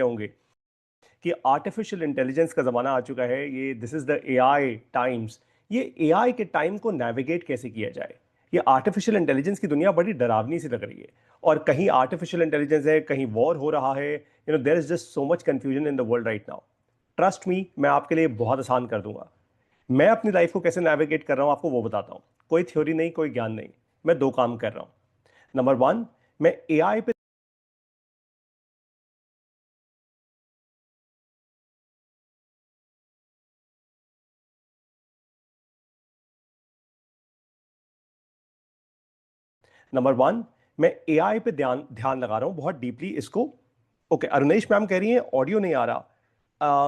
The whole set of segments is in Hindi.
होंगे कि आर्टिफिशियल इंटेलिजेंस का ज़माना आ चुका है, ये this is the AI times. ये एआई के टाइम को नेविगेट कैसे किया जाए? ये आर्टिफिशियल इंटेलिजेंस की दुनिया बड़ी डरावनी सी लग रही है, और कहीं आर्टिफिशियल इंटेलिजेंस है, कहीं वॉर हो रहा है। There is just so much confusion in the world right now. Trust me, मैं आपके लिए बहुत आसान कर दूंगा। मैं अपनी लाइफ को कैसे नेविगेट कर रहा हूं आपको वो बताता हूं। कोई थ्योरी नहीं, कोई ज्ञान नहीं। मैं दो काम कर रहा हूं। नंबर वन, मैं एआई पे नंबर वन मैं एआई पे ध्यान ध्यान लगा रहा हूं बहुत डीपली इसको। ओके, अरुणेश मैम कह रही हैं ऑडियो नहीं आ रहा।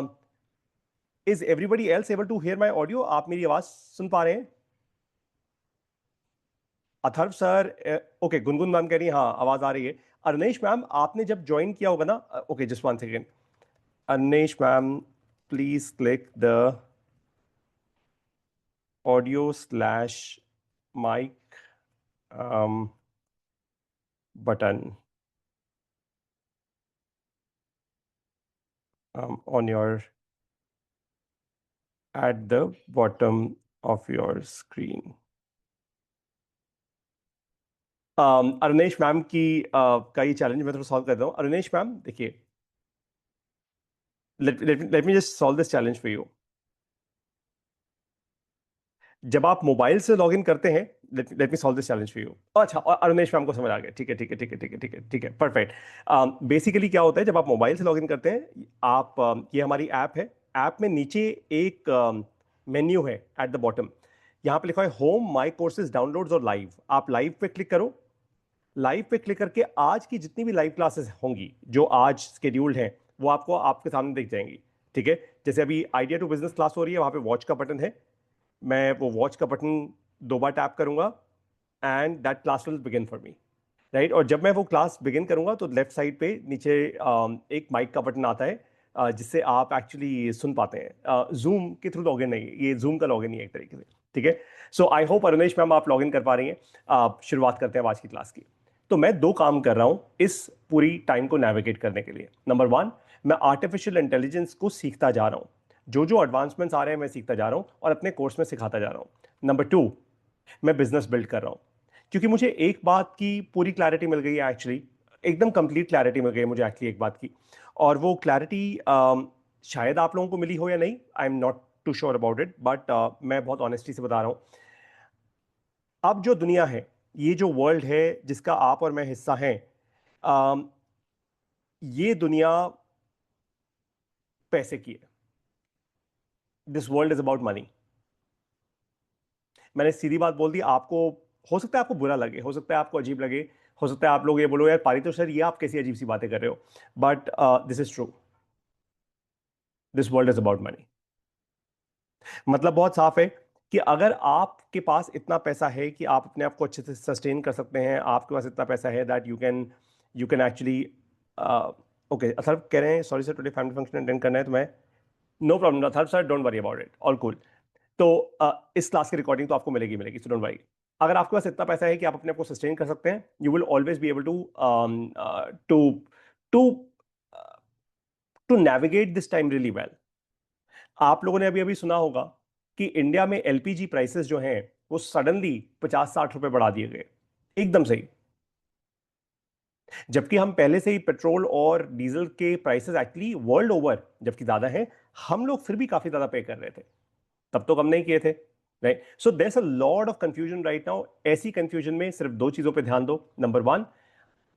Is everybody else able to hear my audio? आप मेरी आवाज सुन पा रहे हैं? Atharv sir, okay, Gungun ma'am कह रही है हाँ आवाज आ रही है। अरुणेश मैम, आपने जब ज्वाइन किया होगा ना, okay just one second. Arunesh ma'am, please click the audio slash mic button on your at the bottom of your screen. Arunesh ma'am की का ये चैलेंज मैं थोड़ा सॉल्व करता हूँ। अरुणेश मैम देखिए, let me just solve this challenge for you. जब आप मोबाइल से लॉगिन करते हैं, let me solve this challenge for you. अच्छा, और अरुणेश मैम को समझ आ गया, ठीक है ठीक है ठीक है ठीक है ठीक है ठीक है, परफेक्ट। बेसिकली क्या होता है, जब आप मोबाइल से लॉगिन करते हैं, आप ये हमारी ऐप है। ऐप में नीचे एक मेन्यू है एट द बॉटम। यहाँ पे लिखा है होम, माई कोर्सेज, डाउनलोड्स और लाइव। आप लाइव पे क्लिक करो। लाइव पे क्लिक करके आज की जितनी भी लाइव क्लासेस होंगी जो आज स्केड्यूल्ड हैं, वो आपको आपके सामने दिख जाएंगी। ठीक है, जैसे अभी आइडिया टू बिजनेस क्लास हो रही है, वहां पे वॉच का बटन है। मैं वो वॉच का बटन दो बार टैप करूंगा and that class will begin for me, right. और जब मैं वो क्लास बिगिन करूंगा तो लेफ्ट साइड पे नीचे एक माइक का बटन आता है, जिससे आप एक्चुअली सुन पाते हैं। जूम के थ्रू लॉगिन नहीं, ये जूम का लॉगिन नहीं है एक तरीके से। ठीक है, सो आई होप अरुणेश मैम आप लॉगिन कर पा रही हैं। शुरुआत करते हैं आज की क्लास की। तो मैं दो काम कर रहा हूं इस पूरी टाइम को नेविगेट करने के लिए। नंबर वन, मैं आर्टिफिशियल इंटेलिजेंस को सीखता जा रहा हूं। जो जो एडवांसमेंट्स आ रहे हैं मैं सीखता जा रहा हूं और अपने कोर्स में सिखाता जा रहा हूं। नंबर टू, मैं बिजनेस बिल्ड कर रहा हूं, क्योंकि मुझे एक बात की पूरी क्लैरिटी मिल गई है एक्चुअली। एकदम कंप्लीट क्लैरिटी मिल गई है मुझे एक्चुअली एक बात की। और वो क्लैरिटी शायद आप लोगों को मिली हो या नहीं, I am not too sure about it, but मैं बहुत ऑनेस्टी से बता रहा हूं। अब जो दुनिया है, ये जो वर्ल्ड है जिसका आप और मैं हिस्सा हैं, अम, ये दुनिया पैसे की है। This world is about money. मैंने सीधी बात बोल दी आपको। हो सकता है आपको बुरा लगे, हो सकता है आपको अजीब लगे, हो सकता है आप लोग ये बोलो यार पारितोष सर ये आप कैसी अजीब सी बातें कर रहे हो, but this is true. This world is about money. मतलब बहुत साफ है कि अगर आपके पास इतना पैसा है कि आप अपने आप को अच्छे से सस्टेन कर सकते हैं, आपके पास इतना पैसा है that you can actually. Okay, Atharv कह रहे हैं sorry sir today family function attend करना है, तो मैं no problem Atharv sir, don't worry about it, all cool. तो इस क्लास की रिकॉर्डिंग तो आपको मिलेगी मिलेगी, सो डोंट वरी। अगर आपके पास इतना पैसा है कि आप अपने आप को सस्टेन कर सकते हैं, you will always be able to to to navigate this time really well. आप लोगों ने अभी अभी सुना होगा कि इंडिया में एलपीजी प्राइसेस जो हैं वो सडनली 50-60 रुपए बढ़ा दिए गए, एकदम से ही। जबकि हम पहले से ही पेट्रोल और डीजल के प्राइसेस एक्चुअली वर्ल्ड ओवर जबकि ज्यादा हैं, हम लोग फिर भी काफी ज्यादा पे कर रहे थे। तब तो कम नहीं किए थे, right. So there a lot of confusion right now. ऐसी कंफ्यूजन में सिर्फ दो चीजों पे ध्यान दो। नंबर वन,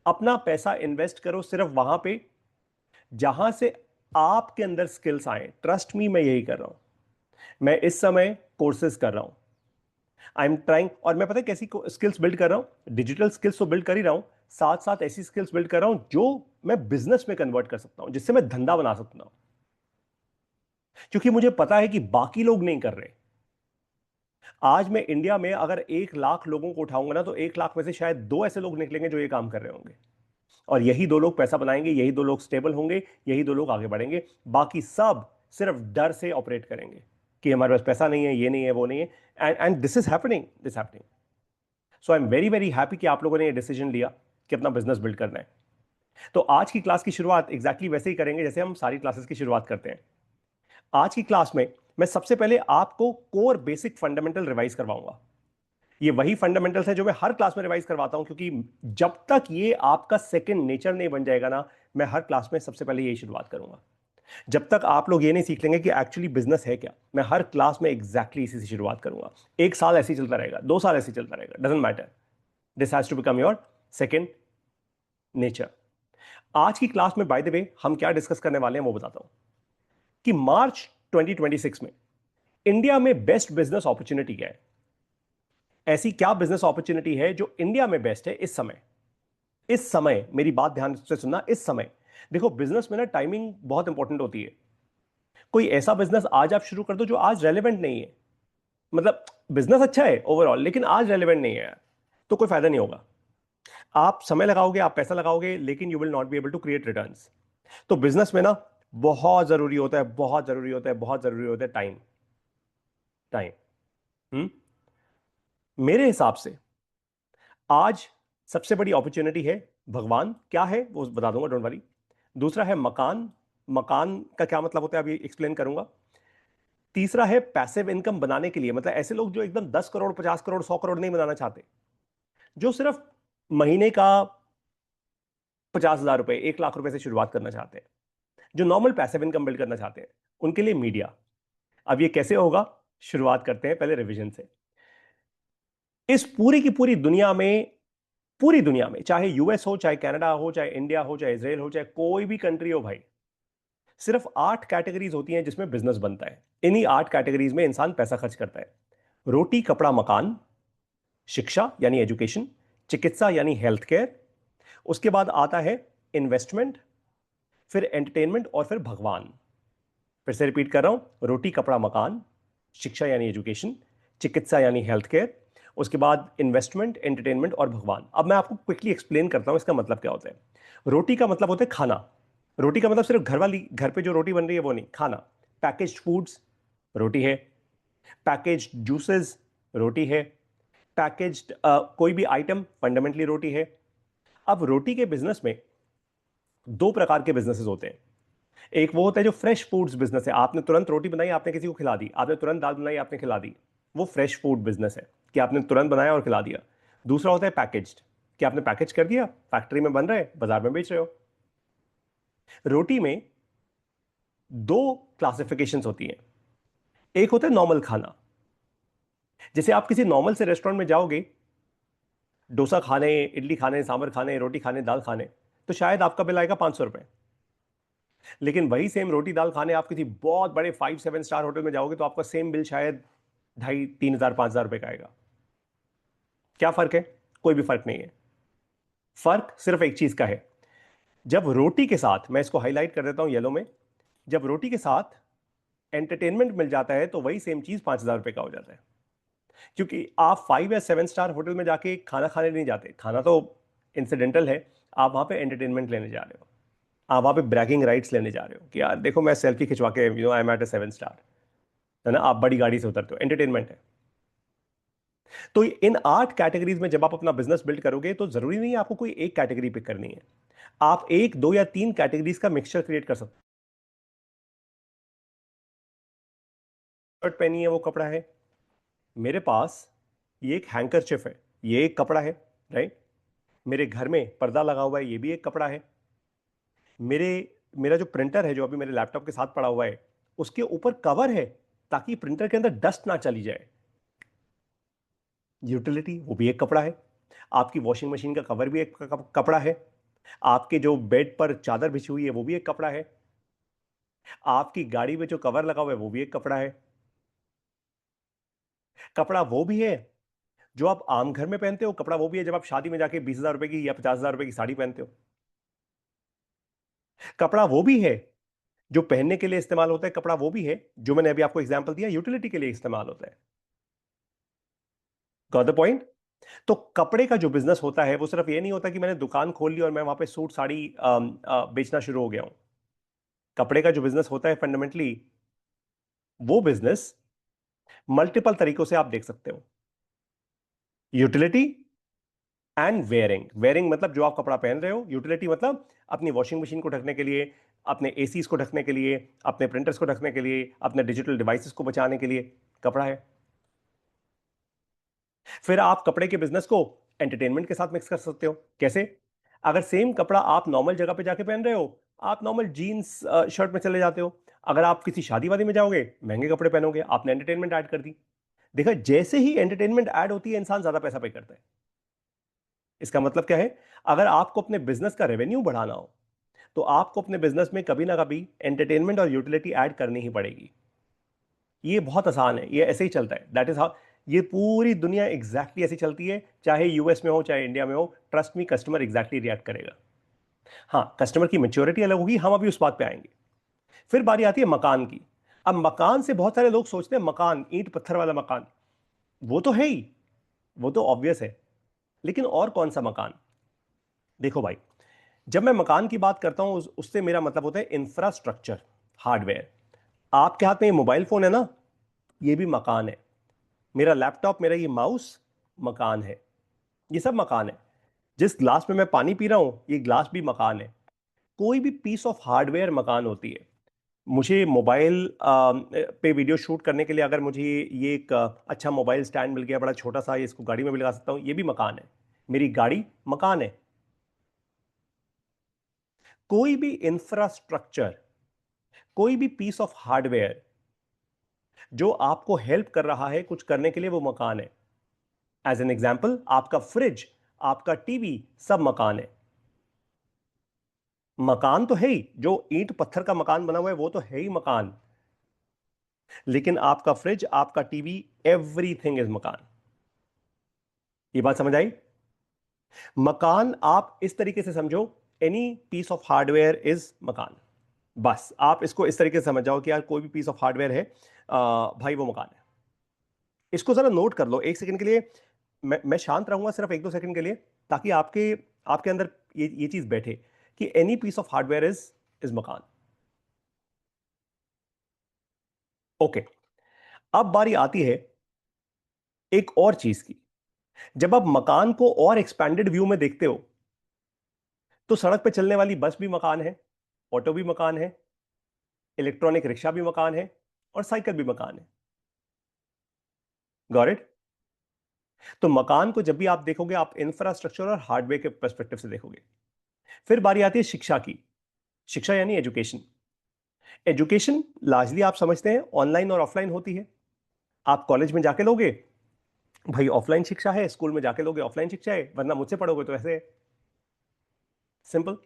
अपना पैसा इन्वेस्ट करो सिर्फ वहां पे जहां से आपके अंदर स्किल्स आए। ट्रस्ट मी, मैं यही कर रहा हूं। मैं इस समय कोर्सेज कर रहा हूं, आई एम ट्राइंग। और मैं पता है कैसी स्किल्स बिल्ड कर रहा हूं? डिजिटल स्किल्स तो बिल्ड कर ही रहा हूं, साथ साथ ऐसी स्किल्स बिल्ड कर रहा हूं जो मैं बिजनेस में कन्वर्ट कर सकता हूं, जिससे मैं धंधा बना सकता हूं। क्योंकि मुझे पता है कि बाकी लोग नहीं कर रहे। आज मैं इंडिया में अगर 1 लाख लोगों को उठाऊंगा ना, तो 1 लाख में से शायद दो ऐसे लोग निकलेंगे जो ये काम कर रहे होंगे। और यही दो लोग पैसा बनाएंगे, यही दो लोग स्टेबल होंगे, यही दो लोग आगे बढ़ेंगे। बाकी सब सिर्फ डर से ऑपरेट करेंगे कि हमारे पास पैसा नहीं है, ये नहीं है, वो नहीं है। And this is happening, this happening. So I am very very happy कि आप लोगों ने ये डिसीजन लिया कि अपना बिजनेस बिल्ड करना है। तो आज की क्लास की शुरुआत एग्जैक्टली वैसे ही करेंगे जैसे हम सारी क्लासेस की शुरुआत करते हैं। आज की क्लास में मैं सबसे पहले आपको कोर बेसिक फंडामेंटल रिवाइज करवाऊंगा। ये वही फंडामेंटल्स है जो मैं हर क्लास में रिवाइज करवाता हूं, क्योंकि जब तक ये आपका सेकंड नेचर नहीं बन जाएगा ना, मैं हर क्लास में सबसे पहले यही शुरुआत करूंगा। जब तक आप लोग ये नहीं सीख लेंगे कि एक्चुअली बिजनेस है क्या, मैं हर क्लास में एग्जैक्टली इसी से शुरुआत करूंगा। एक साल ऐसे ही चलता रहेगा, 2 साल ऐसे ही चलता रहेगा, doesn't matter. This has to become your second nature. आज की क्लास में बाय द वे हम क्या डिस्कस करने वाले हैं वो बताता हूं कि मार्च 2026 में इंडिया में बेस्ट बिजनेस अपॉर्चुनिटी क्या है। ऐसी क्या बिजनेस अपॉर्चुनिटी है जो इंडिया में बेस्ट है इस समय। इस समय मेरी बात ध्यान से सुनना, इस समय देखो बिजनेस में ना टाइमिंग बहुत इंपॉर्टेंट होती है। कोई ऐसा बिजनेस आज आप शुरू कर दो जो आज रेलेवेंट नहीं है, मतलब बिजनेस अच्छा है ओवरऑल लेकिन आज रेलेवेंट नहीं है, तो कोई फायदा नहीं होगा। आप समय लगाओगे, आप पैसा लगाओगे, लेकिन you will not be able to create returns. तो बिजनेस में ना बहुत जरूरी होता है, बहुत जरूरी होता है, बहुत जरूरी होता है टाइम। टाइम। हम्म। मेरे हिसाब से आज सबसे बड़ी अपॉर्चुनिटी है भगवान, क्या है वो बता दूंगा, डोंट वरी। दूसरा है मकान। मकान का क्या मतलब होता है अभी एक्सप्लेन करूंगा। तीसरा है पैसिव इनकम बनाने के लिए, मतलब ऐसे लोग जो एकदम 10 करोड़, 50 करोड़, 100 करोड़ नहीं बनाना चाहते, जो सिर्फ महीने का 50,000 रुपए, 1 लाख रुपए से शुरुआत करना चाहते हैं, जो नॉर्मल पैसिव इनकम बिल्ड करना चाहते हैं, उनके लिए मीडिया। अब ये कैसे होगा, शुरुआत करते हैं पहले रिवीजन से। इस पूरी की पूरी दुनिया में, पूरी दुनिया में, चाहे यूएस हो, चाहे कनाडा हो, चाहे इंडिया हो, चाहे इसराइल हो, चाहे कोई भी कंट्री हो भाई, सिर्फ 8 कैटेगरीज होती हैं जिसमें बिजनेस बनता है। इन्हीं 8 कैटेगरीज में इंसान पैसा खर्च करता है। रोटी कपड़ा मकान, शिक्षा यानी एजुकेशन, चिकित्सा यानी हेल्थ केयर, उसके बाद आता है इन्वेस्टमेंट, फिर एंटरटेनमेंट और फिर भगवान। फिर से रिपीट कर रहा हूं, रोटी कपड़ा मकान, शिक्षा यानी एजुकेशन, चिकित्सा यानी हेल्थ केयर, उसके बाद इन्वेस्टमेंट, एंटरटेनमेंट और भगवान। अब मैं आपको क्विकली एक्सप्लेन करता हूं इसका मतलब क्या होता है। रोटी का मतलब होता है खाना। रोटी का मतलब सिर्फ घर वाली, घर पे जो रोटी बन रही है वो नहीं, खाना। पैकेज्ड फूड्स रोटी है, पैकेज्ड जूसेस रोटी है, पैकेज्ड कोई भी आइटम फंडामेंटली रोटी है। अब रोटी के बिजनेस में दो प्रकार के बिजनेसेस होते हैं। एक वो होता है जो फ्रेश फूड्स बिजनेस है, आपने तुरंत रोटी बनाई, आपने किसी को खिला दी, आपने तुरंत दाल बनाई, आपने खिला दी, वो फ्रेश फूड बिजनेस है कि आपने तुरंत बनाया और खिला दिया। दूसरा होता है पैकेज्ड, कि आपने पैकेज कर दिया, फैक्ट्री में बन रहा है, बाजार में बेच रहे हो। रोटी में दो क्लासिफिकेशंस होती हैं। एक होता है नॉर्मल खाना, जैसे आप किसी नॉर्मल से रेस्टोरेंट में जाओगे, डोसा खाने, इडली खाने, सांभर खाने, रोटी खाने, दाल खाने, तो शायद आपका बिल आएगा 500 रुपए। लेकिन वही सेम रोटी दाल खाने आप किसी बहुत बड़े 5-7 स्टार होटल में जाओगे तो आपका सेम बिल शायद 2,500, 3,000, 5,000 रुपए का आएगा। क्या फर्क है? कोई भी फर्क नहीं है। फर्क सिर्फ एक चीज का है, जब रोटी के साथ, मैं इसको हाईलाइट कर देता हूं येलो में, जब रोटी के साथ एंटरटेनमेंट मिल जाता है तो वही सेम चीज 5,000 रुपए का हो जाता है। क्योंकि आप 5 या 7 स्टार होटल में जाके खाना खाने नहीं जाते, खाना तो इंसिडेंटल है, आप वहां पे एंटरटेनमेंट लेने जा रहे हो। आप वहां पे ब्रैगिंग राइट्स लेने जा रहे हो कि यार देखो मैं सेल्फी खिंचवा के, I am at a 7 star, है ना, आप बड़ी गाड़ी से उतरते हो, एंटरटेनमेंट है। तो इन 8 कैटेगरीज में जब आप अपना बिजनेस बिल्ड करोगे तो जरूरी नहीं है आपको कोई एक कैटेगरी पिक करनी है, आप एक, दो या तीन कैटेगरीज का मिक्सचर क्रिएट कर सकते हो। शर्ट पहनी है वो कपड़ा है, मेरे पास ये एक हैंकरचिफ है, ये एक कपड़ा है, राइट। मेरे घर में पर्दा लगा हुआ है, ये भी एक कपड़ा है। मेरे मेरा जो प्रिंटर है जो अभी मेरे लैपटॉप के साथ पड़ा हुआ है, उसके ऊपर कवर है ताकि प्रिंटर के अंदर डस्ट ना चली जाए, यूटिलिटी, वो भी एक कपड़ा है। आपकी वॉशिंग मशीन का कवर भी एक कपड़ा है। आपके जो बेड पर चादर बिछी हुई है वो भी एक कपड़ा है। आपकी गाड़ी में जो कवर लगा हुआ है वो भी एक कपड़ा है। कपड़ा वो भी है जो आप आम घर में पहनते हो, कपड़ा वो भी है जब आप शादी में जाके 20,000 रुपए की या 50,000 रुपए की साड़ी पहनते हो। कपड़ा वो भी है जो पहनने के लिए इस्तेमाल होता है, कपड़ा वो भी है जो मैंने अभी आपको एग्जांपल दिया यूटिलिटी के लिए इस्तेमाल होता है। Got the point? तो कपड़े का जो बिजनेस होता है वो सिर्फ ये नहीं होता कि मैंने दुकान खोल ली और मैं वहां पे सूट साड़ी बेचना शुरू हो गया हूं। कपड़े का जो बिजनेस होता है फंडामेंटली, वो बिजनेस मल्टीपल तरीकों से आप देख सकते हो। Utility and wearing. वेयरिंग मतलब जो आप कपड़ा पहन रहे हो, यूटिलिटी मतलब अपनी वॉशिंग मशीन को ढकने के लिए, अपने एसीज को ढकने के लिए, अपने प्रिंटर्स को ढकने के लिए, अपने डिजिटल डिवाइसेस को बचाने के लिए कपड़ा है। फिर आप कपड़े के बिजनेस को एंटरटेनमेंट के साथ मिक्स कर सकते हो। कैसे? अगर सेम कपड़ा आप नॉर्मल जगह पे जाके पहन रहे हो, आप नॉर्मल जीन्स शर्ट में चले जाते हो, अगर आप किसी शादी वादी में जाओगे महंगे कपड़े पहनोगे, आपने एंटरटेनमेंट ऐड कर दी। देखा, जैसे ही एंटरटेनमेंट ऐड होती है इंसान ज्यादा पैसा पे करता है। इसका मतलब क्या है? अगर आपको अपने बिजनेस का रेवेन्यू बढ़ाना हो तो आपको अपने बिजनेस में कभी ना कभी एंटरटेनमेंट और यूटिलिटी ऐड करनी ही पड़ेगी। ये बहुत आसान है, ये ऐसे ही चलता है। दैट इज हाउ ये पूरी दुनिया एग्जैक्टली ऐसी चलती है, चाहे यूएस में हो चाहे इंडिया में हो। Trust me, customer exactly react करेगा। हाँ, कस्टमर की मेच्योरिटी अलग होगी, हम अभी उस बात पे आएंगे। फिर बारी आती है मकान की। अब मकान से बहुत सारे लोग सोचते हैं मकान ईंट पत्थर वाला मकान, वो तो है ही, वो तो ऑब्वियस है, लेकिन और कौन सा मकान? देखो भाई, जब मैं मकान की बात करता हूं उससे मेरा मतलब होता है इंफ्रास्ट्रक्चर, हार्डवेयर। आपके हाथ में ये मोबाइल फोन है ना, ये भी मकान है। मेरा लैपटॉप, मेरा ये माउस मकान है। ये सब मकान है। जिस ग्लास में मैं पानी पी रहा हूं ये ग्लास भी मकान है। कोई भी पीस ऑफ हार्डवेयर मकान होती है। मुझे मोबाइल पे वीडियो शूट करने के लिए अगर मुझे ये एक अच्छा मोबाइल स्टैंड मिल गया, बड़ा छोटा सा, इसको गाड़ी में भी लगा सकता हूं, ये भी मकान है। मेरी गाड़ी मकान है। कोई भी इंफ्रास्ट्रक्चर, कोई भी पीस ऑफ हार्डवेयर जो आपको हेल्प कर रहा है कुछ करने के लिए, वो मकान है। एज एन एग्जाम्पल, आपका फ्रिज, आपका टीवी, सब मकान है। मकान तो है ही, जो ईंट पत्थर का मकान बना हुआ है वो तो है ही मकान। लेकिन आपका फ्रिज, आपका टीवी, एवरीथिंग इज मकान। ये बात समझ आई? मकान आप इस तरीके से समझो, any piece of hardware is मकान। बस आप इसको इस तरीके से समझ जाओ कि यार कोई भी पीस ऑफ हार्डवेयर है, भाई वो मकान है। इसको जरा नोट कर लो एक सेकंड के लिए। मैं शांत रहूंगा सिर्फ एक दो सेकंड के लिए, ताकि आपके आपके अंदर ये चीज बैठे कि any piece of hardware is मकान। ओके। अब बारी आती है एक और चीज की। जब आप मकान को और एक्सपैंडेड व्यू में देखते हो तो सड़क पे चलने वाली बस भी मकान है, ऑटो भी मकान है, इलेक्ट्रॉनिक रिक्शा भी मकान है, और साइकिल भी मकान है। Got it? तो मकान को जब भी आप देखोगे आप इंफ्रास्ट्रक्चर और हार्डवेयर के पर्सपेक्टिव से देखोगे। फिर बारी आती है शिक्षा की। शिक्षा यानी एजुकेशन। एजुकेशन लार्जली आप समझते हैं ऑनलाइन और ऑफलाइन होती है। आप कॉलेज में जाके लोगे भाई ऑफलाइन शिक्षा है, स्कूल में जाके लोगे ऑफलाइन शिक्षा है, वरना मुझसे पढ़ोगे तो ऐसे है। सिंपल।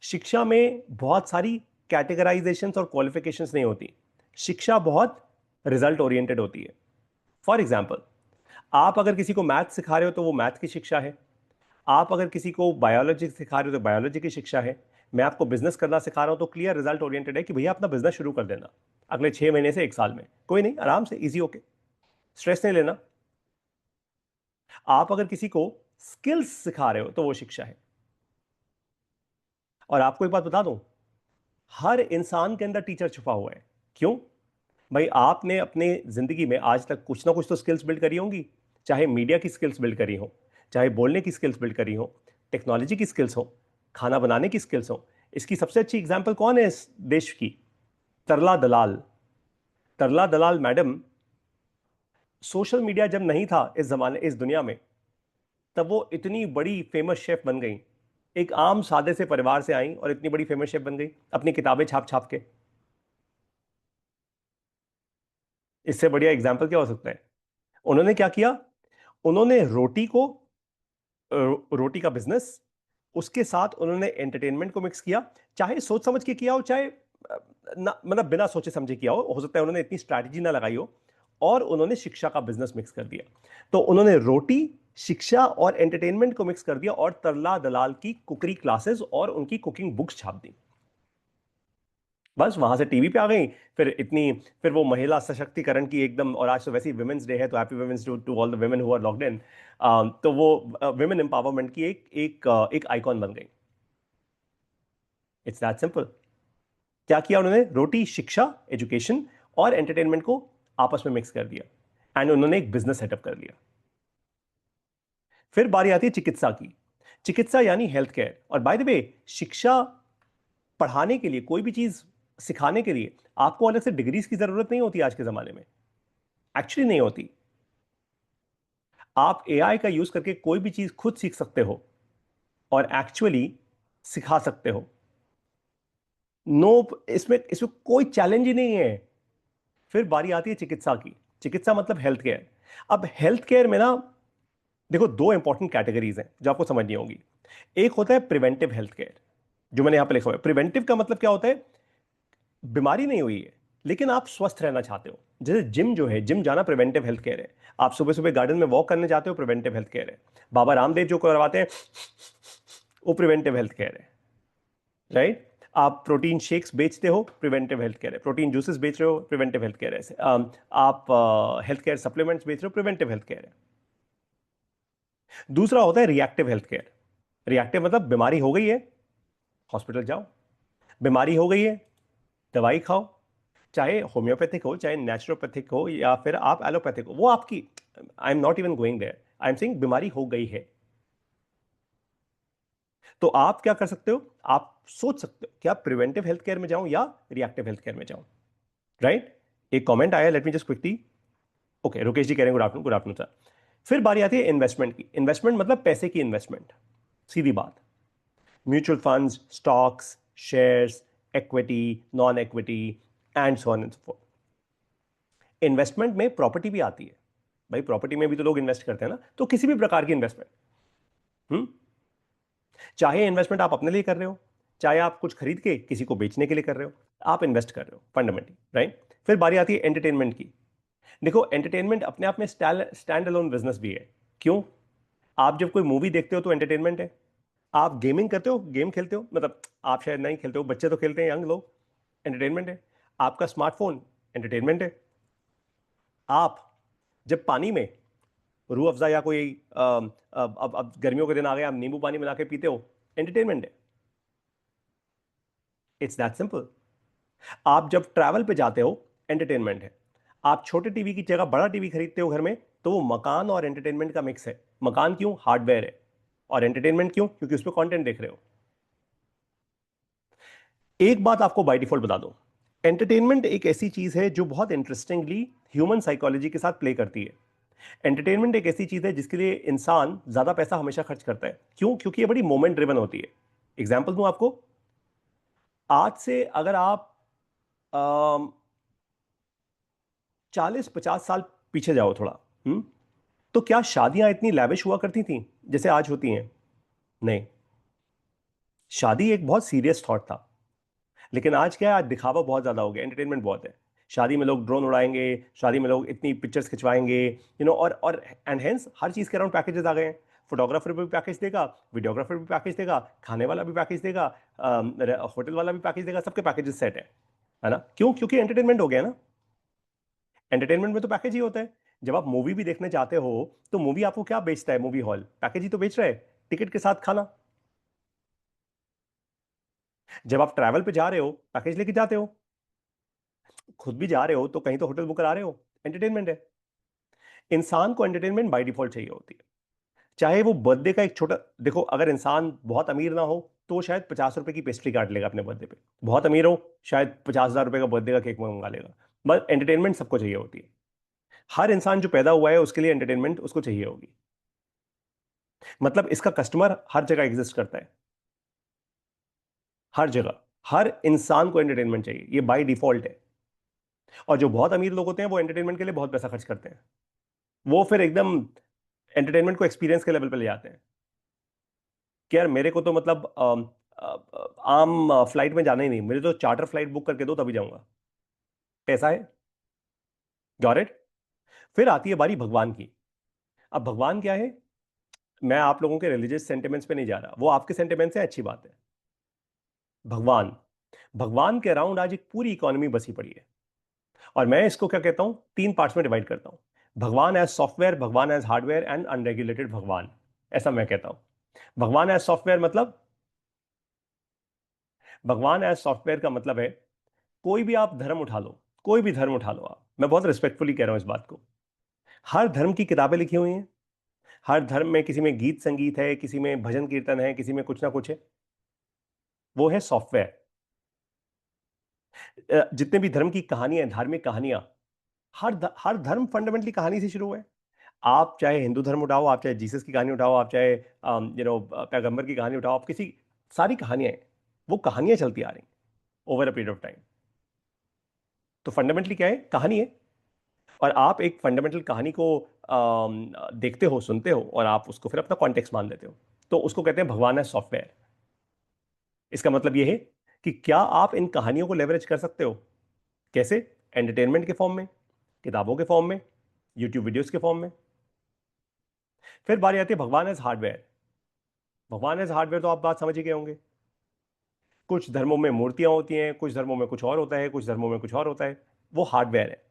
शिक्षा में बहुत सारी कैटेगराइजेशंस और क्वालिफिकेशंस नहीं होती। शिक्षा बहुत रिजल्ट ओरिएंटेड होती है। फॉर एग्जाम्पल, आप अगर किसी को मैथ सिखा रहे हो तो वो मैथ की शिक्षा है। आप अगर किसी को बायोलॉजी सिखा रहे हो तो बायोलॉजी की शिक्षा है। मैं आपको बिजनेस करना सिखा रहा हूं तो क्लियर रिजल्ट ओरिएंटेड है कि भैया अपना बिजनेस शुरू कर देना अगले 6 महीने से 1 साल में, कोई नहीं, आराम से, इजी होके, स्ट्रेस नहीं लेना। आप अगर किसी को स्किल्स सिखा रहे हो तो वो शिक्षा है। और आपको एक बात बता दूं, हर इंसान के अंदर टीचर छुपा हुआ है। क्यों? भाई आपने अपने जिंदगी में आज तक कुछ ना कुछ तो स्किल्स बिल्ड करी होंगी। चाहे मीडिया की स्किल्स बिल्ड करी हो, चाहे बोलने की स्किल्स बिल्ड करी हो, टेक्नोलॉजी की स्किल्स हो, खाना बनाने की स्किल्स हो। इसकी सबसे अच्छी एग्जांपल कौन है इस देश की? तरला दलाल। तरला दलाल मैडम, सोशल मीडिया जब नहीं था इस जमाने, इस दुनिया में, तब वो इतनी बड़ी फेमस शेफ बन गई। एक आम सादे से परिवार से आई और इतनी बड़ी फेमस शेफ बन गई अपनी किताबें छाप छाप के। इससे बढ़िया एग्जाम्पल क्या हो सकता है? उन्होंने क्या किया? उन्होंने रोटी का बिजनेस, उसके साथ उन्होंने एंटरटेनमेंट को मिक्स किया। चाहे सोच समझ के किया हो, चाहे मतलब बिना सोचे समझे किया हो सकता है उन्होंने इतनी स्ट्रैटेजी ना लगाई हो। और उन्होंने शिक्षा का बिजनेस मिक्स कर दिया। तो उन्होंने रोटी, शिक्षा और एंटरटेनमेंट को मिक्स कर दिया और तरला दलाल की कुकरी क्लासेस और उनकी कुकिंग बुक्स छाप दी। बस वहां से टीवी पे आ गई। फिर इतनी, फिर वो महिला सशक्तिकरण की एकदम, और आज तो वैसे ही वुमेन्स डे है तो happy women's day to all the women who are locked in. तो वो वुमेन एम्पावरमेंट की एक आइकॉन बन गई। It's that simple. क्या किया उन्होंने? रोटी, शिक्षा, एजुकेशन और एंटरटेनमेंट को आपस में मिक्स कर दिया एंड उन्होंने एक बिजनेस सेटअप कर लिया। फिर बारी आती है चिकित्सा की। चिकित्सा यानी हेल्थ केयर। और बाय द वे, शिक्षा पढ़ाने के लिए, कोई भी चीज सिखाने के लिए आपको अलग से डिग्रीज की जरूरत नहीं होती आज के जमाने में, एक्चुअली नहीं होती। आप एआई का यूज करके कोई भी चीज खुद सीख सकते हो और एक्चुअली सिखा सकते हो। नो, इसमें इसमें कोई चैलेंज ही नहीं है। फिर बारी आती है चिकित्सा की। चिकित्सा मतलब हेल्थ केयर। अब हेल्थ केयर में ना, देखो, दो इंपॉर्टेंट कैटेगरीज हैं जो आपको समझनी होगी। एक होता है प्रिवेंटिव हेल्थ केयर, जो मैंने यहां पर लिखा हुआ है। प्रिवेंटिव का मतलब क्या होता है? बीमारी नहीं हुई है लेकिन आप स्वस्थ रहना चाहते हो। जैसे जिम जो है, जिम जाना प्रिवेंटिव हेल्थ केयर है। आप सुबह सुबह गार्डन में वॉक करने जाते हो, प्रिवेंटिव हेल्थ केयर है। बाबा रामदेव जो करवाते हैं, वो प्रिवेंटिव हेल्थ केयर है, राइट? आप प्रोटीन शेक्स बेचते हो, प्रिवेंटिव हेल्थ केयर है। प्रोटीन जूसेस बेच रहे हो, प्रिवेंटिव हेल्थ केयर है। आप हेल्थ केयर सप्लीमेंट्स बेच रहे हो, प्रिवेंटिव हेल्थ केयर है। दूसरा होता है रिएक्टिव हेल्थ केयर। रिएक्टिव मतलब बीमारी हो गई है, हॉस्पिटल जाओ। बीमारी हो गई है, दवाई खाओ, चाहे होम्योपैथिक हो, चाहे नेचुरोपैथिक हो, या फिर आप एलोपैथिक हो, वो आपकी। I am not even going there, I am saying बीमारी हो गई है। तो आप क्या कर सकते हो? आप सोच सकते हो कि आप प्रिवेंटिव हेल्थ केयर में जाऊं या रिएक्टिव हेल्थ केयर में जाऊं, राइट? एक कमेंट आया, let me just quickly. Okay, Rukesh ji कह रहे हैं good afternoon, good afternoon sir. फिर बारी आती है इन्वेस्टमेंट की। इन्वेस्टमेंट मतलब पैसे की इन्वेस्टमेंट, सीधी बात। Mutual funds, stocks, shares, equity, non equity, and so on and so fourth. Investment में प्रॉपर्टी भी आती है। भाई, प्रॉपर्टी में भी तो लोग इन्वेस्ट करते हैं ना। तो किसी भी प्रकार की इन्वेस्टमेंट, चाहे इन्वेस्टमेंट आप अपने लिए कर रहे हो, चाहे आप कुछ खरीद के किसी को बेचने के लिए कर रहे हो, आप इन्वेस्ट कर रहे हो फंडामेंटली, राइट? फिर बारी आती है एंटरटेनमेंट की। देखो, एंटरटेनमेंट अपने आप में स्टैंड अलोन बिजनेस भी है। क्यों? आप जब कोई मूवी देखते हो तो एंटरटेनमेंट है। आप गेमिंग करते हो, गेम खेलते हो, मतलब आप शायद नहीं खेलते हो, बच्चे तो खेलते हैं, यंग लोग, एंटरटेनमेंट है। आपका स्मार्टफोन, एंटरटेनमेंट है। आप जब पानी में रूह अफ़ज़ा या कोई अब गर्मियों के दिन आ गए, आप नींबू पानी बना के पीते हो, एंटरटेनमेंट है। It's that simple. आप जब ट्रैवल पे जाते हो, एंटरटेनमेंट है। आप छोटे टीवी की जगह बड़ा टीवी खरीदते हो घर में, तो वो मकान और एंटरटेनमेंट का मिक्स है। मकान क्यों? हार्डवेयर है। और एंटरटेनमेंट क्यों? क्योंकि उस पर कंटेंट देख रहे हो। एक बात आपको बाय डिफॉल्ट बता दो, एंटरटेनमेंट एक ऐसी चीज है जो बहुत इंटरेस्टिंगली ह्यूमन साइकोलॉजी के साथ प्ले करती है। एंटरटेनमेंट एक ऐसी चीज है जिसके लिए इंसान ज्यादा पैसा हमेशा खर्च करता है। क्यों? क्योंकि ये बड़ी मोमेंट ड्रिवन होती है। एग्जाम्पल दूं आपको। आज से अगर आप 40-50 साल पीछे जाओ थोड़ा, तो क्या शादियां इतनी लैविश हुआ करती थी जैसे आज होती हैं? नहीं। शादी एक बहुत सीरियस थॉट था। लेकिन आज क्या है? आज दिखावा बहुत ज्यादा हो गया, एंटरटेनमेंट बहुत है। शादी में लोग ड्रोन उड़ाएंगे, शादी में लोग इतनी पिक्चर्स खिंचवाएंगे, और एंड हेंस हर चीज के अराउंड पैकेजेस आ गए हैं। फोटोग्राफर भी पैकेज देगा, वीडियोग्राफर भी पैकेज देगा, खाने वाला भी पैकेज देगा, होटल वाला भी पैकेज देगा, सबके पैकेजेस सेट है ना? क्यों? क्योंकि एंटरटेनमेंट हो गया ना। एंटरटेनमेंट में तो पैकेज ही होता है। जब आप मूवी भी देखने जाते हो, तो मूवी आपको क्या बेचता है? मूवी हॉल पैकेज ही तो बेच रहा है, टिकट के साथ खाना। जब आप ट्रैवल पे जा रहे हो, पैकेज लेके जाते हो। खुद भी जा रहे हो तो कहीं तो होटल बुक करा रहे हो, एंटरटेनमेंट है। इंसान को एंटरटेनमेंट बाय डिफॉल्ट चाहिए होती है। चाहे वो बर्थडे का एक छोटा, देखो, अगर इंसान बहुत अमीर ना हो तो वो शायद 50 रुपए की पेस्ट्री काट लेगा अपने बर्थडे पे। बहुत अमीर हो, शायद 50,000 रुपए का बर्थडे का केक मंगा लेगा। बस एंटरटेनमेंट सबको चाहिए होती है। हर इंसान जो पैदा हुआ है उसके लिए एंटरटेनमेंट उसको चाहिए होगी। मतलब इसका कस्टमर हर जगह एग्जिस्ट करता है, हर जगह। हर इंसान को एंटरटेनमेंट चाहिए, ये बाय डिफॉल्ट है। और जो बहुत अमीर लोग होते हैं वो एंटरटेनमेंट के लिए बहुत पैसा खर्च करते हैं। वो फिर एकदम एंटरटेनमेंट को एक्सपीरियंस के लेवल पे ले जाते हैं कि यार मेरे को तो मतलब आम फ्लाइट में जाना ही नहीं, मुझे तो चार्टर फ्लाइट बुक करके दो तभी जाऊंगा, पैसा है। Got it? फिर आती है बारी भगवान की। अब भगवान क्या है? मैं आप लोगों के रिलीजियस सेंटिमेंट्स पे नहीं जा रहा, वो आपके सेंटिमेंट्स है, अच्छी बात है। भगवान, भगवान के अराउंड आज एक पूरी इकोनॉमी बसी पड़ी है। और मैं इसको क्या कहता हूं, तीन पार्ट्स में डिवाइड करता हूं। भगवान एज सॉफ्टवेयर, भगवान एज हार्डवेयर, एंड अनरेगुलेटेड भगवान, ऐसा मैं कहता हूं। भगवान एज सॉफ्टवेयर मतलब, भगवान एज सॉफ्टवेयर का मतलब है, कोई भी आप धर्म उठा लो, कोई भी धर्म उठा लो आप, मैं बहुत रिस्पेक्टफुली कह रहा हूं इस बात को। हर धर्म की किताबें लिखी हुई हैं, हर धर्म में किसी में गीत संगीत है, किसी में भजन कीर्तन है, किसी में कुछ ना कुछ है। वो है सॉफ्टवेयर। जितने भी धर्म की कहानियां, धार्मिक कहानियां, हर धर्म फंडामेंटली कहानी से शुरू हुआ है। आप चाहे हिंदू धर्म उठाओ, आप चाहे जीसस की कहानी उठाओ, आप चाहे पैगंबर की कहानी उठाओ, आप किसी, सारी कहानियां हैं, वो कहानियां चलती आ रही over a period of time. तो फंडामेंटली क्या है? कहानी है। और आप एक फंडामेंटल कहानी को देखते हो, सुनते हो, और आप उसको फिर अपना कॉन्टेक्स्ट मान लेते हो, तो उसको कहते हैं भगवान है सॉफ्टवेयर। इसका मतलब यह है कि क्या आप इन कहानियों को लेवरेज कर सकते हो? कैसे? एंटरटेनमेंट के फॉर्म में, किताबों के फॉर्म में, यूट्यूब वीडियोस के फॉर्म में। फिर बारी आती है भगवान एज हार्डवेयर। भगवान एज हार्डवेयर तो आप बात समझ ही गए होंगे। कुछ धर्मों में मूर्तियां होती हैं, कुछ धर्मों में कुछ और होता है, कुछ धर्मों में कुछ और होता है। वो हार्डवेयर है।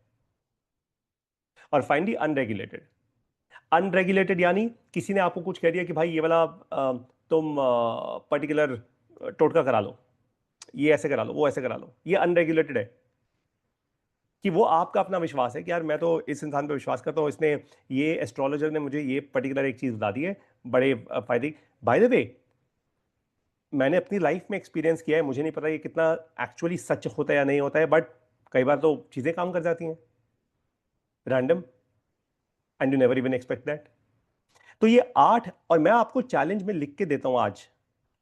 और फाइनली अनरेगुलेटेड। अनरेगुलेटेड यानी किसी ने आपको कुछ कह दिया कि भाई ये वाला तुम पर्टिकुलर टोटका करा लो, ये ऐसे करा लो, वो ऐसे करा लो। ये अनरेगुलेटेड है कि वो आपका अपना विश्वास है कि यार मैं तो इस इंसान पे विश्वास करता हूं, इसने, ये एस्ट्रोलॉजर ने मुझे ये पर्टिकुलर एक चीज बता दी है, बड़े फायदे। बाय द वे, मैंने अपनी लाइफ में एक्सपीरियंस किया है, मुझे नहीं पता ये कितना एक्चुअली सच होता है या नहीं होता है, बट कई बार तो चीजें काम कर जाती हैं random, and you never even expect that. तो ये 8, और मैं आपको चैलेंज में लिख के देता हूं आज,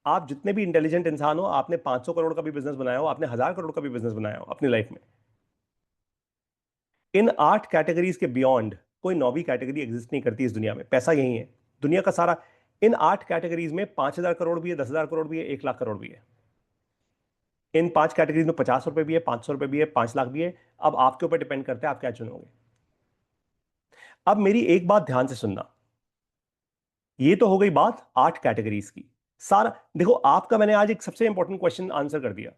आप जितने भी इंटेलिजेंट इंसान हो, आपने 500 करोड़ का भी बिजनेस बनाया हो, आपने 1000 करोड़ का भी बिजनेस बनाया हो अपनी लाइफ में, इन 8 कैटेगरीज के बियॉन्ड कोई नौवीं कैटेगरी एग्जिस्ट नहीं करती इस दुनिया में। पैसा यही है दुनिया का सारा। इन 8 कैटेगरीज में 5000 करोड़ भी है, 10,000 करोड़ भी है, 1,00,000 करोड़ भी है। इन 5 कैटेगरीज में 50 रुपए भी है, 500 रुपए भी है, 5 लाख भी है। अब आपके ऊपर डिपेंड करता है आप क्या चुनोगे। अब मेरी एक बात ध्यान से सुनना, ये तो हो गई बात 8 कैटेगरीज की। सारा देखो, आपका मैंने आज एक सबसे इंपॉर्टेंट क्वेश्चन आंसर कर दिया।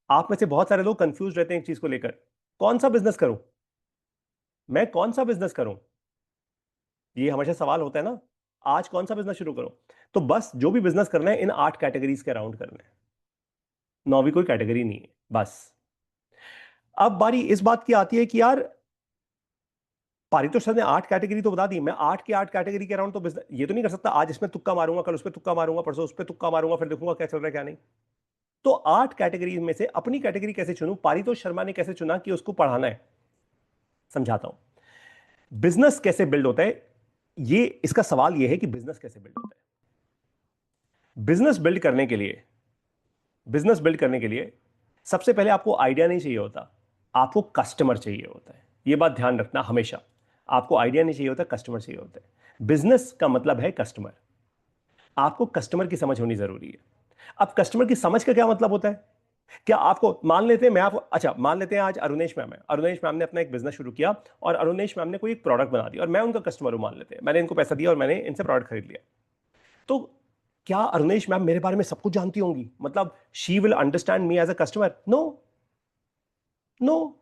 आप में से बहुत सारे लोग कंफ्यूज रहते हैं एक चीज को लेकर, कौन सा बिजनेस करूं, मैं कौन सा बिजनेस करूं, ये हमेशा सवाल होता है ना, आज कौन सा बिजनेस शुरू करूं। तो बस जो भी बिजनेस करना है इन 8 कैटेगरीज के अराउंड करना है, नौवीं कोई कैटेगरी नहीं है बस। अब बारी इस बात की आती है कि यार पारितोष सर ने 8 कैटेगरी तो बता दी, मैं 8 की 8 कैटेगरी के अराउंड तो बिजनेस ये तो नहीं कर सकता, आज इसमें तुक्का मारूंगा, कल उस पर तुक्का मारूंगा, परसों उस पर तुक्का मारूंगा, फिर देखूंगा क्या चल रहा है क्या नहीं। तो 8 कैटेगरी में से अपनी कैटेगरी कैसे चुनूं? पारितोष शर्मा ने कैसे चुना कि उसको पढ़ाना है? समझाता हूं। बिजनेस कैसे बिल्ड होता है, ये इसका सवाल ये है कि बिजनेस कैसे बिल्ड होता है। बिजनेस बिल्ड करने के लिए सबसे पहले आपको आइडिया नहीं चाहिए होता, आपको कस्टमर चाहिए होता है। यह बात ध्यान रखना हमेशा, आपको आइडिया नहीं चाहिए होता, कस्टमर चाहिए होता है। बिजनेस का मतलब है कस्टमर। आपको कस्टमर की समझ होनी जरूरी है। अब कस्टमर की समझ का क्या मतलब होता है? क्या आपको, मान लेते हैं मैं आपको, अच्छा मान लेते हैं आज अरुणेश मैम है, अरुणेश मैम ने अपना एक बिजनेस शुरू किया और अरुणेश मैम ने कोई एक प्रोडक्ट बना दिया और मैं उनका कस्टमर हूं, मान लेते हैं मैंने इनको पैसा दिया और मैंने इनसे प्रोडक्ट खरीद लिया। तो क्या अरुणेश मैम मेरे बारे में सब कुछ जानती होंगी? मतलब she will understand me as a customer? No, no.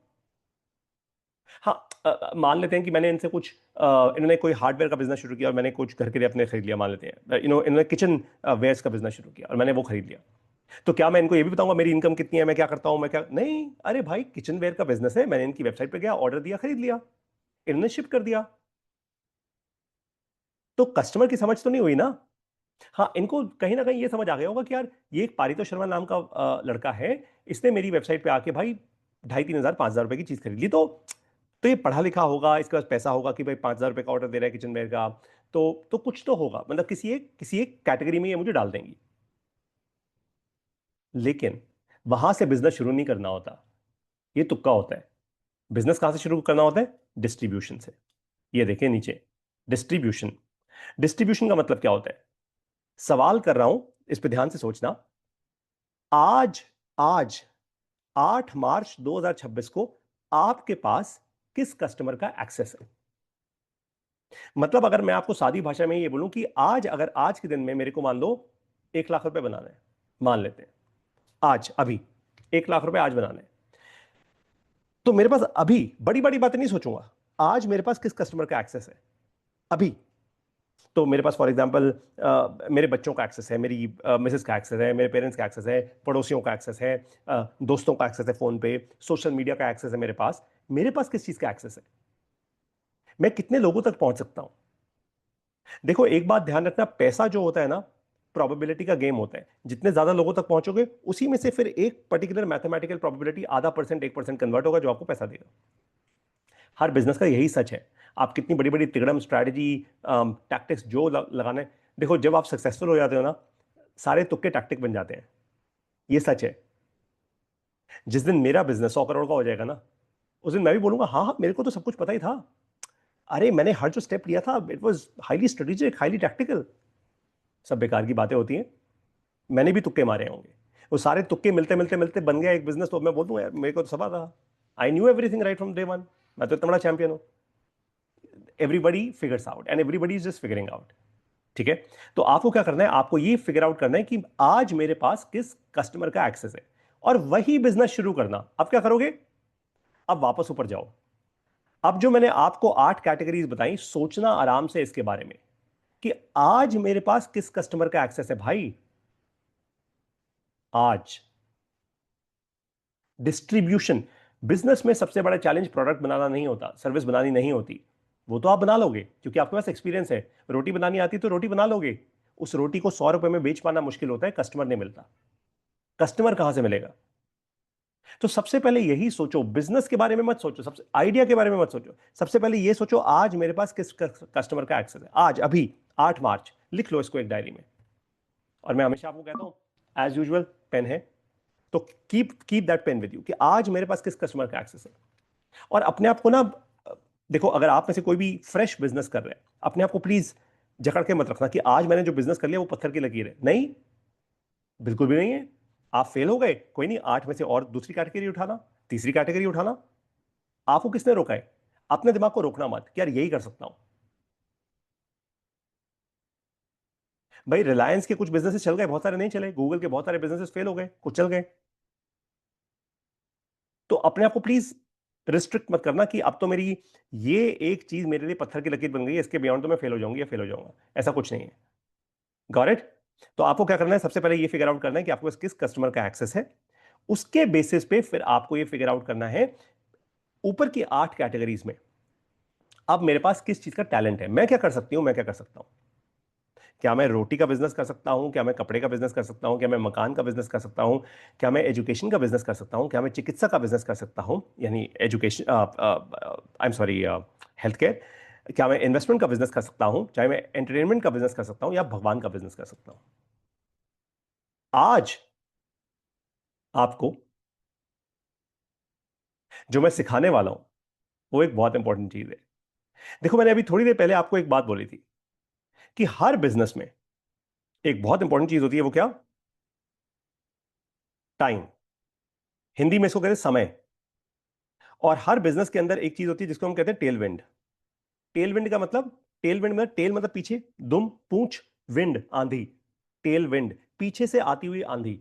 हाँ, मान लेते हैं कि मैंने इनसे कुछ इन्होंने कोई हार्डवेयर का बिजनेस शुरू किया और मैंने कुछ घर के लिए अपने खरीद लिया, मान लेते हैं इन्होंने किचन वेयर्स का बिजनेस शुरू किया और मैंने वो खरीद लिया। तो क्या मैं इनको ये भी बताऊंगा मेरी इनकम कितनी है, मैं क्या करता हूं, मैं क्या नहीं? अरे भाई, किचन वेयर का बिजनेस है, मैंने इनकी वेबसाइट पे गया, ऑर्डर दिया, खरीद लिया, इन्होंने शिप कर दिया। तो कस्टमर की समझ तो नहीं हुई ना। हाँ, इनको कहीं ना कहीं ये समझ आ गया होगा कि यार ये एक पारितोष शर्मा नाम का लड़का है, इसने मेरी वेबसाइट पे आके भाई 2,500-3,000 5,000 रुपए की चीज खरीद ली, तो ये पढ़ा लिखा होगा, इसके पास पैसा होगा कि भाई 5,000 रुपए का ऑर्डर दे रहा है किचन वेयर का, तो कुछ तो होगा, मतलब किसी एक कैटेगरी में ये मुझे डाल देंगी। लेकिन वहां से बिजनेस शुरू नहीं करना होता, ये तुक्का होता है। बिजनेस कहां से शुरू करना होता है? डिस्ट्रीब्यूशन से। ये देखिए नीचे, डिस्ट्रीब्यूशन। डिस्ट्रीब्यूशन का मतलब क्या होता है? सवाल कर रहा हूं, इस पे ध्यान से सोचना। आज आज 8 मार्च 2026 को आपके पास किस कस्टमर का एक्सेस है? मतलब अगर मैं आपको सादी भाषा में ये बोलूं कि आज, अगर आज के दिन में मेरे को मान लो 1,00,000 रुपए बनाना है, मान लेते हैं आज, अभी 1,00,000 रुपए आज बनाना है, तो मेरे पास अभी बड़ी बड़ी बातें नहीं सोचूंगा, आज मेरे पास किस कस्टमर का एक्सेस है अभी। तो मेरे पास फॉर एग्जांपल मेरे बच्चों का एक्सेस है, मेरी मिसेस का एक्सेस है, मेरे पेरेंट्स का एक्सेस है, पड़ोसियों का एक्सेस है, दोस्तों का एक्सेस है, फोन पे सोशल मीडिया का एक्सेस है मेरे पास किस चीज का एक्सेस है? मैं कितने लोगों तक पहुंच सकता हूं? देखो एक बात ध्यान रखना, पैसा जो होता है ना, प्रोबेबिलिटी का गेम होता है। जितने ज्यादा लोगों तक पहुंचोगे उसी में से फिर एक पर्टिकुलर मैथमेटिकल प्रोबेबिलिटी आधा परसेंट 1% कन्वर्ट होगा जो आपको पैसा देगा। हर बिजनेस का यही सच है। आप कितनी बड़ी बड़ी तिगड़म स्ट्रैटेजी टैक्टिक्स जो लगाने, देखो जब आप सक्सेसफुल हो जाते हो ना, सारे तुक्के टैक्टिक बन जाते हैं। ये सच है। जिस दिन मेरा बिजनेस 100 करोड़ का हो जाएगा ना, उस दिन मैं भी बोलूंगा हाँ हाँ मेरे को तो सब कुछ पता ही था। अरे मैंने हर जो स्टेप लिया था it was highly strategic, highly tactical. सब बेकार की बातें होती हैं। मैंने भी तुक्के मारे होंगे। वो सारे तुक्के मिलते मिलते मिलते बन गया एक बिजनेस, तो मैं बोल दूंगा यार मेरे को तो सब था। I knew everything right from day one. मैं तो इतना बड़ा चैंपियन हूँ। Everybody figures out and everybody is just figuring out. ठीक है। तो आपको क्या करना है, आपको ये फिगर आउट करना है कि आज मेरे पास किस कस्टमर का एक्सेस है, और वही बिजनेस शुरू करना। अब क्या करोगे, अब वापस ऊपर जाओ। अब जो मैंने आपको 8 कैटेगरीज बताई, सोचना आराम से इसके बारे में कि आज मेरे पास किस कस्टमर का एक्सेस है भाई। आज डिस्ट्रीब्यूशन। बिजनेस में सबसे बड़ा चैलेंज प्रोडक्ट बनाना नहीं होता, सर्विस बनानी नहीं होती। वो तो आप बना लोगे क्योंकि आपके पास एक्सपीरियंस है। रोटी बनानी आती तो रोटी बना लोगे। उस रोटी को 100 रुपए में बेच पाना मुश्किल होता है, कस्टमर नहीं मिलता। कस्टमर कहां से मिलेगा। तो सबसे पहले यही सोचो, बिजनेस के बारे में मत सोचो, सबसे आइडिया के बारे में मत सोचो। सबसे पहले ये सोचो आज मेरे पास किस कस्टमर का एक्सेस है। आज अभी 8 मार्च, लिख लो इसको एक डायरी में। और मैं हमेशा आपको कहता हूं एज यूजुअल पेन है तो keep keep that pain with you कि आज मेरे पास किस कस्टमर का एक्सेस है। और अपने आप को ना, देखो अगर आप में से कोई भी फ्रेश बिजनेस कर रहे हैं, अपने आप को प्लीज जकड़ के मत रखना कि आज मैंने जो बिजनेस कर लिया वो पत्थर की लकीर है। नहीं, बिल्कुल भी नहीं है। आप फेल हो गए, कोई नहीं, 8 में से और दूसरी कैटेगरी उठाना, तीसरी कैटेगरी उठाना। आपको किसने रोका है। अपने दिमाग को रोकना मत कि यार यही कर सकता हूं। भाई रिलायंस के कुछ बिजनेसेस चल गए, बहुत सारे नहीं चले। गूगल के बहुत सारे बिजनेसेस फेल हो गए, कुछ चल गए। तो अपने आप को प्लीज रिस्ट्रिक्ट मत करना कि अब तो मेरी ये एक चीज मेरे लिए पत्थर की लकीर बन गई है, इसके बियॉन्ड तो मैं फेल हो जाऊंगी या फेल हो जाऊंगा। ऐसा कुछ नहीं है। Got it. तो आपको क्या करना है, सबसे पहले ये फिगर आउट करना है कि आपके पास किस कस्टमर का एक्सेस है। उसके बेसिस पे फिर आपको ये फिगर आउट करना है ऊपर की 8 कैटेगरीज में अब मेरे पास किस चीज का टैलेंट है। मैं क्या कर सकती हूं, मैं क्या कर सकता हूं। क्या मैं रोटी का बिजनेस कर सकता हूं, क्या मैं कपड़े का बिजनेस कर सकता हूं, क्या मैं मकान का बिजनेस कर सकता हूं, क्या मैं एजुकेशन का बिजनेस कर सकता हूं, क्या मैं चिकित्सा का बिजनेस कर सकता हूं, यानी education, I am sorry, health care. क्या मैं इन्वेस्टमेंट का बिजनेस कर सकता हूं, चाहे मैं एंटरटेनमेंट का बिजनेस कर सकता हूं या भगवान का बिजनेस कर सकता हूं। आज आपको जो मैं सिखाने वाला हूं वो एक बहुत इंपॉर्टेंट चीज है। देखो मैंने अभी थोड़ी देर पहले आपको एक बात बोली थी कि हर बिजनेस में एक बहुत इंपॉर्टेंट चीज होती है, वो क्या, टाइम। हिंदी में इसको कहते हैं समय। और हर बिजनेस के अंदर एक चीज होती है जिसको हम कहते हैं टेल विंड। टेल विंड का मतलब, टेल विंड मतलब, टेल मतलब पीछे, दुम पूंछ, विंड आंधी। टेल विंड पीछे से आती हुई आंधी।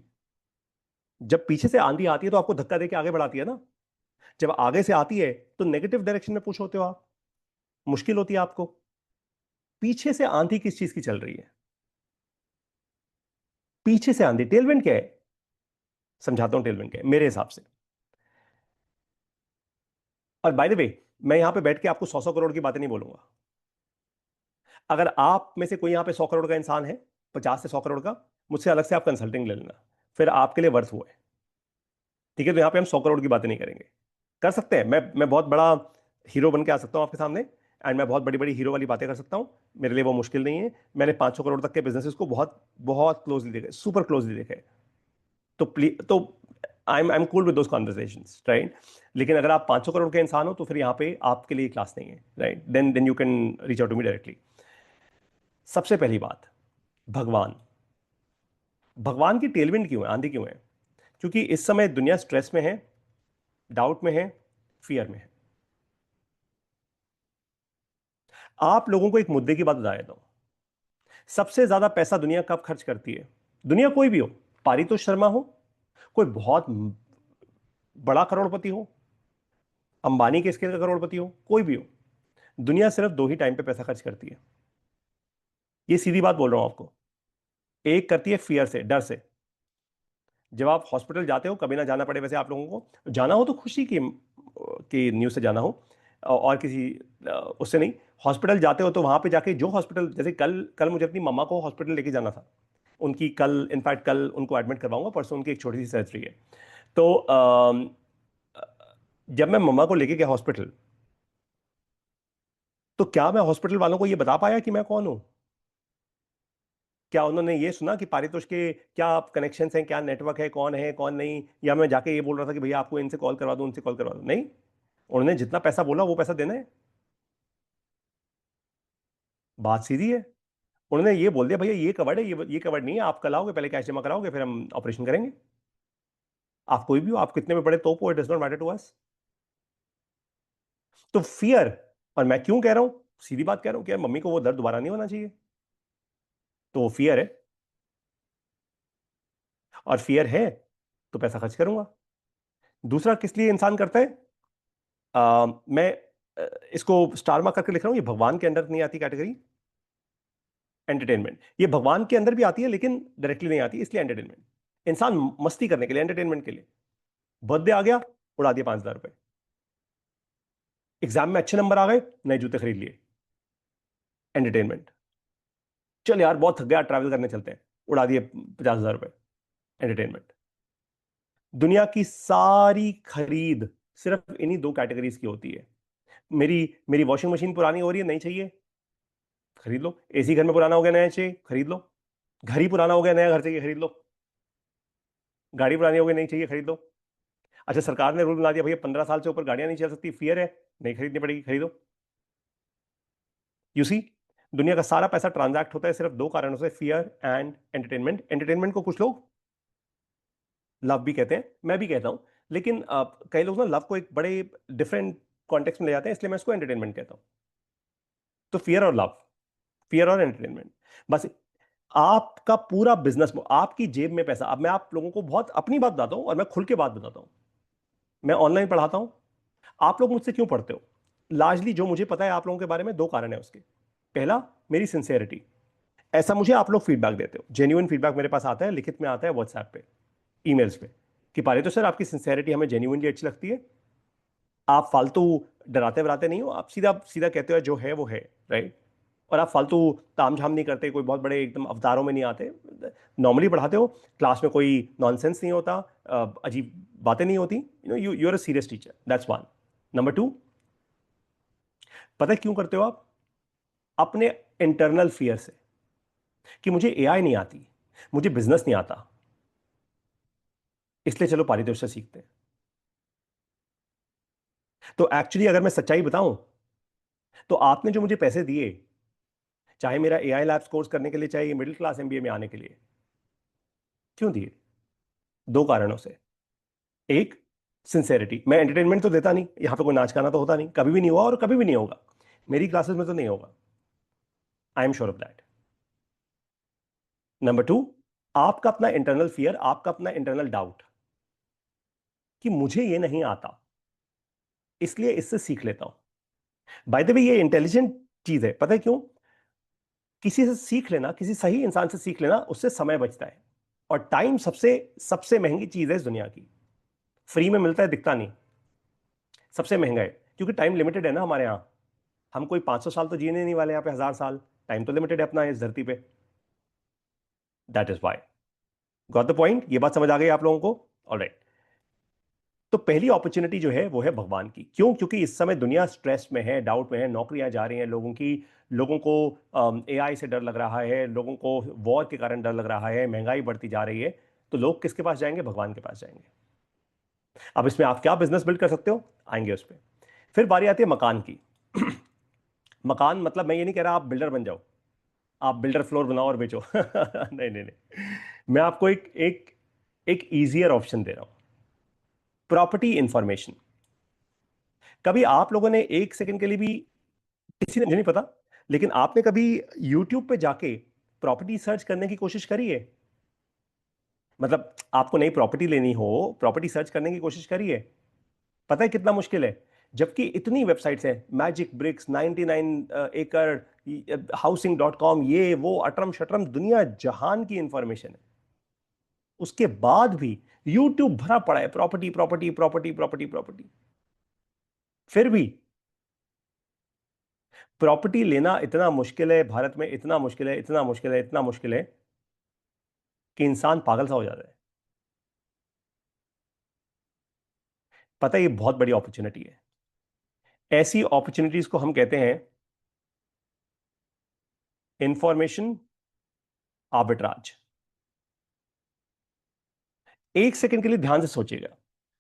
जब पीछे से आंधी आती है तो आपको धक्का देके आगे बढ़ाती है ना। जब आगे से आती है तो नेगेटिव डायरेक्शन में पुश होते हो आप, मुश्किल होती है आपको। पीछे से आंधी किस चीज की चल रही है, पीछे से आंधी, टेल विंड क्या है, समझाता हूं टेल विंड क्या है मेरे हिसाब से। और बाय द वे, मैं यहां पे बैठ के आपको 100 करोड़ की बातें नहीं बोलूंगा। अगर आप में से कोई यहां पे 100 करोड़ का इंसान है, 50 से 100 करोड़ का, मुझसे अलग से आप कंसल्टिंग ले लेना, फिर आपके लिए वर्थ हुआ है। ठीक है। तो यहां पे हम 100 करोड़ की बातें नहीं करेंगे। कर सकते हैं, मैं बहुत बड़ा हीरो बन के आ सकता हूं आपके सामने, एंड मैं बहुत बड़ी बड़ी हीरो वाली बातें कर सकता हूं। मेरे लिए वो मुश्किल नहीं है। मैंने 500 करोड़ तक के बिजनेसेस को बहुत बहुत क्लोजली देखा है, सुपर क्लोजली देखा है। तो प्लीज, तो I am cool with those conversations, right. लेकिन अगर आप 500 करोड़ के इंसान हो तो फिर यहाँ पे आपके लिए क्लास नहीं है, right. Then you can reach out to me directly. सबसे पहली बात, भगवान। भगवान की टेलविंड क्यों है, आंधी क्यों है। क्योंकि इस समय दुनिया स्ट्रेस में है, डाउट में है, फियर में है। आप लोगों को एक मुद्दे की बात बता देता हूं। सबसे ज्यादा पैसा दुनिया कब खर्च करती है, दुनिया कोई भी हो, पारितोष शर्मा हो, कोई बहुत बड़ा करोड़पति हो, अंबानी के स्केल का करोड़पति हो, कोई भी हो, दुनिया सिर्फ दो ही टाइम पे पैसा खर्च करती है। ये सीधी बात बोल रहा हूं आपको। एक करती है फियर से, डर से। जब आप हॉस्पिटल जाते हो, कभी ना जाना पड़े वैसे आप लोगों को, जाना हो तो खुशी की न्यूज से जाना हो, और किसी उससे नहीं। हॉस्पिटल जाते हो तो वहां पे जाके जो हॉस्पिटल, जैसे कल कल मुझे अपनी मम्मा को हॉस्पिटल लेके जाना था, उनकी कल इनफैक्ट कल उनको एडमिट करवाऊंगा, परसों उनकी एक छोटी सी सर्जरी है। तो जब मैं मम्मा को लेके गया हॉस्पिटल, तो क्या मैं हॉस्पिटल वालों को ये बता पाया कि मैं कौन हूं? क्या उन्होंने ये सुना कि पारितोष के क्या कनेक्शंस हैं, क्या नेटवर्क है कौन नहीं? या मैं जाके ये बोल रहा था कि भैया आपको इनसे कॉल करवा दो, उनसे कॉल करवा दो? नहीं, उन्होंने जितना पैसा बोला वो पैसा देना है। बात सीधी है। उन्होंने ये बोल दिया भैया ये कवर्ड है, ये कवर्ड नहीं है, आप कल आओगे, पहले कैश जमा कराओगे, फिर हम ऑपरेशन करेंगे। आप कोई भी हो, आप कितने में बड़े तोप हो, it does not matter to us. तो फियर, और मैं क्यों कह रहा हूं, सीधी बात कह रहा हूं कि यार मम्मी को वो दर्द दोबारा नहीं होना चाहिए, तो वो फियर है। और फियर है तो पैसा खर्च करूंगा। दूसरा किस लिए इंसान करता है? मैं इसको स्टार मार्क करके लिख रहा हूं, ये भगवान के अंडर नहीं आती कैटेगरी। एंटरटेनमेंट ये भगवान के अंदर भी आती है लेकिन डायरेक्टली नहीं आती, इसलिए एंटरटेनमेंट। इंसान मस्ती करने के लिए, एंटरटेनमेंट के लिए, बर्थडे आ गया, उड़ा दिया 5,000 रुपए। एग्जाम में अच्छे नंबर आ गए, नए जूते खरीद लिए, एंटरटेनमेंट। चल यार बहुत थक गया, ट्रैवल करने चलते हैं, उड़ा दिए 50,000 रुपए, एंटरटेनमेंट। दुनिया की सारी खरीद सिर्फ इन्हीं दो कैटेगरीज की होती है। मेरी मेरी वॉशिंग मशीन पुरानी हो रही है, नहीं चाहिए, खरीद लो। एसी घर में पुराना हो गया, नया चाहिए, खरीद लो। घर ही पुराना हो गया, नया घर चाहिए, खरीद लो। गाड़ी पुरानी हो गई, नहीं चाहिए, खरीद लो। अच्छा सरकार ने रूल बना दिया भैया 15 साल से ऊपर गाड़ियां नहीं चल सकती, फियर है, नहीं खरीदनी पड़ेगी, खरीदो। यू सी, दुनिया का सारा पैसा ट्रांजैक्ट होता है सिर्फ दो कारणों से, फियर एंड एंटरटेनमेंट। एंटरटेनमेंट को कुछ लोग लव भी कहते हैं, मैं भी कहता हूं, लेकिन कई लोग ना लव को एक बड़े डिफरेंट कॉन्टेक्स्ट में ले जाते हैं, इसलिए मैं इसको एंटरटेनमेंट कहता हूं। तो फियर और लव, फियर और एंटरटेनमेंट, बस। आपका पूरा बिजनेस, आपकी जेब में पैसा। अब मैं आप लोगों को बहुत अपनी बात बताता हूं और मैं खुल के बात बताता हूं। मैं ऑनलाइन पढ़ाता हूं। आप लोग मुझसे क्यों पढ़ते हो? लार्जली जो मुझे पता है आप लोगों के बारे में, दो कारण है उसके। पहला, मेरी सिंसेरिटी। ऐसा मुझे आप लोग फीडबैक देते हो, जेन्युइन फीडबैक मेरे पास आता है, लिखित में आता है, व्हाट्सएप पे, ईमेल्स पे, कि पारे तो सर आपकी सिंसेरिटी हमें जेन्युइनली अच्छी लगती है। आप फालतू डराते वराते नहीं हो, आप सीधा सीधा कहते हो जो है वो है, राइट। और आप फालतू तामझाम नहीं करते, कोई बहुत बड़े एकदम अवतारों में नहीं आते, नॉर्मली पढ़ाते हो। क्लास में कोई नॉनसेंस नहीं होता, अजीब बातें नहीं होती, you are a serious teacher, that's one. Number two, पता है क्यों करते हो आप? अपने इंटरनल फियर से, कि मुझे एआई नहीं आती, मुझे बिजनेस नहीं आता, इसलिए चलो पारितोष से सीखते हैं। तो एक्चुअली अगर मैं सच्चाई बताऊं, तो आपने जो मुझे पैसे दिए, चाहे मेरा एआई लैब्स कोर्स करने के लिए, चाहे मिडिल क्लास एमबीए में आने के लिए, क्यों दिए? दो कारणों से। एक, सिंसेरिटी। मैं एंटरटेनमेंट तो देता नहीं, यहां पे कोई नाच गाना तो होता नहीं, कभी भी नहीं हुआ और कभी भी नहीं होगा, मेरी क्लासेस में तो नहीं होगा, I am sure of that. Number two, आपका अपना इंटरनल फियर, आपका अपना इंटरनल डाउट, कि मुझे ये नहीं आता, इसलिए इससे सीख लेता हूं। बाय द वे ये इंटेलिजेंट चीज है, पता है क्यों? किसी से सीख लेना, किसी सही इंसान से सीख लेना, उससे समय बचता है। और टाइम सबसे सबसे महंगी चीज है इस दुनिया की। फ्री में मिलता है, दिखता नहीं, सबसे महंगा है, क्योंकि टाइम लिमिटेड है ना हमारे यहाँ। हम कोई 500 साल तो जीने नहीं वाले, यहाँ पे 1,000 साल, टाइम तो लिमिटेड है अपना इस धरती पे। That is why. Got the point? ये बात समझ आ गई आप लोगों को? ऑलराइट। तो पहली अपॉर्चुनिटी जो है वो है भगवान की। क्यों? क्योंकि इस समय दुनिया स्ट्रेस में है, डाउट में है, नौकरियां जा रही हैं लोगों की, लोगों को एआई से डर लग रहा है, लोगों को वॉर के कारण डर लग रहा है, महंगाई बढ़ती जा रही है। तो लोग किसके पास जाएंगे? भगवान के पास जाएंगे। अब इसमें आप क्या बिजनेस बिल्ड कर सकते हो, आएंगे उस पर। फिर बारी आती है मकान की। मकान मतलब मैं ये नहीं कह रहा आप बिल्डर बन जाओ, आप बिल्डर फ्लोर बनाओ और बेचो। नहीं नहीं नहीं, मैं आपको एक एक एक इजियर ऑप्शन दे रहा हूं, प्रॉपर्टी इंफॉर्मेशन। कभी आप लोगों ने एक सेकंड के लिए भी, किसी ने, मुझे नहीं पता, लेकिन आपने कभी यूट्यूब पे जाके प्रॉपर्टी सर्च करने की कोशिश करी है? मतलब आपको नई प्रॉपर्टी लेनी हो, प्रॉपर्टी सर्च करने की कोशिश करी है? पता है कितना मुश्किल है? जबकि इतनी वेबसाइट्स हैं, मैजिक ब्रिक्स, 99 एकड़, हाउसिंग.com, ये वो अटरम शटरम, दुनिया जहान की इंफॉर्मेशन है। उसके बाद भी यूट्यूब भरा पड़ा है property property property property property. फिर भी प्रॉपर्टी लेना इतना मुश्किल है भारत में, इतना मुश्किल है, इतना मुश्किल है, इतना मुश्किल है कि इंसान पागल सा हो जाता है। पता है, ये बहुत बड़ी अपॉर्चुनिटी है। ऐसी अपॉर्चुनिटीज को हम कहते हैं इंफॉर्मेशन आर्बिट्राज। एक सेकंड के लिए ध्यान से सोचिएगा।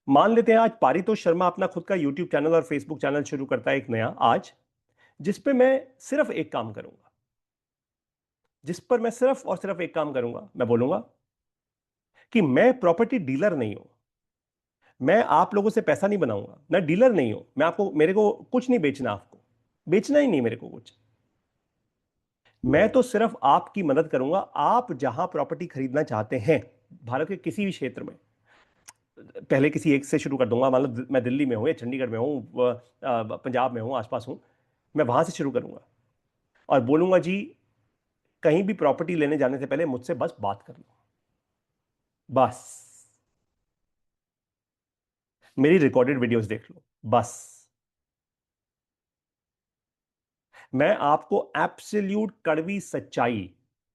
मान लेते हैं आज पारितोष शर्मा अपना खुद का यूट्यूब चैनल और फेसबुक चैनल शुरू करता है, एक नया आज, जिस पे मैं सिर्फ एक काम करूंगा, जिस पर मैं सिर्फ और सिर्फ एक काम करूंगा, मैं बोलूंगा कि मैं प्रॉपर्टी डीलर नहीं हूं, मैं आप लोगों से पैसा नहीं बनाऊंगा, मैं डीलर नहीं हूं, मैं आपको, मेरे को कुछ नहीं बेचना, आपको बेचना ही नहीं मेरे को कुछ। मैं तो सिर्फ आपकी मदद करूंगा। आप जहां प्रॉपर्टी खरीदना चाहते हैं भारत के किसी भी क्षेत्र में, पहले किसी एक से शुरू कर दूंगा, मान लो मैं दिल्ली में हूं या चंडीगढ़ में हूं, पंजाब में हूं, आसपास हूं, मैं वहां से शुरू करूंगा और बोलूंगा जी, कहीं भी प्रॉपर्टी लेने जाने से पहले मुझसे बस बात कर लो, बस मेरी रिकॉर्डेड वीडियोस देख लो, बस मैं आपको एब्सोल्यूट कड़वी सच्चाई,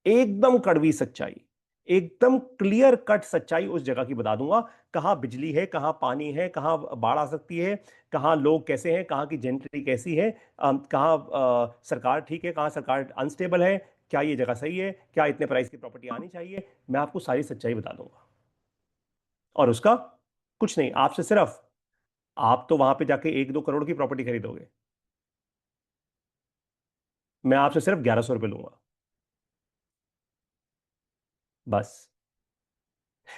एकदम कड़वी सच्चाई, एकदम क्लियर कट सच्चाई उस जगह की बता दूंगा। कहां बिजली है, कहां पानी है, कहां बाढ़ आ सकती है, कहां लोग कैसे हैं, कहां की जेंट्री कैसी है, कहां सरकार ठीक है, कहां सरकार अनस्टेबल है, क्या ये जगह सही है, क्या इतने प्राइस की प्रॉपर्टी आनी चाहिए, मैं आपको सारी सच्चाई बता दूंगा। और उसका कुछ नहीं, आपसे सिर्फ, आप तो वहां पे जाके 1-2 करोड़ की प्रॉपर्टी खरीदोगे, मैं आपसे सिर्फ 1100 रुपये लूंगा, बस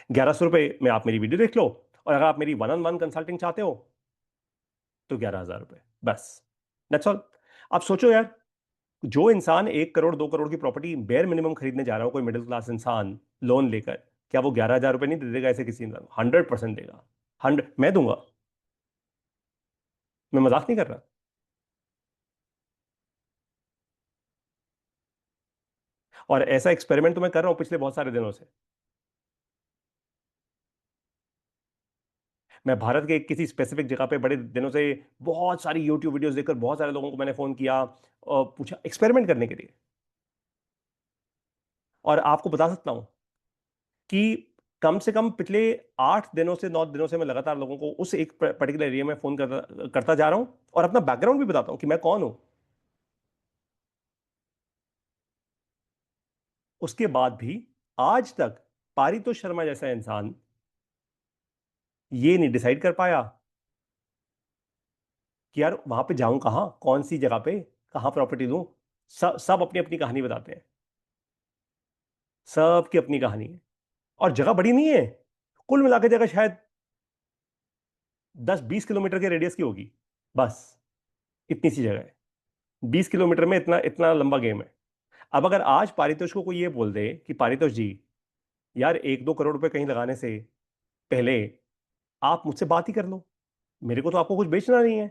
1100 रुपये में आप मेरी वीडियो देख लो, और अगर आप मेरी वन ऑन वन कंसल्टिंग चाहते हो तो 11,000 रुपये, बस, दैट्स ऑल। आप सोचो यार, जो इंसान 1 करोड़ 2 करोड़ की प्रॉपर्टी बेयर मिनिमम खरीदने जा रहा हो, कोई मिडिल क्लास इंसान लोन लेकर, क्या वो 11,000 रुपये नहीं दे देगा ऐसे किसी इंसान? 100% देगा। 100 मैं दूंगा, मैं मजाक नहीं कर रहा। और ऐसा एक्सपेरिमेंट तो मैं कर रहा हूं पिछले बहुत सारे दिनों से। मैं भारत के किसी स्पेसिफिक जगह पे बड़े दिनों से बहुत सारी यूट्यूब वीडियोस देखकर बहुत सारे लोगों को मैंने फोन किया और पूछा एक्सपेरिमेंट करने के लिए। और आपको बता सकता हूं कि कम से कम पिछले 8 दिनों से 9 दिनों से मैं लगातार लोगों को उस एक पर्टिकुलर एरिया में फोन करता करता जा रहा हूं और अपना बैकग्राउंड भी बताता हूं कि मैं कौन हूं। उसके बाद भी आज तक पारितोष शर्मा जैसा इंसान ये नहीं डिसाइड कर पाया कि यार वहां पे जाऊं कहां, कौन सी जगह पे, कहां प्रॉपर्टी दूं। सब अपनी अपनी कहानी बताते हैं, सबकी अपनी कहानी है। और जगह बड़ी नहीं है, कुल मिला के जगह शायद 10-20 किलोमीटर के रेडियस की होगी, बस इतनी सी जगह है। 20 किलोमीटर में इतना इतना लंबा गेम है। अब अगर आज पारितोष को कोई ये बोल दे कि पारितोष जी, यार 1-2 करोड़ रुपए कहीं लगाने से पहले आप मुझसे बात ही कर लो, मेरे को तो आपको कुछ बेचना नहीं है,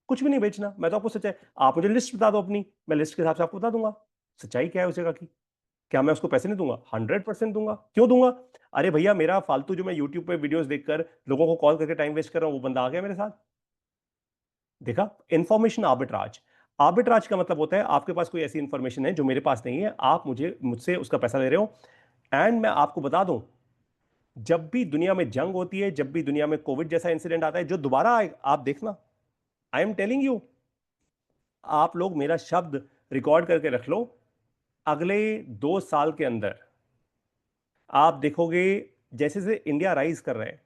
कुछ भी नहीं बेचना, मैं तो आपको सच्चाई, आप मुझे लिस्ट बता दो अपनी, मैं लिस्ट के हिसाब से आपको बता दूंगा सच्चाई क्या है उस जगह की। क्या मैं उसको पैसे नहीं दूंगा? 100% दूंगा, क्यों दूंगा? अरे भैया, मेरा फालतू जो मैं यूट्यूब पे वीडियोस देखकर लोगों को कॉल करके टाइम वेस्ट कर रहा हूं, वो बंदा आ गया मेरे साथ, देखा? Information arbitrage. आर्बिट्राज का मतलब होता है आपके पास कोई ऐसी इंफॉर्मेशन है जो मेरे पास नहीं है, आप मुझसे उसका पैसा ले रहे हो। एंड मैं आपको बता दूं, जब भी दुनिया में जंग होती है, जब भी दुनिया में कोविड जैसा इंसिडेंट आता है जो दोबारा आए, आप देखना, आई एम टेलिंग यू, आप लोग मेरा शब्द रिकॉर्ड करके रख लो, अगले 2 साल के अंदर आप देखोगे, जैसे जैसे इंडिया राइज कर रहे हैं,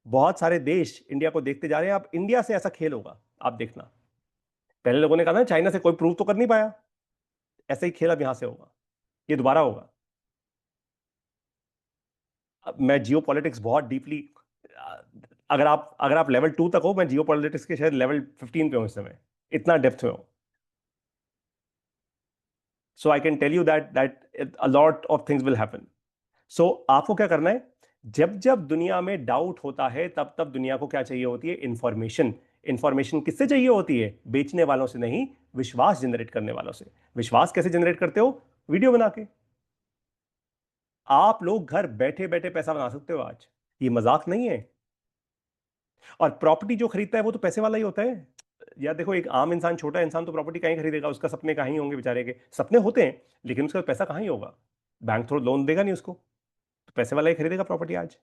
बहुत सारे देश इंडिया को देखते जा रहे हैं, अब इंडिया से ऐसा खेल होगा, आप देखना। पहले लोगों ने कहा था चाइना से कोई प्रूव तो कर नहीं पाया, ऐसा ही खेल अब यहां से होगा, ये दोबारा होगा। अब मैं जियो पॉलिटिक्स बहुत डीपली, अगर आप लेवल 2 तक हो, मैं जियो पॉलिटिक्स के शायद लेवल 15 पे हूं इस समय, इतना डेप्थ में हूं। So I can tell you that a lot of things will happen. So आपको क्या करना है, जब जब दुनिया में डाउट होता है, तब तब दुनिया को क्या चाहिए होती है? इंफॉर्मेशन। इंफॉर्मेशन किससे चाहिए होती है? बेचने वालों से नहीं, विश्वास जनरेट करने वालों से। विश्वास कैसे जनरेट करते हो? वीडियो बना के। आप लोग घर बैठे बैठे पैसा बना सकते हो आज, ये मजाक नहीं है। और प्रॉपर्टी जो खरीदता है वो तो पैसे वाला ही होता है, या देखो, एक आम इंसान, छोटा इंसान तो प्रॉपर्टी कहीं खरीदेगा, उसका सपने कहाँ ही होंगे, बेचारे के सपने होते हैं लेकिन उसका पैसा कहाँ ही होगा, बैंक थोड़ा लोन देगा नहीं उसको, तो पैसे वाला ही खरीदेगा प्रॉपर्टी आज,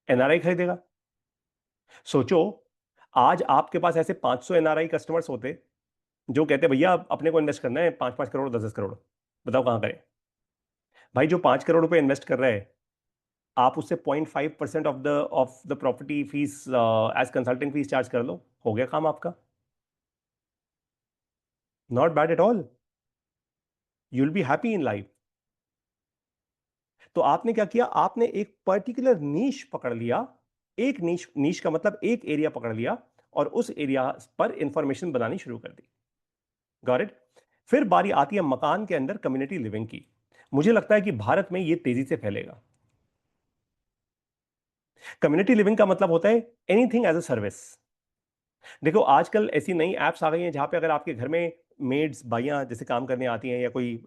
एनआरआई खरीदेगा। सोचो, आज आपके पास ऐसे 500 एनआरआई कस्टमर्स होते जो कहते भैया अपने को इन्वेस्ट करना है 5-5 करोड़, 10-10 करोड़, बताओ कहां करें। भाई जो 5 करोड़ रुपए इन्वेस्ट कर रहा है, आप उससे 0.5% of the property fees as consulting fees charge कर लो, हो गया काम आपका। Not bad at all, you will be happy in life. तो आपने क्या किया, आपने एक पर्टिकुलर नीश पकड़ लिया, एक नीश, नीश का मतलब एक एरिया पकड़ लिया, और उस एरिया पर इंफॉर्मेशन बनानी शुरू कर दी। Got it. फिर बारी आती है मकान के अंदर कम्युनिटी लिविंग की। मुझे लगता है कि भारत में यह तेजी से फैलेगा। कम्युनिटी लिविंग का मतलब होता है एनीथिंग एज अ सर्विस। देखो, आजकल ऐसी नई एप्स आ गई हैं जहां पे अगर आपके घर में मेड्स बाइयां जैसे काम करने आती हैं, या कोई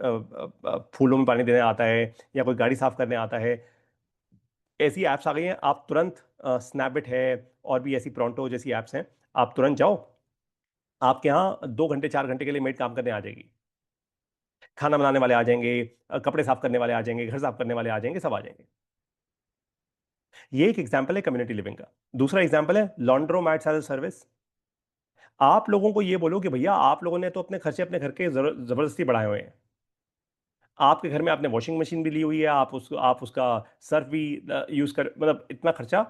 फूलों में पानी देने आता है, या कोई गाड़ी साफ करने आता है, ऐसी एप्स आ गई हैं, आप तुरंत, स्नैपडिट है और भी ऐसी प्रोंटो जैसी एप्स हैं, आप तुरंत जाओ, आपके यहाँ 2 घंटे 4 घंटे के लिए मेड काम करने आ जाएगी। खाना बनाने वाले आ जाएंगे, कपड़े साफ करने वाले आ जाएंगे, घर साफ करने वाले आ जाएंगे, सब आ जाएंगे। ये एक एग्जाम्पल है कम्युनिटी लिविंग का। दूसरा एग्जाम्पल है लॉन्ड्रोमैट्स एज अ सर्विस। आप लोगों को ये बोलो कि भैया आप लोगों ने तो अपने खर्चे अपने घर के जबरदस्ती बढ़ाए हुए हैं। आपके घर में आपने वॉशिंग मशीन भी ली हुई है, आप उसका सर्फ भी यूज कर, मतलब इतना खर्चा।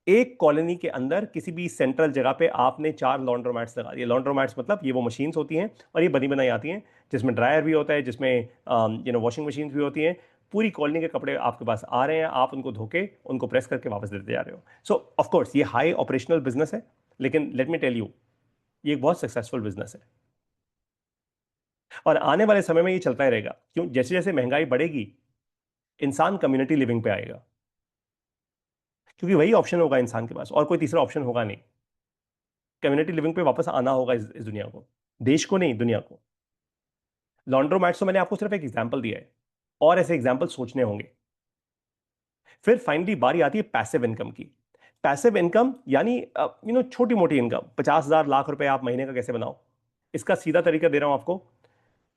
एक कॉलोनी के अंदर किसी भी सेंट्रल जगह पे आपने 4 लॉन्ड्रोमैट्स लगा दिए। लॉन्ड्रोमैट्स मतलब ये वो मशीन्स होती हैं, और ये बनी बनाई आती हैं, जिसमें ड्रायर भी होता है, जिसमें वॉशिंग मशीन भी होती हैं। पूरी कॉलोनी के कपड़े आपके पास आ रहे हैं, आप उनको धोके उनको प्रेस करके वापस देते जा रहे हो। सो ऑफ कोर्स ये हाई ऑपरेशनल बिजनेस है, लेकिन लेट मी टेल यू, ये एक बहुत सक्सेसफुल बिजनेस है, और आने वाले समय में ये चलता ही रहेगा। क्यों? जैसे जैसे महंगाई बढ़ेगी, इंसान कम्युनिटी लिविंग पे आएगा, क्योंकि वही ऑप्शन होगा इंसान के पास, और कोई तीसरा ऑप्शन होगा नहीं। कम्युनिटी लिविंग पे वापस आना होगा इस दुनिया को, देश को नहीं, दुनिया को। लॉन्ड्रोमैट्स तो मैंने आपको सिर्फ एक एग्जांपल दिया है, और ऐसे एग्जांपल सोचने होंगे। फिर फाइनली बारी आती है पैसिव इनकम की। पैसिव इनकम यानी छोटी मोटी इनकम, 50,000 लाख रुपए आप महीने का कैसे बनाओ। इसका सीधा तरीका दे रहा हूं आपको।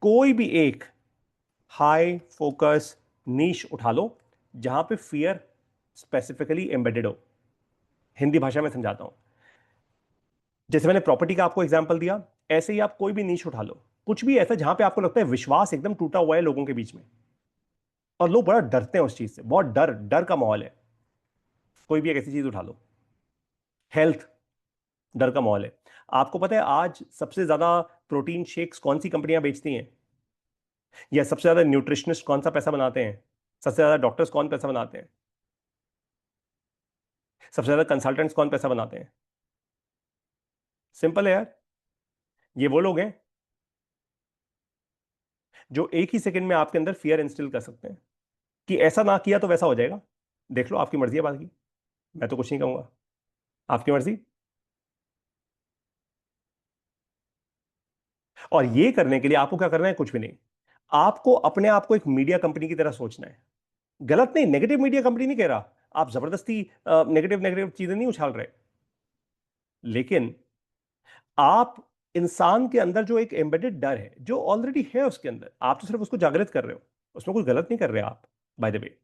कोई भी एक हाई फोकस नीश उठा लो जहां पे फियर स्पेसिफिकली एम्बेडेड हो। हिंदी भाषा में समझाता हूं। जैसे मैंने प्रॉपर्टी का आपको एग्जांपल दिया, ऐसे ही आप कोई भी नीश उठा लो, कुछ भी ऐसा जहां पे आपको लगता है विश्वास एकदम टूटा हुआ है लोगों के बीच में, और लोग बड़ा डरते हैं उस चीज से, बहुत डर डर का माहौल है। कोई भी एक ऐसी चीज उठा लो। हेल्थ, डर का माहौल है। आपको पता है आज सबसे ज्यादा प्रोटीन शेक्स कौन सी कंपनियां बेचती हैं, या सबसे ज्यादा न्यूट्रिशनिस्ट कौन सा पैसा बनाते हैं, सबसे ज्यादा डॉक्टर्स कौन पैसा बनाते हैं, सबसे ज्यादा कंसल्टेंट्स कौन पैसा बनाते हैं? सिंपल है यार, ये वो लोग हैं जो एक ही सेकंड में आपके अंदर फियर इंस्टिल कर सकते हैं कि ऐसा ना किया तो वैसा हो जाएगा, देख लो, आपकी मर्जी है बात की, मैं तो कुछ नहीं कहूंगा, आपकी मर्जी। और ये करने के लिए आपको क्या करना है? कुछ भी नहीं। आपको अपने आप को एक मीडिया कंपनी की तरह सोचना है। गलत नहीं, नेगेटिव मीडिया कंपनी नहीं कह रहा, आप जबरदस्ती नेगेटिव नेगेटिव चीजें नहीं उछाल रहे, लेकिन आप इंसान के अंदर जो एक एम्बेडेड डर है, जो ऑलरेडी है उसके अंदर, आप तो सिर्फ उसको जागृत कर रहे हो, उसमें कुछ गलत नहीं कर रहे आप। बाय द वे,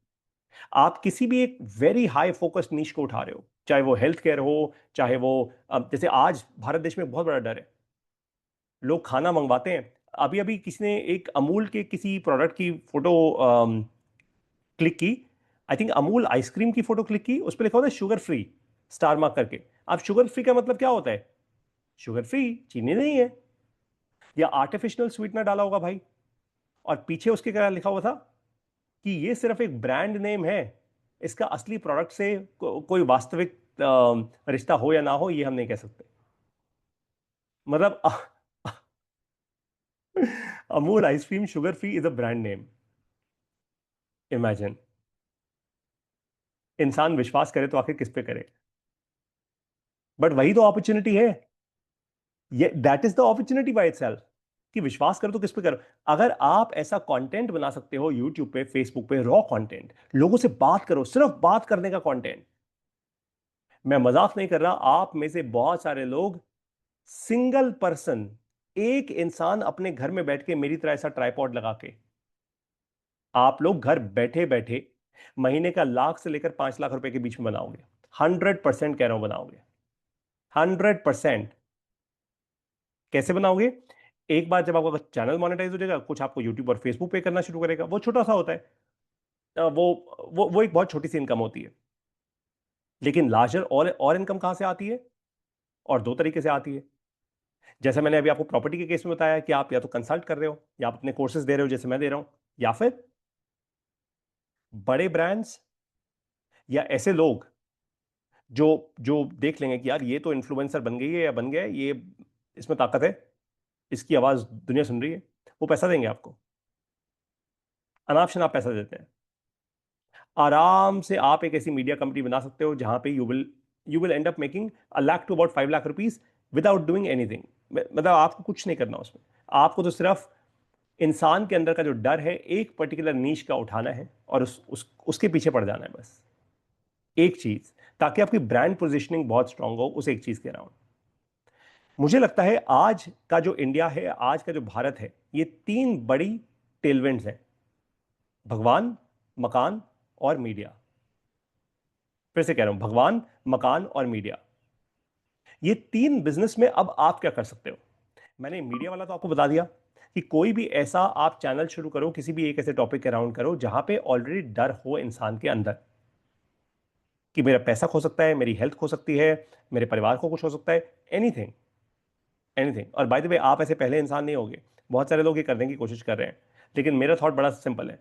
आप किसी भी एक वेरी हाई फोकस नीश को उठा रहे हो, चाहे वो हेल्थ केयर हो, चाहे वो जैसे आज भारत देश में बहुत बड़ा डर है, लोग खाना मंगवाते हैं। अभी अभी किसी ने एक अमूल के किसी प्रोडक्ट की फोटो क्लिक की, आई थिंक अमूल आइसक्रीम की फोटो क्लिक की, उस पर लिखा होता है शुगर फ्री, स्टार मार्क करके। अब शुगर फ्री का मतलब क्या होता है? शुगर फ्री, चीनी नहीं है, या आर्टिफिशियल स्वीटनर डाला होगा भाई, और पीछे उसके क्या लिखा हुआ था कि ये सिर्फ एक ब्रांड नेम है, इसका असली प्रोडक्ट से कोई वास्तविक रिश्ता हो या ना हो ये हम नहीं कह सकते। मतलब Amul ice cream sugar free is a brand name. Imagine, इंसान विश्वास करे तो आखिर किस पे करे? बट वही तो अपॉर्चुनिटी है, ये that is the opportunity by itself, कि विश्वास करो तो किस पे करो। अगर आप ऐसा कंटेंट बना सकते हो यूट्यूब पे, फेसबुक पे, रॉ कंटेंट, लोगों से बात करो, सिर्फ बात करने का कंटेंट, मैं मजाक नहीं कर रहा, आप में से बहुत सारे लोग, सिंगल पर्सन, एक इंसान अपने घर में बैठ के मेरी तरह ऐसा ट्राइपॉड लगा के, आप लोग घर बैठे बैठे महीने का लाख से लेकर 5 लाख रुपए के बीच में बनाओगे। 100% कह रहा हूं बनाओगे। 100%। कैसे बनाओगे? एक बार जब आपका चैनल मोनेटाइज हो जाएगा, कुछ आपको यूट्यूब और फेसबुक पे करना शुरू करेगा, वो छोटा सा होता है। वो एक बहुत छोटी सी इनकम होती है। लेकिन लार्जर और इनकम कहां से आती है? और दो तरीके से आती है। जैसे मैंने अभी आपको प्रॉपर्टी के केस में बताया कि आप या तो कंसल्ट कर रहे हो, या आप अपने कोर्सेज दे रहे हो जैसे मैं दे रहा हूं, या फिर बड़े ब्रांड्स या ऐसे लोग जो जो देख लेंगे कि यार ये तो इन्फ्लुएंसर बन गई है या बन गया है, ये इसमें ताकत है, इसकी आवाज दुनिया सुन रही है, वो पैसा देंगे आपको। अनाप शनाप पैसा देते हैं। आराम से आप एक ऐसी मीडिया कंपनी बना सकते हो जहां पे you will end up making a lakh to about 5 lakh rupees without doing anything. मतलब आपको कुछ नहीं करना उसमें। आपको तो सिर्फ इंसान के अंदर का जो डर है एक पर्टिकुलर नीश का उठाना है और उसके पीछे पड़ जाना है बस। एक चीज, ताकि आपकी ब्रांड पोजिशनिंग बहुत स्ट्रांग हो, उस एक चीज के अराउंड। मुझे लगता है आज का जो इंडिया है, आज का जो भारत है, ये तीन बड़ी टेलविंड्स हैं: भगवान, मकान और मीडिया। फिर से कह रहा हूं, भगवान, मकान और मीडिया। ये तीन बिजनेस में अब आप क्या कर सकते हो? मैंने मीडिया वाला तो आपको बता दिया कि कोई भी ऐसा आप चैनल शुरू करो, किसी भी एक ऐसे टॉपिक के अराउंड करो जहां पे ऑलरेडी डर हो इंसान के अंदर कि मेरा पैसा खो सकता है, मेरी हेल्थ खो सकती है, मेरे परिवार को कुछ हो सकता है, एनीथिंग, एनीथिंग। और बाय द वे, आप ऐसे पहले इंसान नहीं होगे, बहुत सारे लोग ये करने की कोशिश कर रहे हैं। लेकिन मेरा थॉट बड़ा सिंपल है: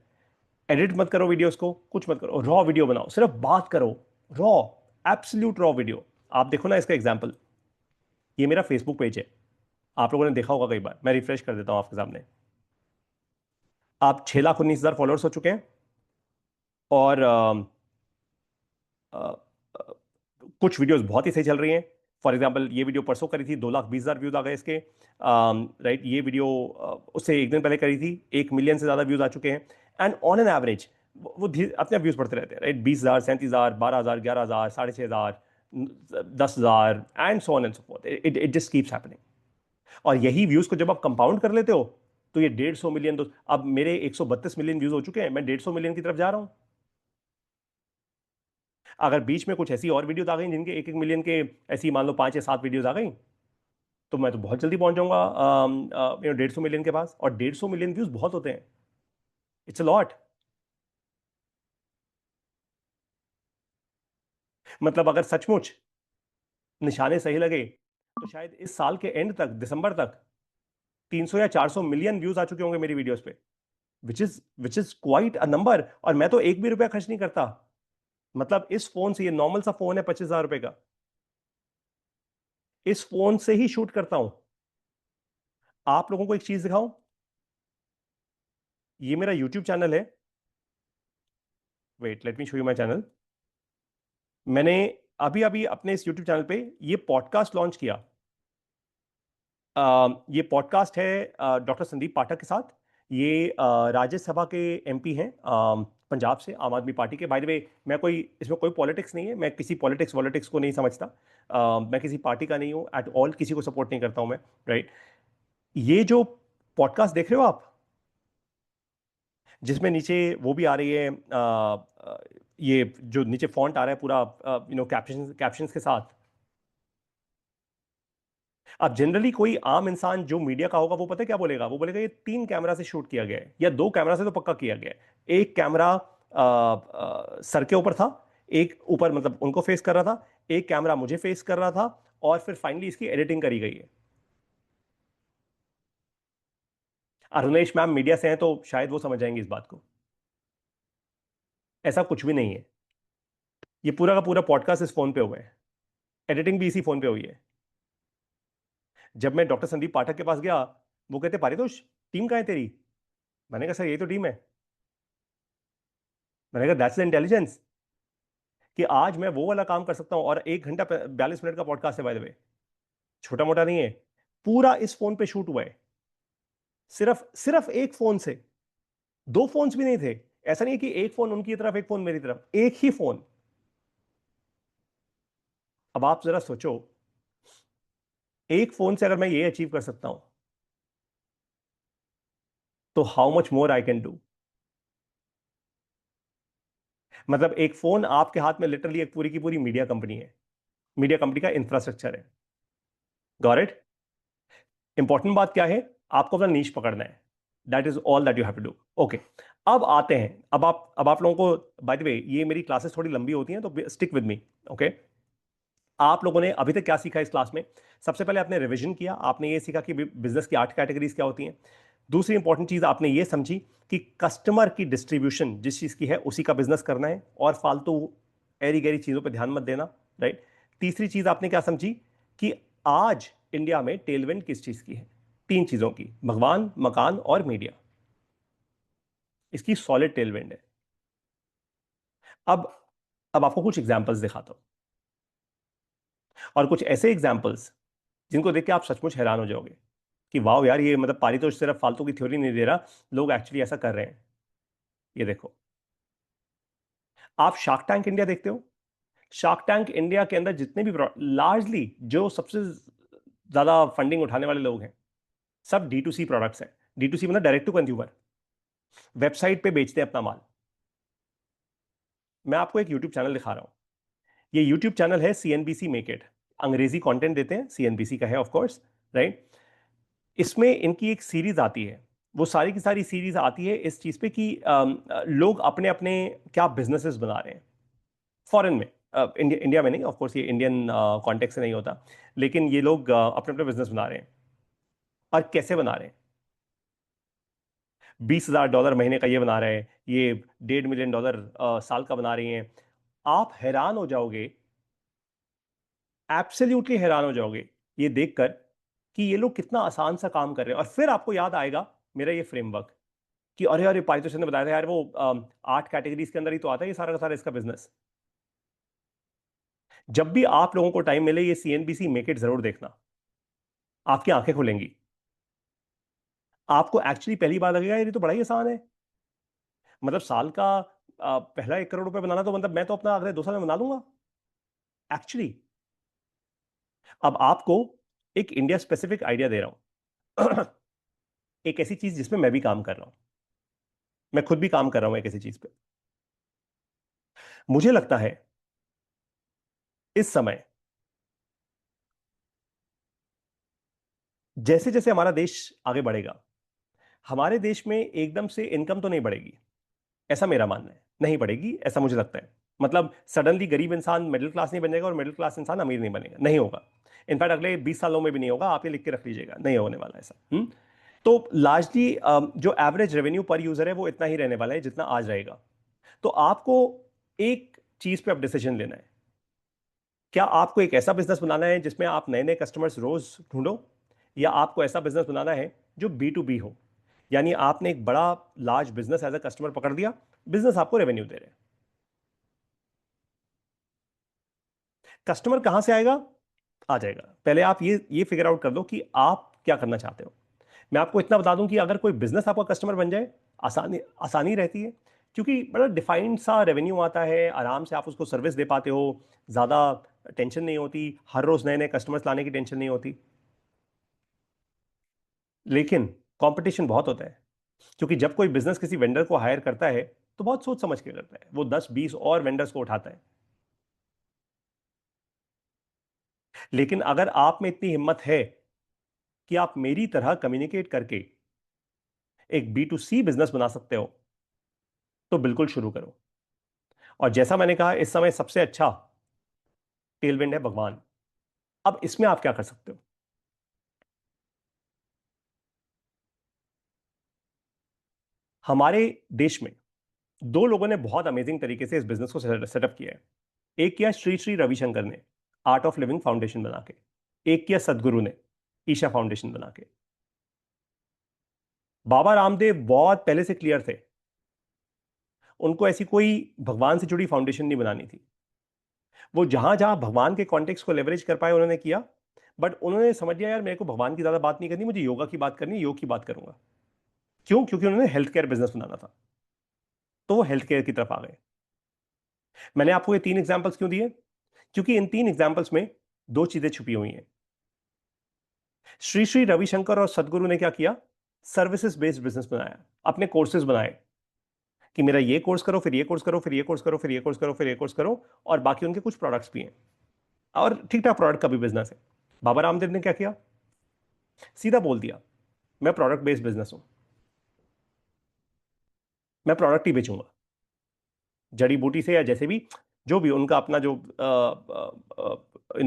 एडिट मत करो वीडियोस को, कुछ मत करो, रॉ वीडियो बनाओ, सिर्फ बात करो, रॉ, एब्सोल्यूट रॉ वीडियो। आप देखो ना इसका एग्जांपल, ये मेरा फेसबुक पेज है, आप लोगों ने देखा होगा कई बार, मैं रिफ्रेश कर देता हूं आपके सामने। आप 6,19,000 फॉलोअर्स हो चुके हैं, और अ, अ, कुछ वीडियोस बहुत ही सही चल रही हैं। फॉर एग्जांपल, ये वीडियो परसों करी थी, 2,20,000 व्यूज आ गए इसके। राइट, ये वीडियो उससे एक दिन पहले करी थी, 1 मिलियन से ज्यादा व्यूज आ चुके हैं। एंड ऑन एन एवरेज वो अपने व्यूज बढ़ते रहते हैं, right? 20,000, 37,000, 12,000, 11,000, 6,500, 10,000, and so on and so fourth. It it just keeps happening. और यही व्यूज को जब आप कंपाउंड कर लेते हो, तो ये 150 मिलियन, अब मेरे 132 मिलियन व्यूज हो चुके हैं, मैं 150 मिलियन की तरफ जा रहा हूं। अगर बीच में कुछ ऐसी और वीडियोस आ गई जिनके 1-1 मिलियन के, ऐसी मान लो 5 या 7 वीडियोस आ गई, तो मैं तो बहुत जल्दी पहुंच जाऊंगा 150 मिलियन के पास। और 150 मिलियन व्यूज बहुत होते हैं, इट्स अ लॉट। मतलब अगर सचमुच निशाने सही लगे, तो शायद इस साल के एंड तक, दिसंबर तक, 300 या 400 मिलियन व्यूज आ चुके होंगे मेरी वीडियोस पे, which is quite a number. और मैं तो एक भी रुपया खर्च नहीं करता। मतलब इस फोन से, ये नॉर्मल सा फोन है 25,000 रुपए का, इस फोन से ही शूट करता हूं। आप लोगों को एक चीज दिखाऊं, ये मेरा यूट्यूब चैनल है। Wait, let me show you my channel. मैंने अभी अभी अपने इस यूट्यूब चैनल पे ये पॉडकास्ट लॉन्च किया। ये पॉडकास्ट है डॉक्टर संदीप पाठक के साथ। ये राज्यसभा के एमपी हैं, पंजाब से, आम आदमी पार्टी के। बाय द वे, मैं कोई, इसमें कोई पॉलिटिक्स नहीं है, मैं किसी पॉलिटिक्स वॉलिटिक्स को नहीं समझता। मैं किसी पार्टी का नहीं हूं एट ऑल, किसी को सपोर्ट नहीं करता हूं मैं, राइट? ये जो पॉडकास्ट देख रहे हो आप, जिसमें नीचे वो भी आ रही है, ये जो नीचे फॉन्ट आ रहा है पूरा, कैप्शन कैप्शंस के साथ। अब जनरली कोई आम इंसान जो मीडिया का होगा, वो पता है क्या बोलेगा? वो बोलेगा ये 3 कैमरा से शूट किया गया है, या 2 कैमरा से तो पक्का किया गया है। एक कैमरा सर के ऊपर था, एक ऊपर, मतलब उनको फेस कर रहा था, एक कैमरा मुझे फेस कर रहा था, और फिर फाइनली इसकी एडिटिंग करी गई है। अरुणेश मैम मीडिया से हैं, तो शायद वो समझ जाएंगे इस बात को। ऐसा कुछ भी नहीं है। ये पूरा का पूरा पॉडकास्ट इस फोन पे हुआ है, एडिटिंग भी इसी फोन पे हुई है। जब मैं डॉक्टर संदीप पाठक के पास गया, वो कहते, पारितोष, टीम कहाँ है तेरी? मैंने कहा, सर यही तो टीम है। मैंने कहा, दैट्स द इंटेलिजेंस, कि आज मैं वो वाला काम कर सकता हूं। और 1 घंटा 42 मिनट का पॉडकास्ट है, बाय द वे, छोटा मोटा नहीं है। पूरा इस फोन पे शूट हुआ है, सिर्फ सिर्फ एक फोन से। 2 फोन्स भी नहीं थे। ऐसा नहीं है कि एक फोन उनकी तरफ, एक फोन मेरी तरफ, एक ही फोन। अब आप जरा सोचो, एक फोन से अगर मैं ये अचीव कर सकता हूं, तो how much more I can do. मतलब एक फोन आपके हाथ में लिटरली एक पूरी की पूरी मीडिया कंपनी है, मीडिया कंपनी का इंफ्रास्ट्रक्चर है। Got it? इंपॉर्टेंट बात क्या है, आपको अपना नीश पकड़ना है। That is all that you have to do. Okay, अब आते हैं, अब आप लोगों को, बाय द वे ये मेरी क्लासेस थोड़ी लंबी होती हैं, तो स्टिक विद मी। ओके, आप लोगों ने अभी तक क्या सीखा इस क्लास में? सबसे पहले आपने रिवीजन किया, आपने ये सीखा कि बिजनेस की 8 कैटेगरीज क्या होती हैं। दूसरी इंपॉर्टेंट चीज आपने ये समझी कि कस्टमर की डिस्ट्रीब्यूशन जिस चीज की है उसी का बिजनेस करना है, और फालतू एरी गैरी चीजों पर ध्यान मत देना। राइट? तीसरी चीज आपने क्या समझी कि आज इंडिया में टेलविंड किस चीज की है? तीन चीजों की, भगवान, मकान और मीडिया। इसकी सॉलिड टेलविंड है। अब अब आपको कुछ एग्जांपल्स दिखाता हूं, और कुछ ऐसे एग्जांपल्स जिनको देख के आप सचमुच हैरान हो जाओगे कि वाह यार, ये मतलब पारी तो सिर्फ फालतू की थ्योरी नहीं दे रहा, लोग एक्चुअली ऐसा कर रहे हैं। ये देखो, आप शार्क टैंक इंडिया देखते हो? शार्क टैंक इंडिया के अंदर जितने भी लार्जली जो सबसे ज्यादा फंडिंग उठाने वाले लोग हैं, सब डी टू सी प्रोडक्ट्स हैं। डी टू सी मतलब डायरेक्ट टू कंज्यूमर, वेबसाइट पे बेचते हैं अपना माल। मैं आपको एक यूट्यूब चैनल दिखा रहा हूं। ये यूट्यूब चैनल है सीएनबीसी मेक इट। अंग्रेजी कंटेंट देते हैं, सीएनबीसी का है ऑफ कोर्स। राइट? इसमें इनकी एक सीरीज आती है, वो सारी की सारी सीरीज आती है इस चीज पे कि लोग अपने अपने क्या बिजनेसेस बना रहे हैं फॉरेन में। इंडिया में नहीं, ऑफ कोर्स ये इंडियन कॉन्टेक्स्ट से नहीं होता, लेकिन ये लोग अपने अपने बिजनेस बना रहे हैं। और कैसे बना रहे हैं? $20,000 महीने का ये बना रहे हैं, ये $1.5 मिलियन साल का बना रही हैं। आप हैरान हो जाओगे, एब्सोल्युटली हैरान हो जाओगे ये देखकर कि ये लोग कितना आसान सा काम कर रहे हैं। और फिर आपको याद आएगा मेरा ये फ्रेमवर्क कि अरे अरे, पारितोषिक ने बताया था यार, वो 8 कैटेगरीज के अंदर ही तो आता है ये सारा का सारा इसका बिजनेस। जब भी आप लोगों को टाइम मिले, ये सीएनबीसी मेक इट जरूर देखना, आपकी आंखें खुलेंगी। आपको एक्चुअली पहली बार लगेगा यार ये तो बड़ा ही आसान है। मतलब साल का पहला 1 करोड़ रुपए बनाना, तो मतलब मैं तो अपना अगले 2 साल में बना लूंगा एक्चुअली। अब आपको एक इंडिया स्पेसिफिक आइडिया दे रहा हूं। एक ऐसी चीज जिसमें मैं भी काम कर रहा हूं, मैं खुद भी काम कर रहा हूं एक ऐसी चीज पे। मुझे लगता है इस समय जैसे जैसे हमारा देश आगे बढ़ेगा, हमारे देश में एकदम से इनकम तो नहीं बढ़ेगी, ऐसा मेरा मानना है। नहीं बढ़ेगी ऐसा मुझे लगता है। मतलब सडनली गरीब इंसान मिडिल क्लास नहीं बनेगा और मिडिल क्लास इंसान अमीर नहीं बनेगा, नहीं होगा। इनफैक्ट अगले 20 सालों में भी नहीं होगा, आप ये लिख के रख लीजिएगा, नहीं होने वाला ऐसा। तो लार्जली जो एवरेज रेवेन्यू पर यूजर है वो इतना ही रहने वाला है जितना आज रहेगा। तो आपको एक चीज पे अब डिसीजन लेना है। क्या आपको एक ऐसा बिजनेस बनाना है जिसमें आप नए नए कस्टमर्स रोज ढूंढो, या आपको ऐसा बिजनेस बनाना है जो बी टू बी हो, यानी आपने एक बड़ा large business as a customer पकड़ दिया, बिजनेस आपको रेवेन्यू दे रहे हैं। कस्टमर कहां से आएगा? आ जाएगा। पहले आप ये फिगर आउट कर दो कि आप क्या करना चाहते हो। मैं आपको इतना बता दूं कि अगर कोई बिजनेस आपका कस्टमर बन जाए, आसानी आसानी रहती है, क्योंकि बड़ा डिफाइंड सा रेवेन्यू आता है, आराम से आप उसको सर्विस दे पाते हो, ज्यादा टेंशन नहीं होती, हर रोज नए नए कस्टमर्स लाने की टेंशन नहीं होती। लेकिन कंपटीशन बहुत होता है, क्योंकि जब कोई बिजनेस किसी वेंडर को हायर करता है तो बहुत सोच समझ के करता है, वो 10-20 और वेंडर्स को उठाता है। लेकिन अगर आप में इतनी हिम्मत है कि आप मेरी तरह कम्युनिकेट करके एक बी टू सी बिजनेस बना सकते हो, तो बिल्कुल शुरू करो। और जैसा मैंने कहा, इस समय सबसे अच्छा टेलविंड है भगवान। अब इसमें आप क्या कर सकते हो? हमारे देश में दो लोगों ने बहुत अमेजिंग तरीके से इस बिजनेस को सेटअप किया है। एक किया श्री श्री रविशंकर ने, आर्ट ऑफ लिविंग फाउंडेशन बना के। एक किया सदगुरु ने, ईशा फाउंडेशन बना के। बाबा रामदेव बहुत पहले से क्लियर थे, उनको ऐसी कोई भगवान से जुड़ी फाउंडेशन नहीं बनानी थी। वो जहां जहां भगवान के कॉन्टेक्स्ट को लेवरेज कर पाए उन्होंने किया, बट उन्होंने समझ लिया यार मेरे को भगवान की ज्यादा बात नहीं करनी, मुझे योगा की बात करनी है, योग की बात करूंगा। क्यों? क्योंकि उन्होंने हेल्थ केयर बिजनेस बनाना था, तो वो हेल्थ केयर की तरफ आ गए। मैंने आपको ये 3 एग्जाम्पल्स क्यों दिए? क्योंकि इन तीन एग्जाम्पल्स में दो चीजें छुपी हुई हैं। श्री श्री रविशंकर और सदगुरु ने क्या किया? सर्विसेज बेस्ड बिजनेस बनाया, अपने कोर्सेज बनाए कि मेरा ये कोर्स करो, फिर ये कोर्स करो, फिर ये कोर्स करो, फिर ये कोर्स करो, फिर ये कोर्स करो, और बाकी उनके कुछ प्रोडक्ट्स भी हैं और ठीक ठाक प्रोडक्ट का भी बिजनेस है। बाबा रामदेव ने क्या किया? सीधा बोल दिया, मैं प्रोडक्ट बेस्ड बिजनेस हूं, मैं प्रोडक्ट ही बेचूंगा, जड़ी बूटी से या जैसे भी, जो भी उनका अपना जो